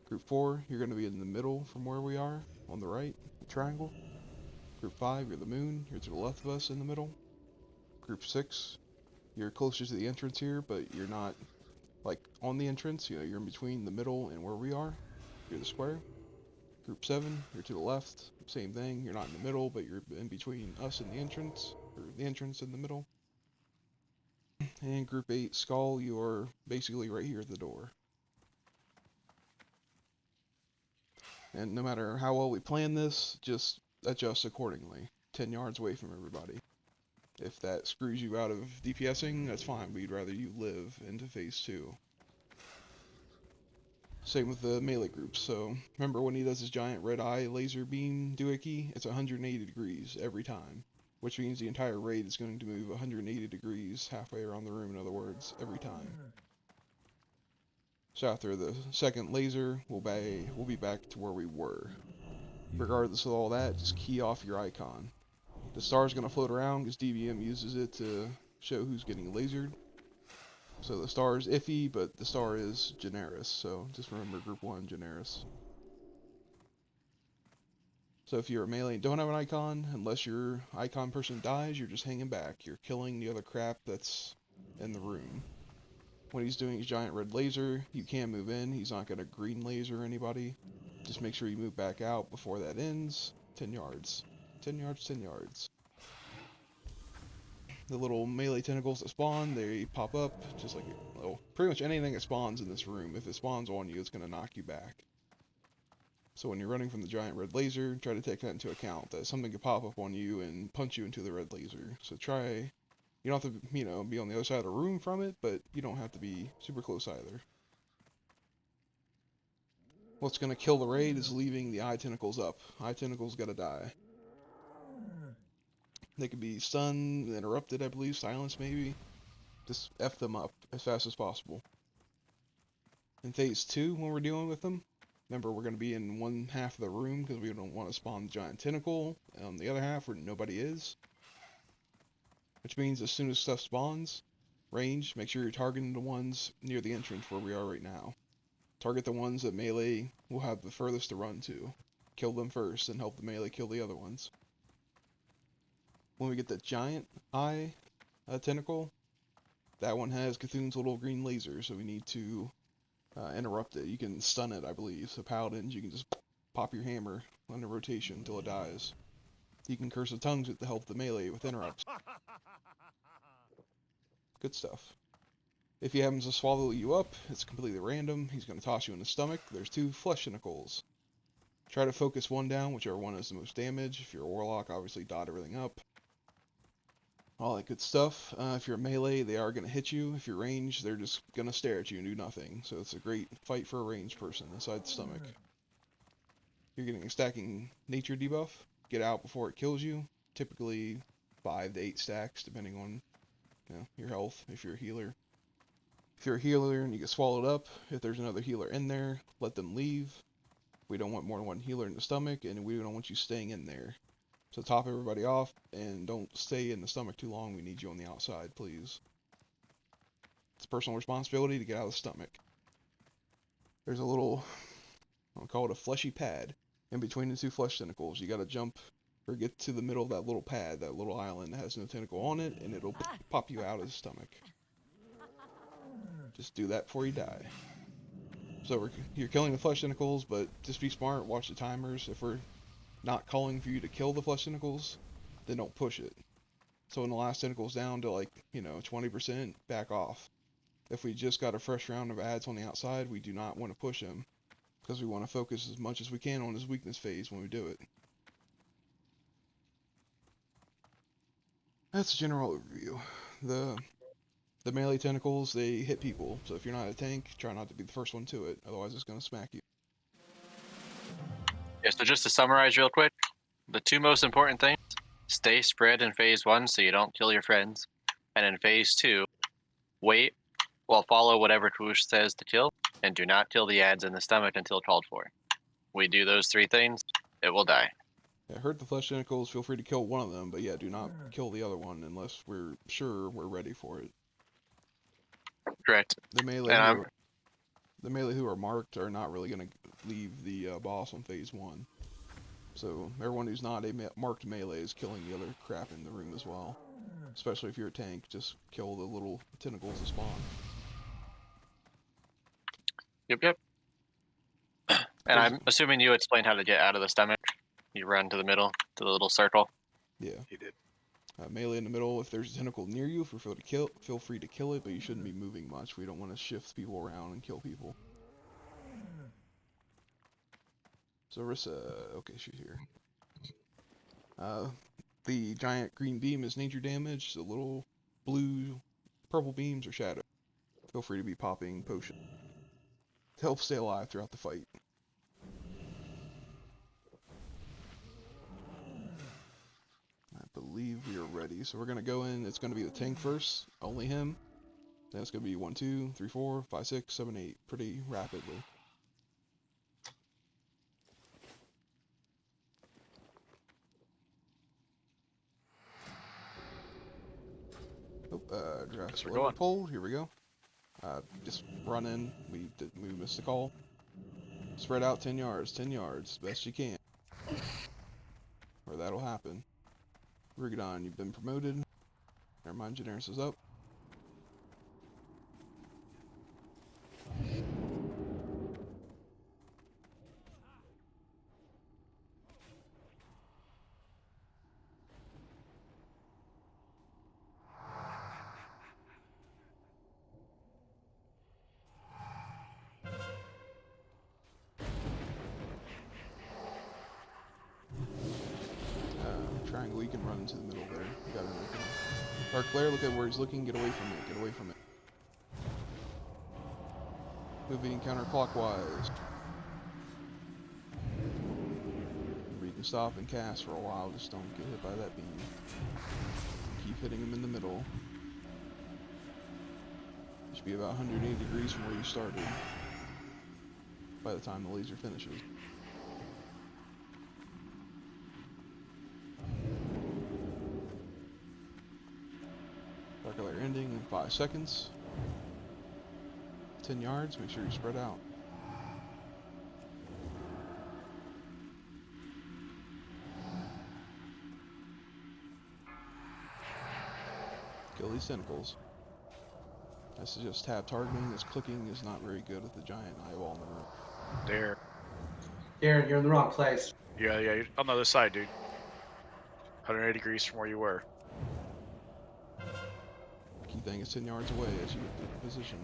Group 4, you're going to be in the middle from where we are, on the right, the triangle. Group 5, you're the moon, you're to the left of us in the middle. Group 6, you're closer to the entrance here, but you're not, like, on the entrance, you know, you're in between the middle and where we are. You're the square. Group 7, you're to the left, same thing, you're not in the middle, but you're in between us and the entrance, or the entrance in the middle. And group 8, skull, you're basically right here at the door. And no matter how well we plan this, just adjust accordingly. 10 yards away from everybody. If that screws you out of DPSing, that's fine, we'd rather you live into phase 2. Same with the melee groups. So remember when he does his giant red eye laser beam doohickey, it's 180 degrees every time, which means the entire raid is going to move 180 degrees halfway around the room, in other words, every time. So after the second laser, we'll be back to where we were. Regardless of all that, just key off your icon. The star's going to float around because DBM uses it to show who's getting lasered. So the star is iffy, but the star is generis. So just remember group 1 generis. So if you're a melee and don't have an icon, unless your icon person dies, you're just hanging back. You're killing the other crap that's in the room. When he's doing his giant red laser, you can move in. He's not going to green laser anybody. Just make sure you move back out before that ends. 10 yards. 10 yards, 10 yards. The little melee tentacles that spawn, they pop up, just like, well, pretty much anything that spawns in this room. If it spawns on you, it's going to knock you back. So when you're running from the giant red laser, try to take that into account, that something could pop up on you and punch you into the red laser. So try, you don't have to, you know, be on the other side of the room from it, but you don't have to be super close either. What's going to kill the raid is leaving the eye tentacles up. Eye tentacles gotta die. They could be stunned, interrupted, I believe, silenced maybe. Just F them up as fast as possible. In phase 2, when we're dealing with them, remember we're going to be in one half of the room because we don't want to spawn the giant tentacle. On the other half where nobody is. Which means as soon as stuff spawns, range, make sure you're targeting the ones near the entrance where we are right now. Target the ones that melee will have the furthest to run to. Kill them first and help the melee kill the other ones. When we get the giant eye tentacle, that one has Cthulhu's little green laser, so we need to interrupt it. You can stun it, I believe. So paladins, you can just pop your hammer under rotation until it dies. You can curse the tongues to help the melee with interrupts. Good stuff. If he happens to swallow you up, it's completely random. He's going to toss you in the stomach. There's 2 flesh tentacles. Try to focus one down, whichever one has the most damage. If you're a warlock, obviously dot everything up. All that good stuff. If you're a melee, they are going to hit you. If you're ranged, they're just going to stare at you and do nothing. So it's a great fight for a ranged person inside the stomach. You're getting a stacking nature debuff. Get out before it kills you. Typically 5 to 8 stacks, depending on your health, if you're a healer. If you're a healer and you get swallowed up, if there's another healer in there, let them leave. We don't want more than one healer in the stomach, and we don't want you staying in there. So top everybody off, and don't stay in the stomach too long. We need you on the outside, please. It's personal responsibility to get out of the stomach. There's a little, I'll call it a fleshy pad, in between the 2 flesh tentacles. You gotta jump, or get to the middle of that little pad, that little island that has no tentacle on it, and it'll pop you out of the stomach. Just do that before you die. So you're killing the flesh tentacles, but just be smart, watch the timers. If we're not calling for you to kill the flesh tentacles, then don't push it. So when the last tentacle's down to 20%, back off. If we just got a fresh round of ads on the outside, we do not want to push him, because we want to focus as much as we can on his weakness phase when we do it. That's a general overview. The melee tentacles, they hit people, so if you're not a tank, try not to be the first one to it, otherwise it's going to smack you. Yeah, so just to summarize real quick, the 2 most important things: stay spread in phase 1 so you don't kill your friends, and in phase 2, wait, well, follow whatever Twoosh says to kill, and do not kill the ads in the stomach until called for. We do those 3 things, it will die. Yeah, hurt the flesh tentacles, feel free to kill one of them, but yeah, do not kill the other one unless we're sure we're ready for it. Correct. The melee who are marked are not really going to leave the boss on phase 1. So everyone who's not a marked melee is killing the other crap in the room as well. Especially if you're a tank, just kill the little tentacles that spawn. Yep. And I'm assuming you explained how to get out of the stomach. You run to the middle, to the little circle. Yeah. He did. Melee in the middle. If there's a tentacle near you, feel free to kill it, but you shouldn't be moving much. We don't want to shift people around and kill people. So Rissa, okay, she's here. The giant green beam is nature damage. The little purple beams are shadow. Feel free to be popping potions to help stay alive throughout the fight. I believe we are ready. So we're going to go in. It's going to be the tank first. Only him. Then it's going to be 1, 2, 3, 4, 5, 6, 7, 8. Pretty rapidly. Draft we're going. pulled. Here we go. Just run in. We missed the call. Spread out 10 yards, 10 yards, best you can. Or that'll happen. Rigadon, you've been promoted. Never mind, Generis is up. Triangle, you can run into the middle there. You got it. Dark Glare, look at where he's looking. Get away from it. Get away from it. Moving counterclockwise. You can stop and cast for a while. Just don't get hit by that beam. Keep hitting him in the middle. You should be about 180 degrees from where you started by the time the laser finishes. Dark Glare ending in 5 seconds. 10 yards, make sure you spread out. Kill these tentacles. I suggest tab targeting, as clicking is not very good with the giant eyeball in the room. There. Darren, you're in the wrong place. Yeah, you're on the other side, dude. 180 degrees from where you were. Key thing is 10 yards away as you get to position.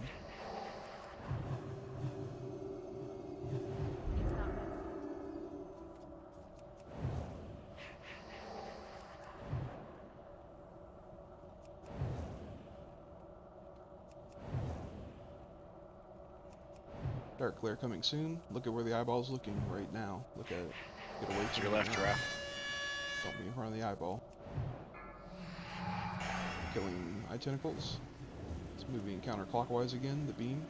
Dark Glare coming soon. Look at where the eyeball's looking right now. Look at it. Get away from your left, Giraffe. Don't be in front of the eyeball. Killing eye tentacles. It's moving counterclockwise again, the beam.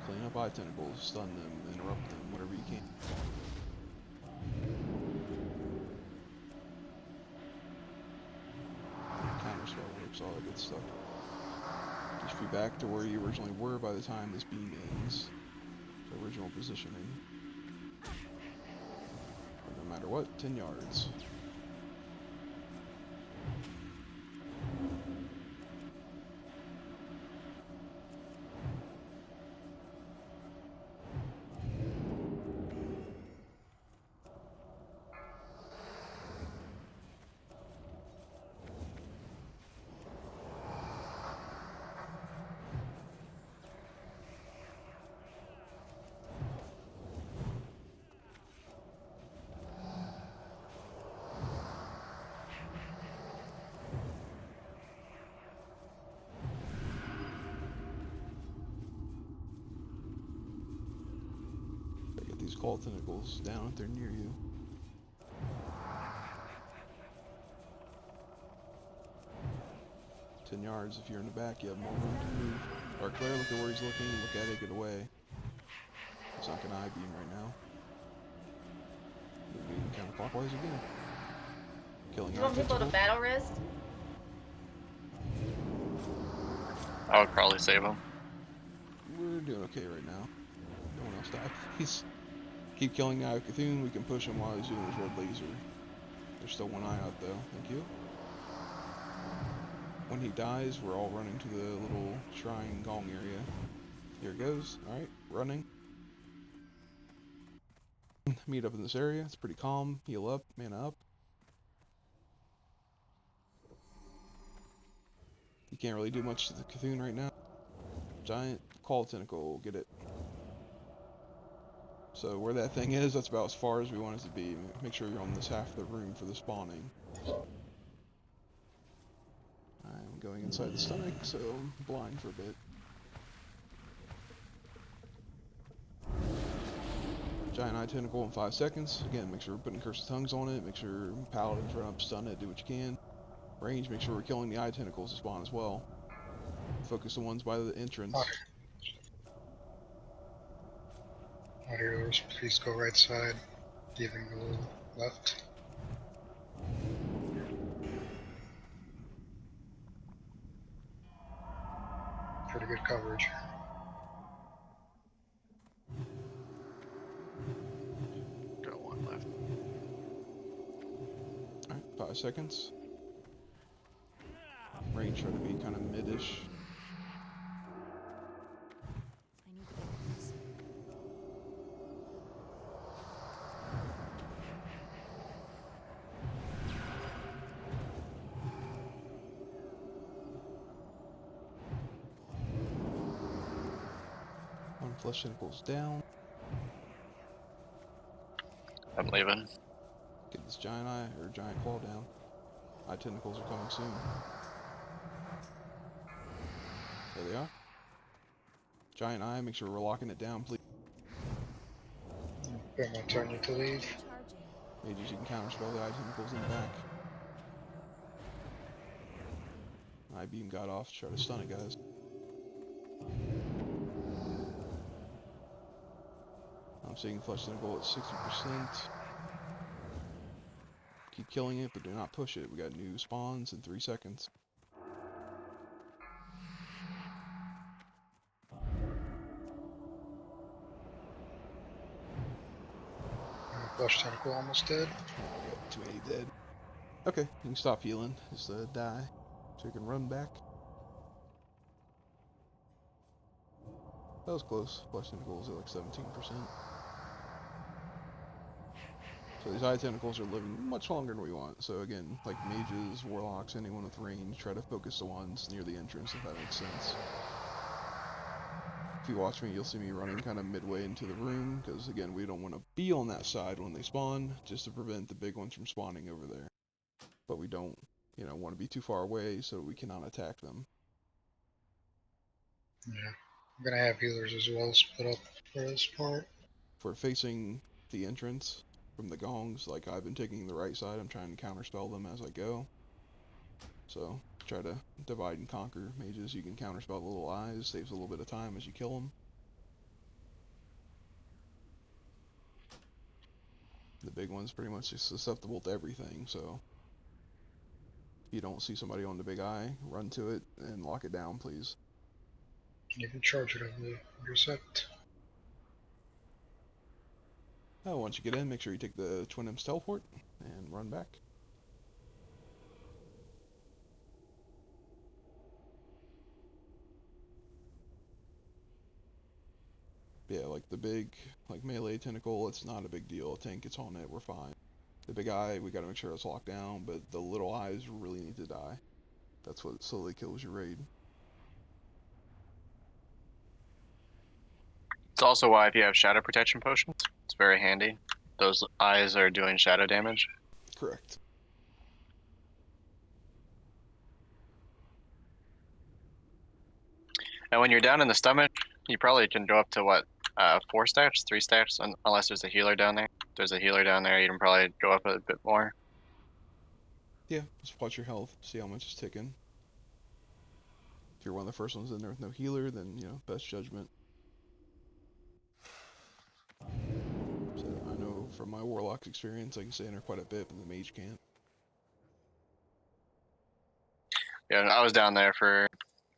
Clean up eye tentacles, stun them, interrupt them, whatever you can. Counter spell works, all that good stuff. Just be back to where you originally were by the time this beam ends. So original positioning. But no matter what, 10 yards. These claw tentacles down if they're near you. "10 yards, if you're in the back, you have more room to move. Dark Glare, look at where he's looking, look at it, get away. He's not gonna eye beam right now. Moving counterclockwise again. Killing You want people to battle res? I would probably save him. We're doing okay right now. No one else died. He's keep killing the Eye of Cthulhu. We can push him while he's doing his red laser. There's still one eye out though. Thank you. When he dies, we're all running to the little shrine gong area. Here it goes. Alright, running. Meet up in this area. It's pretty calm. Heal up, mana up. You can't really do much to the Cthulhu right now. Giant claw tentacle, get it. So where that thing is, that's about as far as we want it to be. Make sure you're on this half of the room for the spawning. I'm going inside the stomach, so I'm blind for a bit. Giant eye tentacle in 5 seconds. Again, make sure we're putting Curse of Tongues on it. Make sure paladins run up, stun it, do what you can. Range, make sure we're killing the eye tentacles to spawn as well. Focus the ones by the entrance. Warriors, please go right side, giving go left. pretty good coverage. Got one left. Alright, 5 seconds. Range try to be kind of mid-ish. I need to get this. One flesh tentacles down. I'm leaving. Get this giant eye or giant claw down. Eye tentacles are coming soon. There they are. Giant eye, make sure we're locking it down, please. I'm gonna turn you to lead. Charging. Mages, you can counterspell the eye tentacles in the back. Eye beam got off, try to stun it, guys. I'm seeing flesh tentacle at 60%. Keep killing it, but do not push it. We got new spawns in 3 seconds. Flesh tentacle almost dead. Yep, 280 dead. Okay, you can stop healing. Just die. So you can run back. That was close. Flesh tentacles at like 17%. So these eye tentacles are living much longer than we want. So again, like mages, warlocks, anyone with range, try to focus the ones near the entrance, if that makes sense. If you watch me, you'll see me running kind of midway into the room, because again, we don't want to be on that side when they spawn, just to prevent the big ones from spawning over there. But we don't, want to be too far away so we cannot attack them. Yeah. I'm gonna have healers as well split up for this part. If we're facing the entrance from the gongs, like I've been taking the right side, I'm trying to counterspell them as I go. So try to divide and conquer. Mages, you can counterspell the little eyes, saves a little bit of time as you kill them. The big one's pretty much just susceptible to everything, so if you don't see somebody on the big eye, run to it and lock it down, please. You can charge it on the reset. Oh, once you get in, make sure you take the Twin Imps teleport and run back. Yeah, like the big, melee tentacle, it's not a big deal. A tank gets on it, we're fine. The big eye, we gotta make sure it's locked down, but the little eyes really need to die. That's what slowly kills your raid. It's also why if you have shadow protection potions, it's very handy. Those eyes are doing shadow damage. Correct. And when you're down in the stomach, you probably can go up to what, 4 stacks, 3 stacks, unless there's a healer down there. If there's a healer down there, you can probably go up a bit more. Yeah, just watch your health, see how much is ticking. If you're one of the first ones in there with no healer, then, best judgment. So I know from my warlock's experience, I can stay in there quite a bit, but the mage can't. Yeah, I was down there for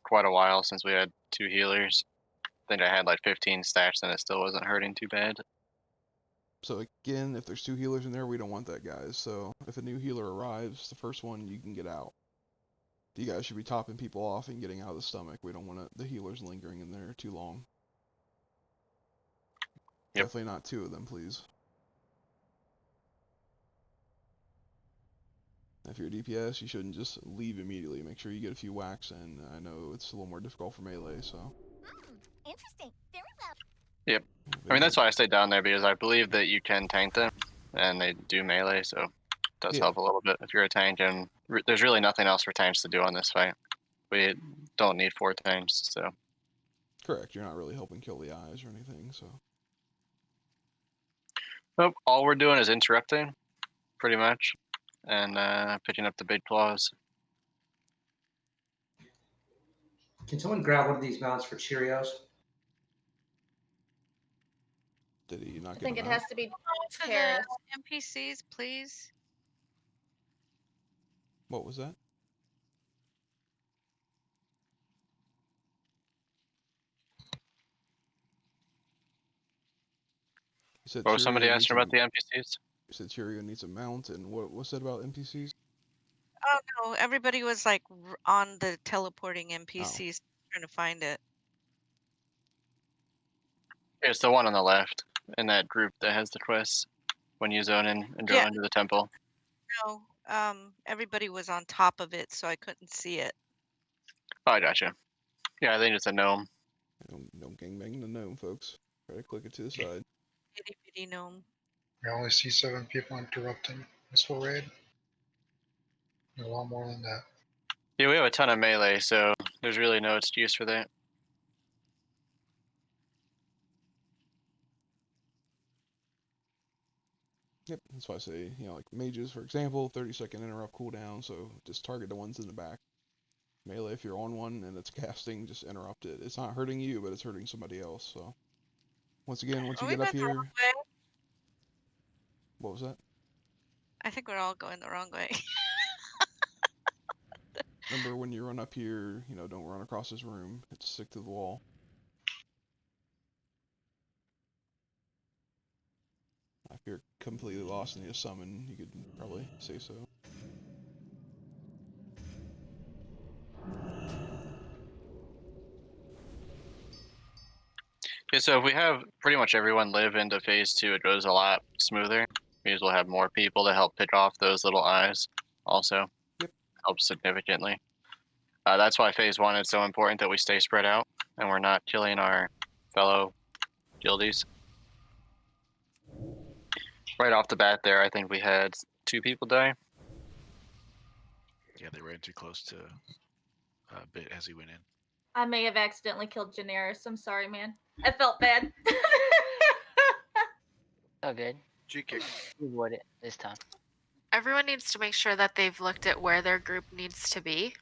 quite a while since we had 2 healers. I think I had like 15 stacks and it still wasn't hurting too bad. So again, if there's 2 healers in there, we don't want that, guys. So if a new healer arrives, the first one, you can get out. You guys should be topping people off and getting out of the stomach. We don't want the healers lingering in there too long. Yep. Definitely not 2 of them, please. If you're a DPS, you shouldn't just leave immediately. Make sure you get a few whacks in. I know it's a little more difficult for melee, so. Interesting. Very well. Yep. I mean, that's why I stayed down there, because I believe that you can tank them, and they do melee, so it does help a little bit if you're a tank, and there's really nothing else for tanks to do on this fight. We don't need 4 tanks, so. Correct, you're not really helping kill the eyes or anything, so. Nope, all we're doing is interrupting, pretty much, and picking up the big claws. Can someone grab one of these mounts for Cheerios? Did he not I get think it them has out? to be To the Terrace. NPCs, please. What was that? said Oh, somebody Cheerio asking needs about the NPCs? You said Cheerio needs a mount, and what's that about NPCs? Oh no, everybody was like on the teleporting Oh. NPCs trying to find it. It's the one on the left in that group that has the quests when you zone in and go Yeah. into the temple. No, everybody was on top of it, so I couldn't see it. Oh, I gotcha. Yeah, I think it's a gnome. Don't gangbang the gnome, folks. Try to click it to the side. Itty bitty gnome. I only see 7 people interrupting this whole raid. A lot more than that. Yeah, we have a ton of melee, so there's really no excuse for that. Yep, that's why I say, like mages, for example, 30-second interrupt cooldown, so just target the ones in the back. Melee, if you're on one and it's casting, just interrupt it. It's not hurting you, but it's hurting somebody else, so. Once again, once you get up here... What was that? I think we're all going the wrong way. Remember, when you run up here, don't run across this room. It's stick to the wall. If you're completely lost and need a summon, you could probably say so. Okay, so if we have pretty much everyone live into phase 2, it goes a lot smoother. Because we'll have more people to help pick off those little eyes also. Yep. Helps significantly. That's why phase 1 is so important that we stay spread out and we're not killing our fellow guildies. Right off the bat there, I think we had 2 people die. Yeah, they ran too close to Bit as he went in. I may have accidentally killed Cineribus. I'm sorry, man. I felt bad. Oh, good. G-kick. You would it this time. Everyone needs to make sure that they've looked at where their group needs to be.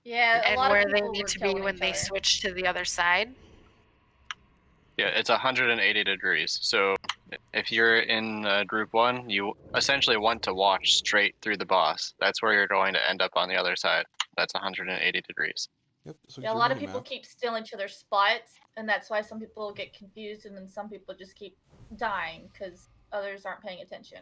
Yeah, a and lot of where they people need were to be killing when each they other. switch to the other side. Yeah, it's 180 degrees. So if you're in group 1, you essentially want to watch straight through the boss. That's where you're going to end up on the other side. That's 180 degrees. Yep. Yeah, a lot of people keep stealing each other's spots, and that's why some people get confused, and then some people just keep dying because others aren't paying attention.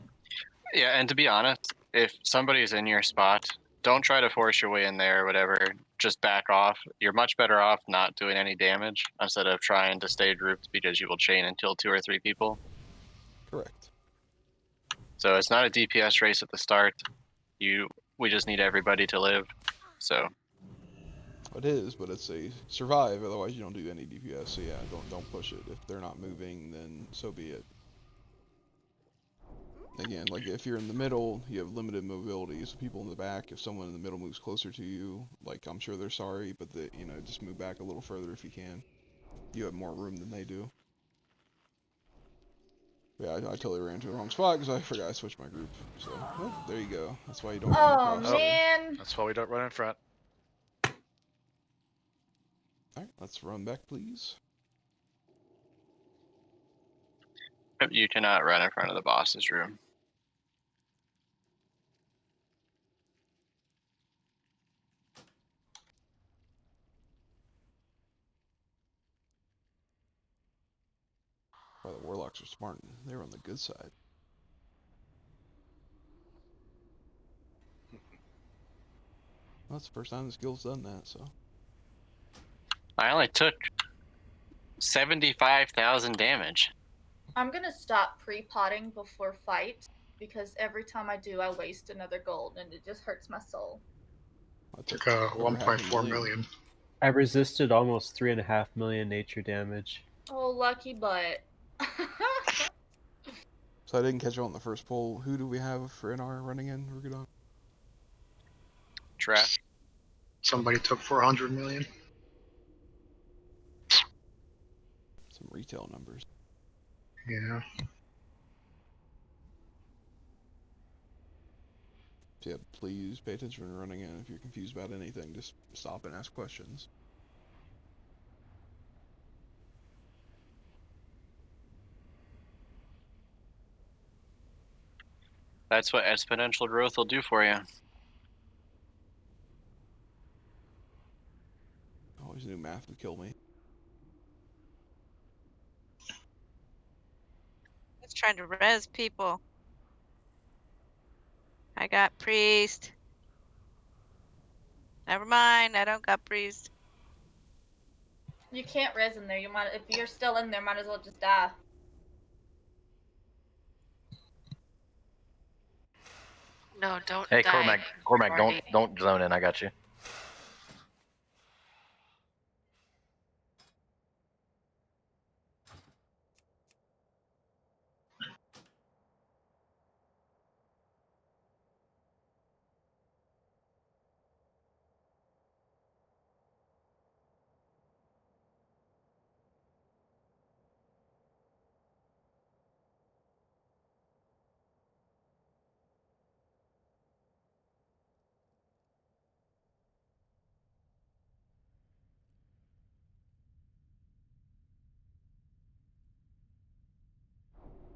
Yeah, and to be honest, if somebody's in your spot, don't try to force your way in there or whatever. Just back off. You're much better off not doing any damage instead of trying to stay grouped because you will chain and kill 2 or 3 people. Correct. So it's not a DPS race at the start. We just need everybody to live. So It is, but it's a survive, otherwise you don't do any DPS, so yeah, don't push it. If they're not moving, then so be it. Again, like if you're in the middle, you have limited mobility, so people in the back, if someone in the middle moves closer to you, like I'm sure they're sorry, but they, just move back a little further if you can. You have more room than they do. Yeah, I totally ran to the wrong spot because I forgot I switched my group. So, well, there you go. That's why you don't run across. Man. That's why we don't run in front. Alright, let's run back, please. you cannot run in front of the boss's room. Why the warlocks are smart. They were on the good side. Well, that's the first time this guild's done that, so. I only took 75,000 damage. I'm gonna stop pre-potting before fight because every time I do, I waste another gold, and it just hurts my soul. I took 1.4 million. I resisted almost 3.5 million nature damage. Oh, lucky butt. So I didn't catch on the first poll. Who do we have for NR running in, Rugadon? Trap. Somebody took 400 million. Some retail numbers. Yeah. So yeah, please pay attention when running in. If you're confused about anything, just stop and ask questions. That's what exponential growth will do for you. Always knew math would kill me. trying to res people. I got priest. Never mind, I don't got priest. You can't res in there. You might, if you're still in there, might as well just die. No, don't Hey, die. Cormac, Marty. don't zone in. I got you.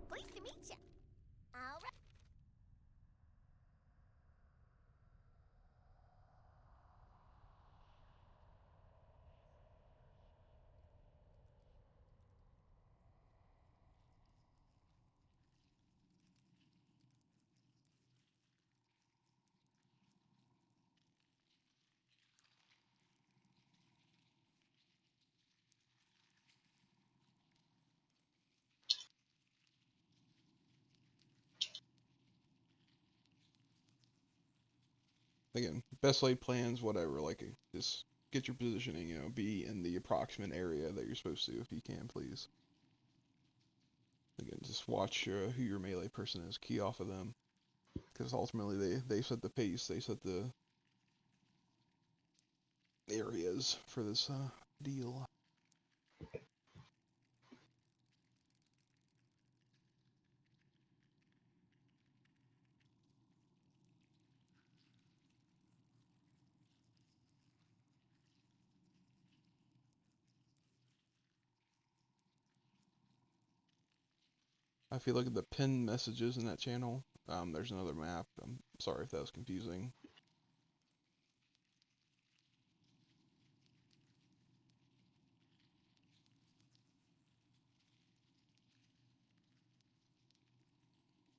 Pleased to meet you. All right. Again, best laid plans, whatever. Like, just get your positioning. You know, be in the approximate area that you're supposed to, if you can, please. Again, just watch who your melee person is. Key off of them, because ultimately they set the pace. They set the areas for this deal. If you look at the pinned messages in that channel, there's another map. I'm sorry if that was confusing.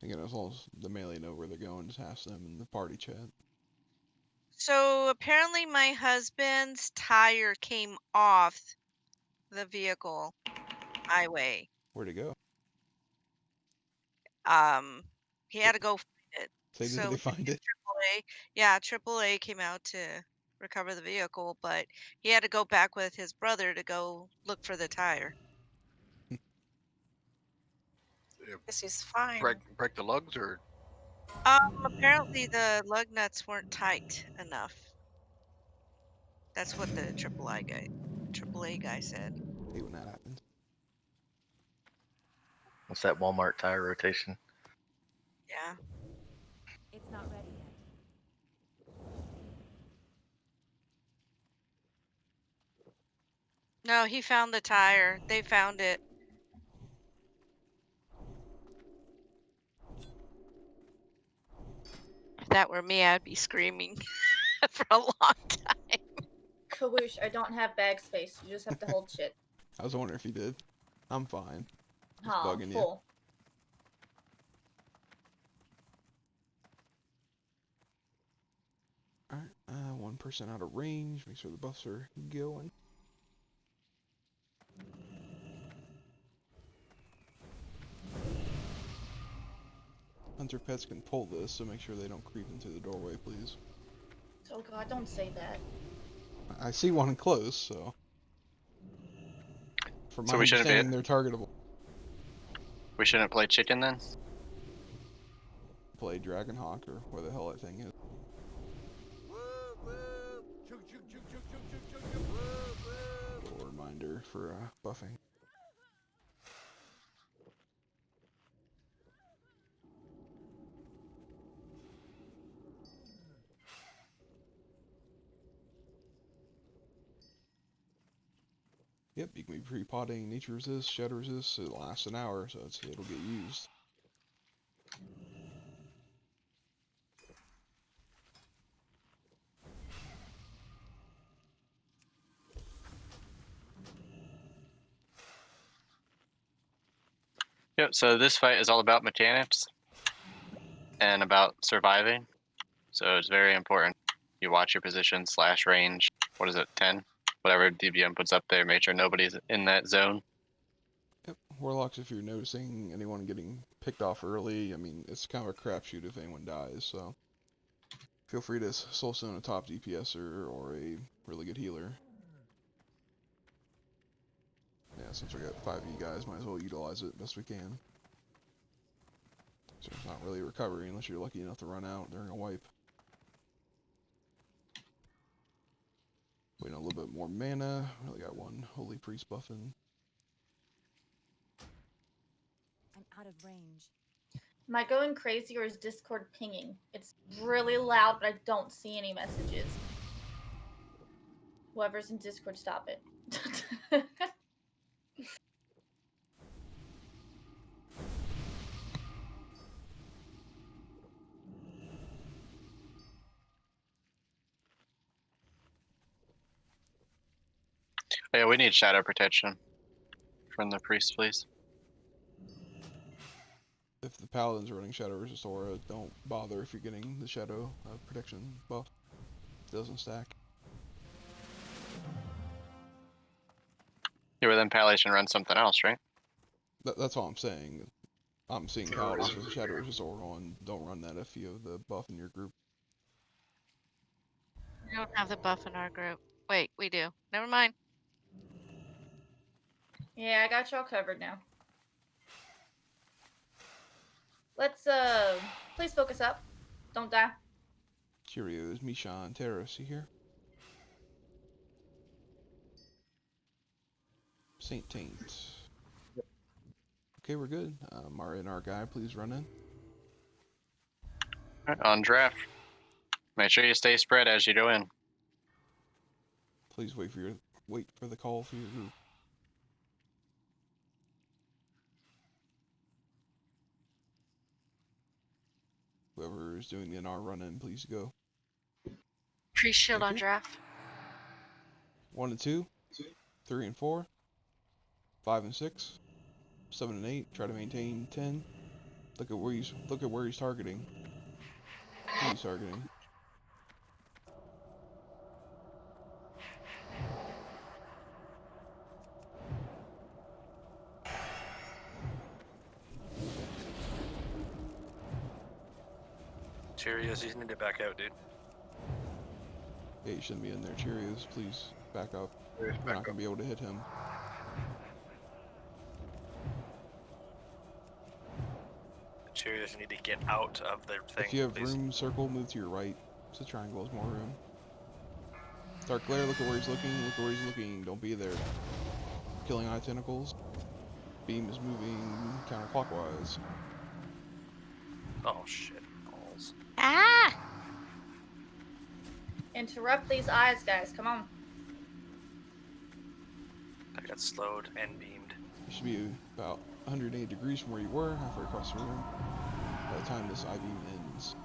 Again, as long as the melee know where they're going, just ask them in the party chat. So apparently my husband's tire came off the vehicle highway. Where'd it go? He had to go find it. Say, did So they find it? AAA, yeah, AAA came out to recover the vehicle, but he had to go back with his brother to go look for the tire. Guess he's fine. Break the lugs or? Apparently the lug nuts weren't tight enough. That's what the AAA guy said. Hate when that happens. What's that Walmart tire rotation? Yeah. It's not ready yet. No, he found the tire. They found it. If that were me, I'd be screaming for a long time. Kawoosh, I don't have bag space. You just have to hold shit. I was wondering if you did. I'm fine. Just Oh, bugging you. full. Alright, 1% out of range. Make sure the buffs are going. Hunter pets can pull this, so make sure they don't creep into the doorway, please. Oh god, don't say that. I see one close, so... From my So we shouldn't be- understanding, they're targetable. We shouldn't play chicken then? Play Dragonhawk, or where the hell that thing is. Little reminder for buffing. Yep, you can be pre-potting nature resist, shadow resist. It lasts an hour, so it'll get used. Yep, so this fight is all about mechanics and about surviving. So it's very important. You watch your position / range. What is it, 10? Whatever DBM puts up there, make sure nobody's in that zone. Yep. Warlocks, if you're noticing anyone getting picked off early, I mean, it's kind of a crapshoot if anyone dies, so feel free to soulstone a top DPSer or a really good healer. Yeah, since we got 5 of you guys, might as well utilize it best we can. So it's not really a recovery unless you're lucky enough to run out during a wipe. Waiting a little bit more mana. We only got 1 Holy Priest buffing. I'm out of range. Am I going crazy or is Discord pinging? It's really loud, but I don't see any messages. Whoever's in Discord, stop it. Yeah, we need shadow protection from the priest, please. If the paladin's running Shadow Resist Aura, don't bother if you're getting the Shadow protection buff. It doesn't stack. Yeah, but then Palliation run something else, right? That's all I'm saying. I'm seeing paladins with Shadow Resist Aura on. Don't run that if you have the buff in your group. We don't have the buff in our group. Wait, we do. Never mind. Yeah, I got y'all covered now. Let's please focus up. Don't die. Cheerios, Mishan, Terrace, you here? Saint Taint. Okay, we're good. Mara and our guy, please run in. Alright, on draft. Make sure you stay spread as you go in. Please wait for the call for your group. Whoever is doing the NR run in, please go. Pre-shield on draft. 1 and 2, 3 and 4, 5 and 6, 7 and 8. Try to maintain 10. Look at where he's targeting. Who he's targeting. Cheerios, you need to back out, dude. Yeah, you shouldn't be in there. Cheerios, please back up. Yeah, We're not gonna be able to hit him. Cheerios, you need to get out of their thing. If you have please. room, circle, move to your right. It's a triangle, has more room. Dark Glare, look at where he's looking. Look where he's looking. Don't be there. Killing eye tentacles. Beam is moving counterclockwise. Oh shit. Balls. Ah! Interrupt these eyes, guys. Come on. I got slowed and beamed. You should be about 180 degrees from where you were, halfway across the room, by the time this I-beam ends.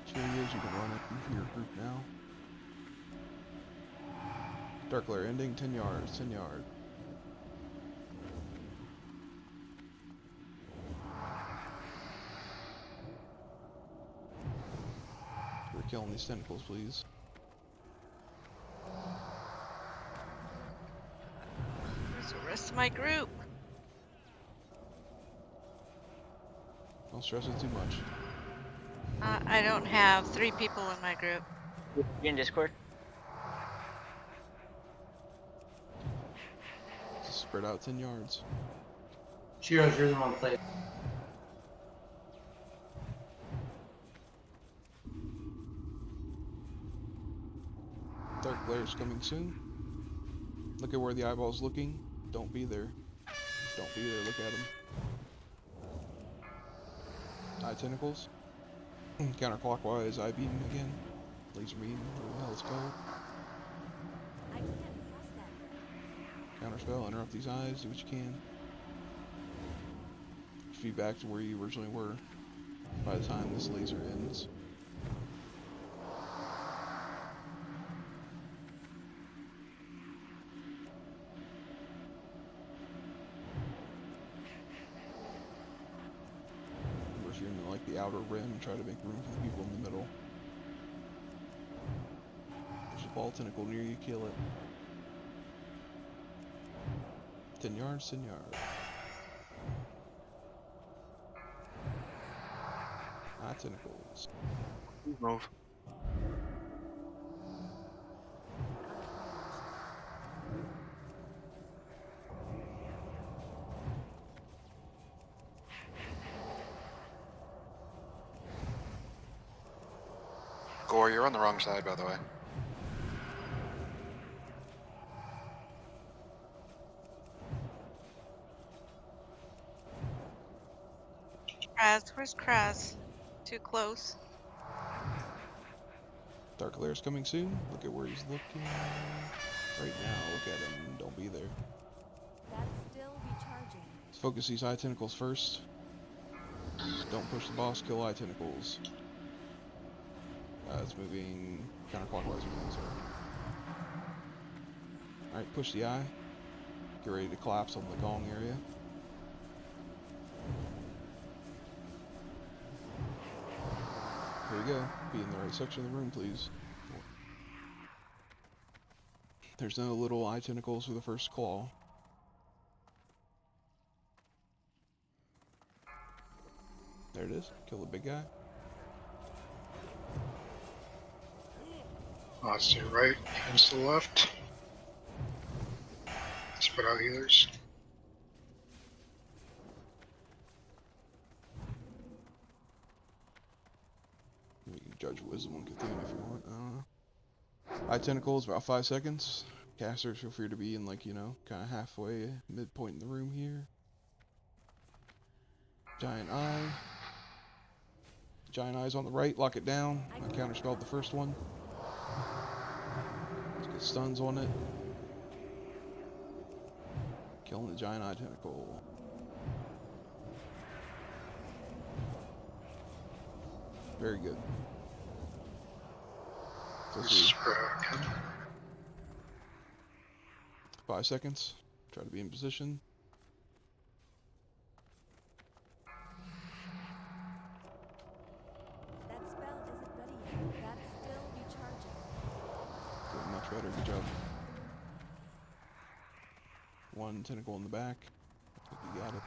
Cheerios, you can run it for your group now. Dark Glare ending, 10 yards, 10 yards. We're killing these tentacles, please. Where's the rest of my group? Don't stress it too much. I don't have 3 people in my group. You in Discord? Just spread out 10 yards. Cheerios, you're in the wrong place. Dark Glare's coming soon. Look at where the eyeball's looking. Don't be there. Don't be there. Look at him. Eye tentacles. Counterclockwise, eye beam again. Laser beam, whatever the hell it's called. I can't cross that. Counterspell, interrupt these eyes, do what you can. Should be back to where you originally were by the time this laser ends. like the outer rim and try to make room for the people in the middle. There's a ball tentacle near you, kill it. 10 yards, 10 yards. Tentacles. Move. Gore, you're on the wrong side, by the way. Where's Kraz? Too close. Dark Lair's coming soon. Look at where he's looking. Right now, look at him. Don't be there. That's still recharging. Let's focus these eye tentacles first. Don't push the boss, kill eye tentacles. It's moving counterclockwise again, sorry. Alright, push the eye. Get ready to collapse on the gong area. Here we go. Be in the right section of the room, please. There's no little eye tentacles for the first claw. There it is. Kill the big guy. Odds to the right, hands to the left. Spread out healers. You can judge wisdom on Cthulhu if you want. I don't know. Eye tentacles, about 5 seconds. Casters, feel free to be in, like, you know, kind of halfway, midpoint in the room here. Giant eye. Giant eye's on the right, lock it down. I counterspelled the first one. Let's get stuns on it. Killing the giant eye tentacle. Very good. So let's see. 5 seconds. Try to be in position. That spell isn't ready yet. That's still recharging. Good, much better. Good job. One tentacle in the back. I think you got it.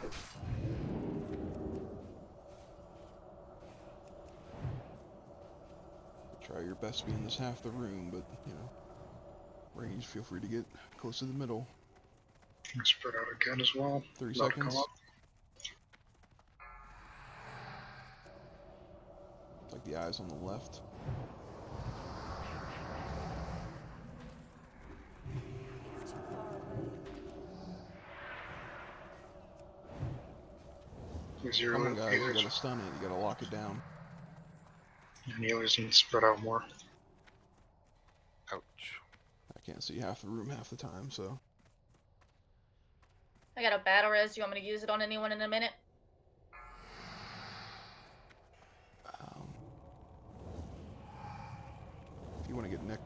Try your best to be in this half of the room, but, you know, range, feel free to get close to the middle. Spread out again as well. 30 Not seconds. come up. Like the eyes on the left. It's too far away. Zero Come on, guys, you healers. gotta stun it, you gotta lock it down. And healers need to spread out more. Ouch. I can't see half the room half the time, so. I got a battle res. Do you want me to use it on anyone in a minute? If you want to get Nick.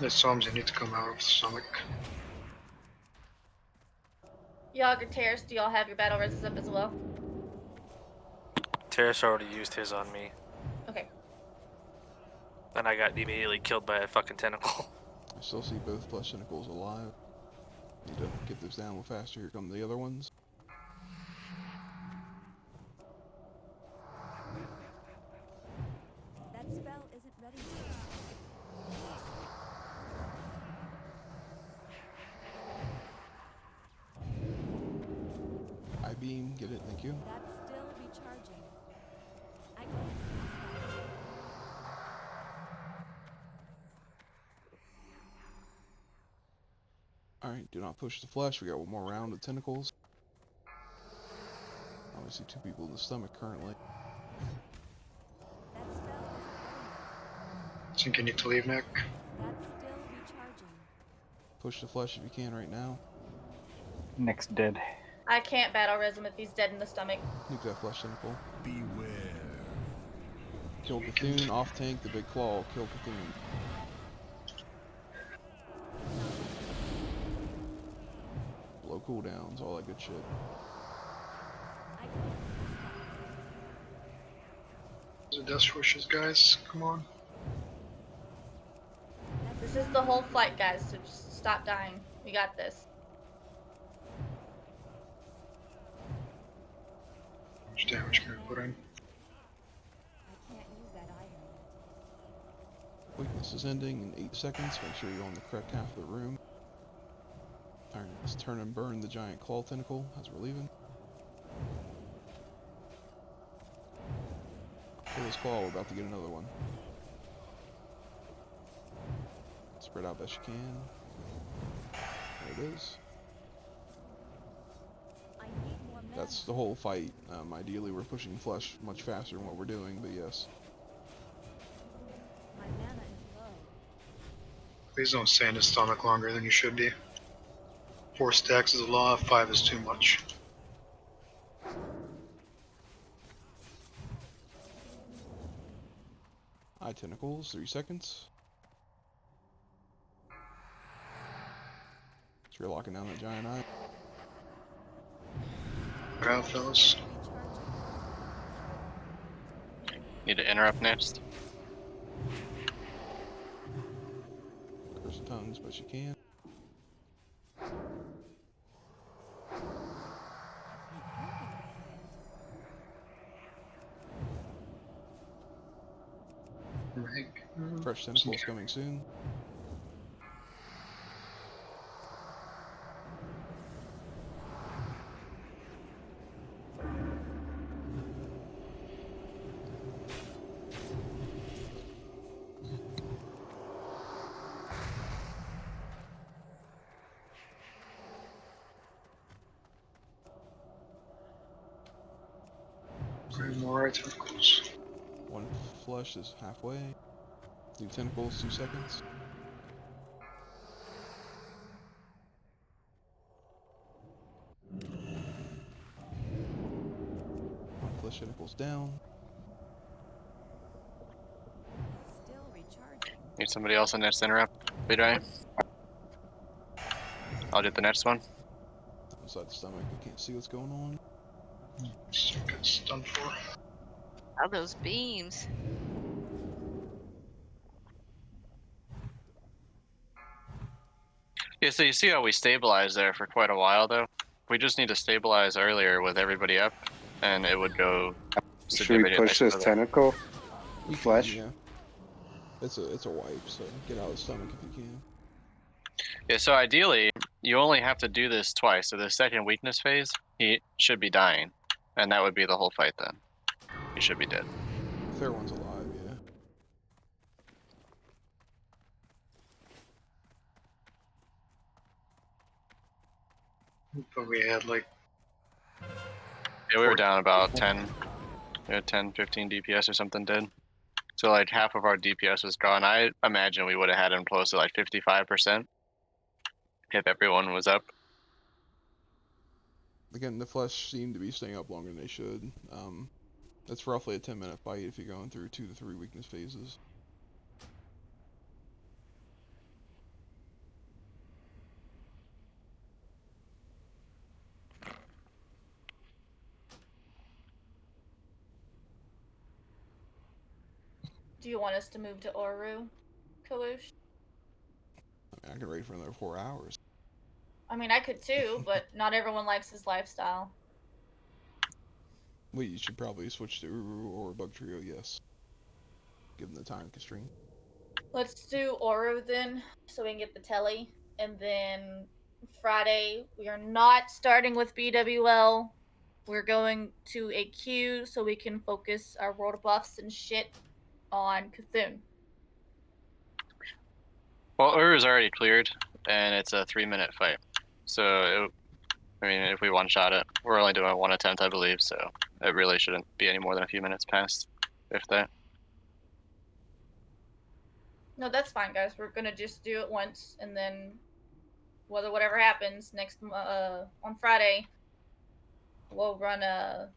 There's some that need to come out of the stomach. Yogg or Terrace, do y'all have your battle reses up as well? Terrace already used his on me. Okay. And I got immediately killed by a fucking tentacle. I still see both flesh tentacles alive. Need to get those down a little faster. Here come the other ones. That spell isn't ready yet. I beam, get it, thank you. That's still recharging. I can Alright, do not push the flesh. We got one more round of tentacles. I only see 2 people in the stomach currently. That spell isn't ready yet. Think you need to leave, Nick? That's still recharging. Push the flesh if you can right now. Nick's dead. I can't battle res him if he's dead in the stomach. Nuke that flesh tentacle. Beware. Kill Cthulhu, off tank, the big claw, kill Cthulhu. Blow cooldowns, all that good shit. I can Death wishes, guys. Come on. This is the whole fight, guys, so just stop dying. We got this. How much damage can I put in? I can't use that item. Weakness is ending in 8 seconds. Make sure you're on the correct half of the room. Let's turn and burn the giant claw tentacle as we're leaving. Kill this claw, we're about to get another one. Spread out best you can. There it is. I need more mana. That's the whole fight. Ideally, we're pushing flesh much faster than what we're doing, but yes. My mana is low. Please don't stay in his stomach longer than you should be. 4 stacks is a lot, 5 is too much. Eye tentacles, 3 seconds. So you're locking down that giant eye. Get out, fellas. Need to interrupt next. Curse of tongues, best you can. Fresh tentacles coming soon. More tentacles. 1 flush is halfway. New tentacles, 2 seconds. One flush tentacles down. Still recharging. Need somebody else on next interrupt. Lead eye. I'll do the next one. Inside the stomach, we can't see what's going on. Get stunned for. How those beams? Yeah, so you see how we stabilized there for quite a while, though? We just need to stabilize earlier with everybody up, and it would go... Should we push this tentacle? Flesh? Yeah. It's a wipe, so get out of the stomach if you can. Yeah, so ideally, you only have to do this twice. So the second weakness phase, he should be dying. And that would be the whole fight then. He should be dead. Fair one's alive, yeah. But we had like... Yeah, we were down about 10. We had 10, 15 DPS or something dead. So like half of our DPS was gone. I imagine we would have had him close to like 55% if everyone was up. Again, the flesh seem to be staying up longer than they should. That's roughly a 10-minute fight if you're going through 2 to 3 weakness phases. Do you want us to move to Oru, Kalush? I mean, I can wait for another 4 hours. I mean, I could too, but not everyone likes his lifestyle. Well, you should probably switch to Uru or Bug Trio, yes. Given the time constraint. Let's do Oru then, so we can get the telly. And then Friday, we are not starting with BWL. We're going to a queue so we can focus our world buffs and shit on Cthulhu. Well, Uru's already cleared, and it's a 3-minute fight. So, I mean, if we one-shot it, we're only doing one attempt, I believe, so it really shouldn't be any more than a few minutes past, if that. No, that's fine, guys. We're gonna just do it once, and then whatever happens next on Friday, we'll run a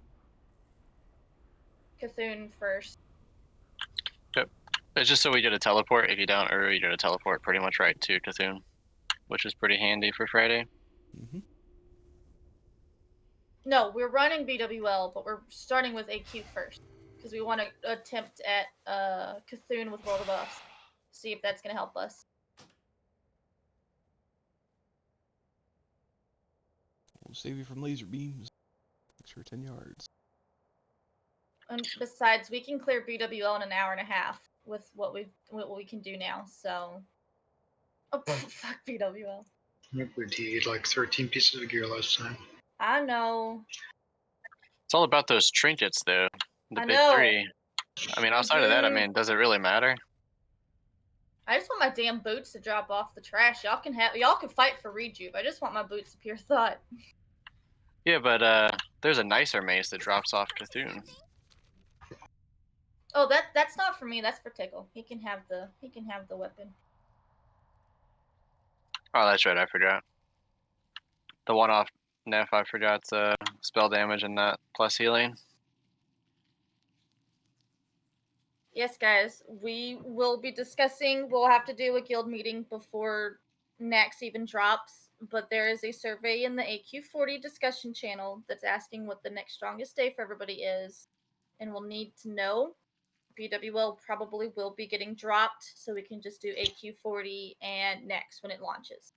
Cthulhu first. Yep. It's just so we get a teleport. If you don't Uru, you get a teleport pretty much right to Cthulhu, which is pretty handy for Friday. Mm-hmm. No, we're running BWL, but we're starting with AQ first. because we want to attempt at Cthulhu with World of Buffs. See if that's gonna help us. We'll save you from laser beams. Extra 10 yards. And besides, we can clear BWL in an hour and a half with what we can do now. So, oh fuck BWL. I think we did like 13 pieces of gear last time. I know. It's all about those trinkets, though. The I big know. three. I mean, outside of that, I mean, does it really matter? I just want my damn boots to drop off the trash. Y'all can fight for rejuve. I just want my boots to pure thought. Yeah, but there's a nicer mace that drops off Cthulhu. Oh, that's not for me. That's for Tickle. He can have the weapon. Oh, that's right. I forgot. The one off Neff, I forgot spell damage and that plus healing. Yes, guys, we will be discussing. We'll have to do a guild meeting before Nax even drops. But there is a survey in the AQ40 discussion channel that's asking what the next strongest day for everybody is, and we'll need to know. BWL probably will be getting dropped, so we can just do AQ40 and next when it launches.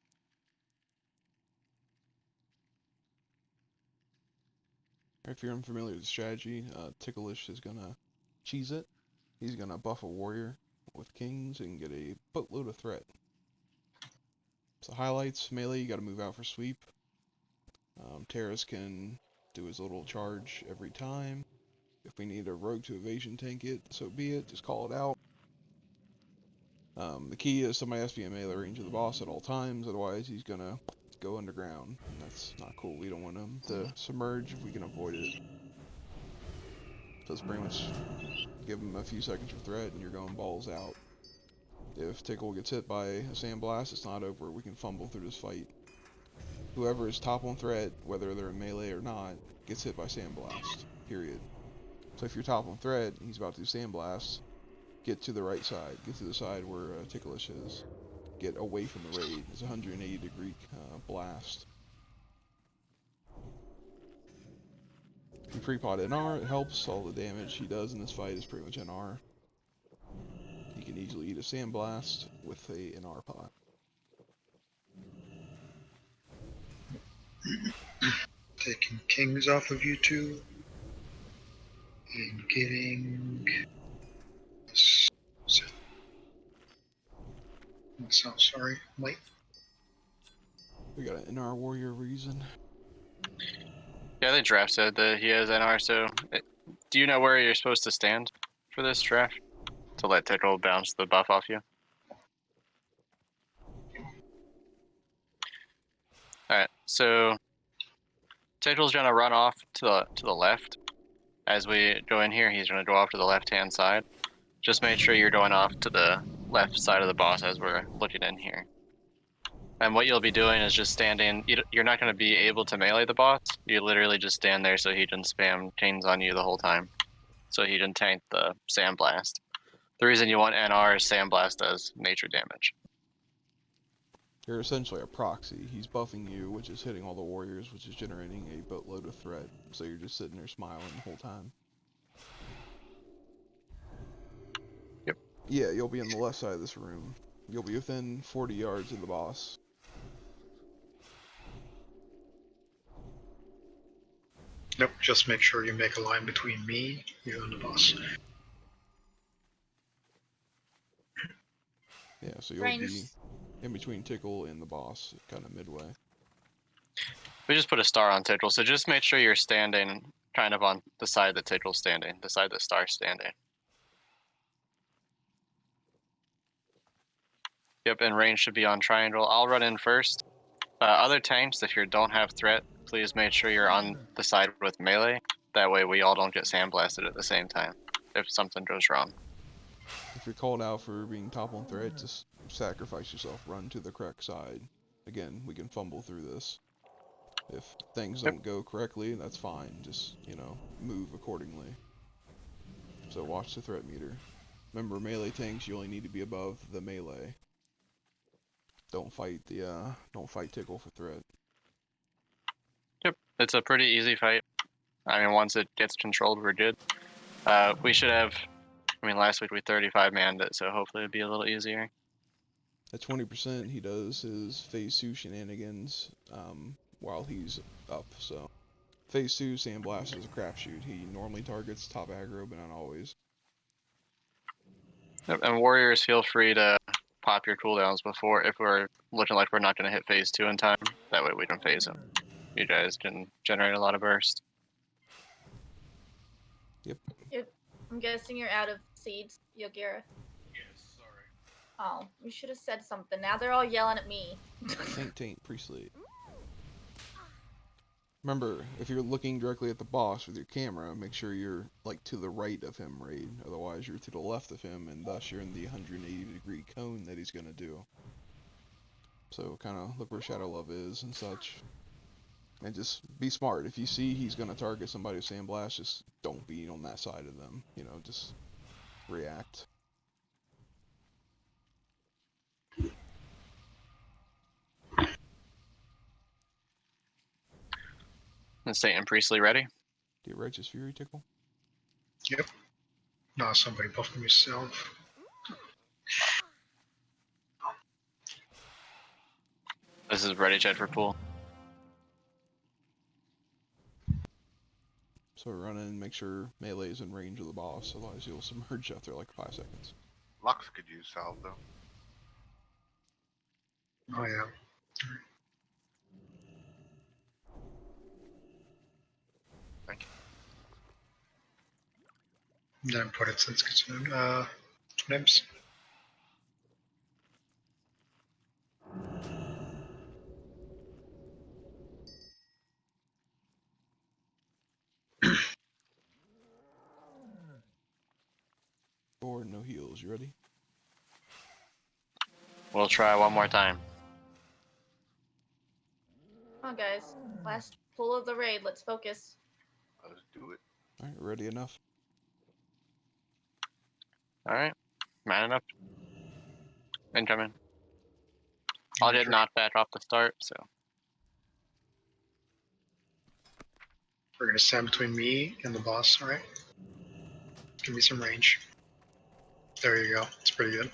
If you're unfamiliar with the strategy, Ticklish is gonna cheese it. He's gonna buff a warrior with kings and get a boatload of threat. So highlights, melee, you gotta move out for sweep. Terrace can do his little charge every time. If we need a rogue to evasion tank it, so be it, just call it out. The key is somebody has to be in melee range of the boss at all times, otherwise he's gonna go underground. And that's not cool. We don't want him to submerge if we can avoid it. So it's pretty much give him a few seconds of threat and you're going balls out. If Tickle gets hit by a sandblast, it's not over. We can fumble through this fight. Whoever is top on threat, whether they're in melee or not, gets hit by sandblast. Period. So if you're top on threat and he's about to do sandblast, get to the right side. Get to the side where Ticklish is. Get away from the raid. It's a 180-degree blast. If you pre-pot NR, it helps. All the damage he does in this fight is pretty much NR. He can easily eat a sandblast with a NR pot. Taking kings off of you two. And getting... So sorry, wait. We got an NR warrior reason. Yeah, the draft said that he has NR, so do you know where you're supposed to stand for this draft? To let Tickle bounce the buff off you? Alright, so Tickle's gonna run off to the left. As we go in here, he's gonna go off to the left-hand side. Just make sure you're going off to the left side of the boss as we're looking in here. And what you'll be doing is just standing. You're not going to be able to melee the boss. You literally just stand there so he can spam chains on you the whole time. So he can tank the sandblast. The reason you want NR is sandblast does nature damage. You're essentially a proxy. He's buffing you, which is hitting all the warriors, which is generating a boatload of threat. So you're just sitting there smiling the whole time. Yep. Yeah, you'll be on the left side of this room. You'll be within 40 yards of the boss. Nope, just make sure you make a line between me, you, and the boss. Yeah, so you'll be in between Tickle and the boss, kind of midway. We just put a star on Tickle, so just make sure you're standing kind of on the side that Tickle's standing, the side that Star's standing. Yep, and range should be on triangle. I'll run in first. Other tanks, if you don't have threat, please make sure you're on the side with melee. That way we all don't get sandblasted at the same time if something goes wrong. If you're called out for being top on threat, just sacrifice yourself, run to the correct side. Again, we can fumble through this. If things don't go correctly, that's fine. Just, you know, move accordingly. So watch the threat meter. Remember, melee tanks, you only need to be above the melee. Don't fight Tickle for threat. Yep, it's a pretty easy fight. I mean, once it gets controlled, we're good. We should have. I mean, last week we 35 manned it, so hopefully it'll be a little easier. At 20%, he does his phase 2 shenanigans while he's up. So phase 2 Sandblast is a crapshoot. He normally targets top aggro, but not always. Yep, and warriors, feel free to pop your cooldowns before if we're looking like we're not going to hit phase 2 in time. That way we can phase them. You guys can generate a lot of burst. Yep. I'm guessing you're out of seeds, Yogira. Yes, sorry. Oh, you should have said something. Now they're all yelling at me. Taint, Priestly. Remember, if you're looking directly at the boss with your camera, make sure you're like to the right of him, Raid. Otherwise, you're to the left of him, and thus you're in the 180-degree cone that he's gonna do. So kind of look where Shadow Love is and such, and just be smart. If you see he's gonna target somebody with Sandblast, just don't be on that side of them. You know, just react. And Satan Priestly ready? Get Righteous Fury tickle. Yep. No, somebody buffed himself. This is ready, Jed, for pool. So run in, make sure melee is in range of the boss, otherwise you'll submerge after like 5 seconds. Lux could use salve though. Oh yeah. Thank you. Then put it since it's Nibs. Or no heals, you ready? We'll try one more time. Come on, guys. Last pull of the raid. Let's focus. Let's do it. Alright, ready enough? Alright. Man up. Incoming. I'll get knocked back off the start, so. We're gonna stand between me and the boss, alright? Give me some range. There you go. It's pretty good.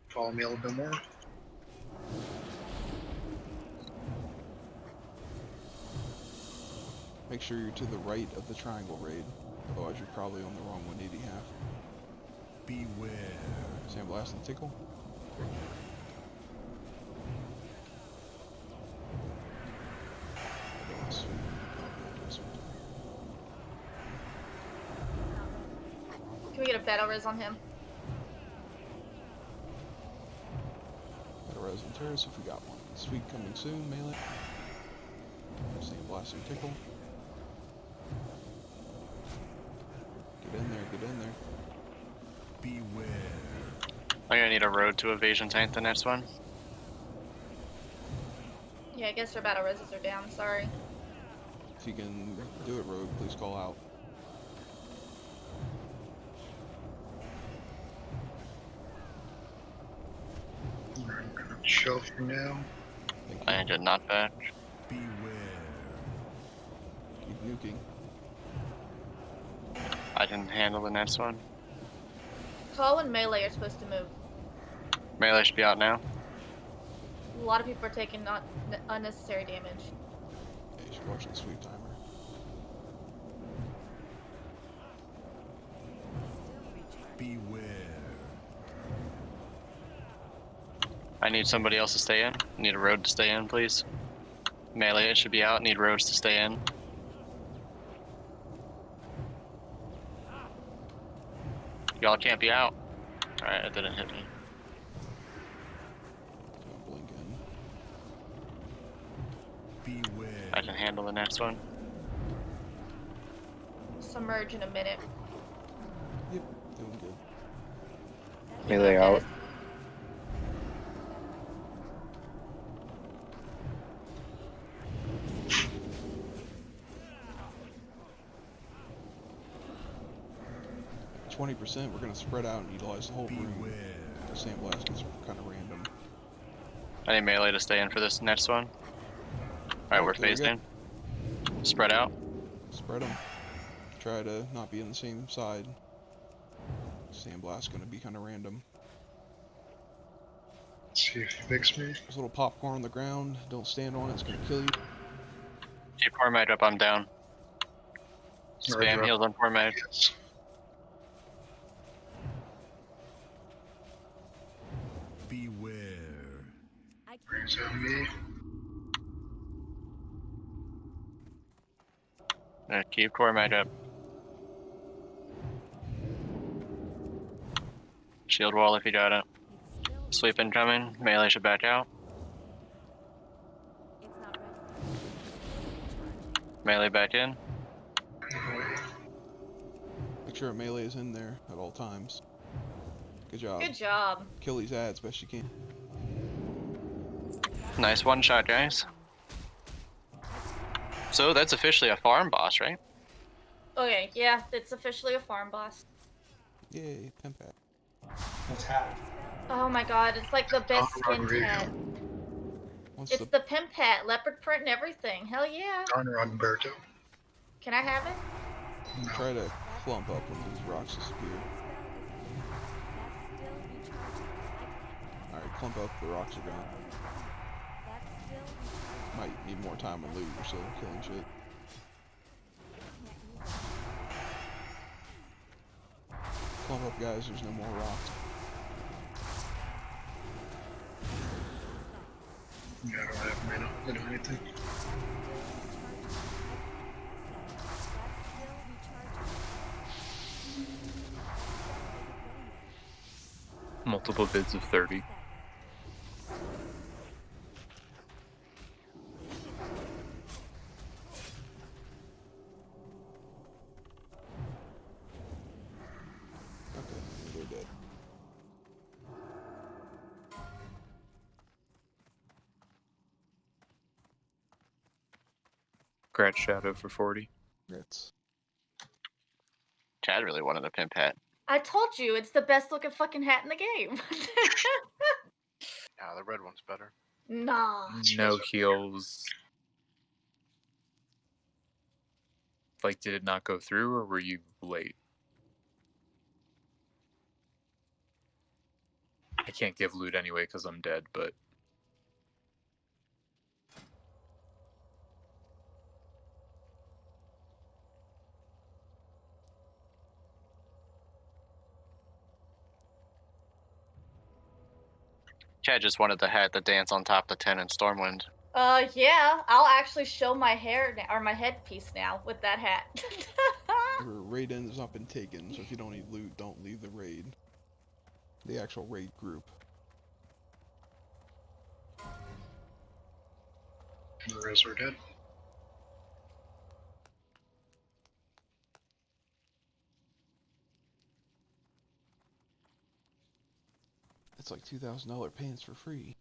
Follow me a little bit more. Make sure you're to the right of the triangle raid, otherwise you're probably on the wrong 180 half. Beware. Sandblast and tickle. Can we get a battle res on him? Battle res and terrace if we got one. Sweet coming soon, melee. Sandblast and tickle. Get in there, get in there. Beware. I'm gonna need a road to evasion tank the next one. Yeah, I guess our battle reses are down. Sorry. If you can do it, Rogue, please call out. I'm gonna chill for now. I did not back. Beware. Keep nuking. I can handle the next one. Call and melee are supposed to move. Melee should be out now. A lot of people are taking not unnecessary damage. Yeah, you should watch the sweep timer. Beware. I need somebody else to stay in. Need a road to stay in, please. Melee, it should be out. Need roads to stay in. Y'all can't be out. Alright, it didn't hit me. Don't blink in. Beware. I can handle the next one. Submerge in a minute. Yep, doing good. Melee out. At 20%, we're gonna spread out and utilize the whole room. The sandblast is kind of random. I need melee to stay in for this next one. Alright, we're Okay, phased good. in. Spread out. Spread them. try to not be on the same side. Sandblast's gonna be kind of random. Let's see if he picks me. There's a little popcorn on the ground. Don't stand on it. It's gonna kill you. Keep poor mage up, I'm down. Roger. Spam heals on poor mage. Yes. Beware. Brings on me. Keep core mage up. Shield wall if you got it. Sweep incoming. Melee should back out. Melee back in. Make sure a melee is in there at all times. Good job. Good job. Kill these ads best you can. Nice one shot, guys. So that's officially a farm boss, right? Okay, yeah, it's officially a farm boss. Yay, pen pack. What's happening? Oh my god, it's like the best skin Rodrigo. pet. What's It's the pimp pet, leopard print and everything. Hell yeah. Don Rodberto. Can I have it? Try to clump up when these rocks disappear. Alright, clump up, the rocks are gone. Might need more time on loot, you're still killing shit. Clump up, guys, there's no more rocks. Yeah, I don't have mana to do anything. Multiple bids of 30. Okay, they're dead. Grad Shadow for 40. Grits. Chad really wanted a pimp hat. I told you, it's the best looking fucking hat in the game. Yeah, the red one's better. Nah. No heals. Like, did it not go through, or were you late? I can't give loot anyway because I'm dead, but... Chad just wanted the hat that dance on top of the 10 in Stormwind. Yeah, I'll actually show my hair or my headpiece now with that hat. Your raid ends up been taken, so if you don't need loot, don't leave the raid. The actual raid group. The Resurget. It's like $2,000 pants for free.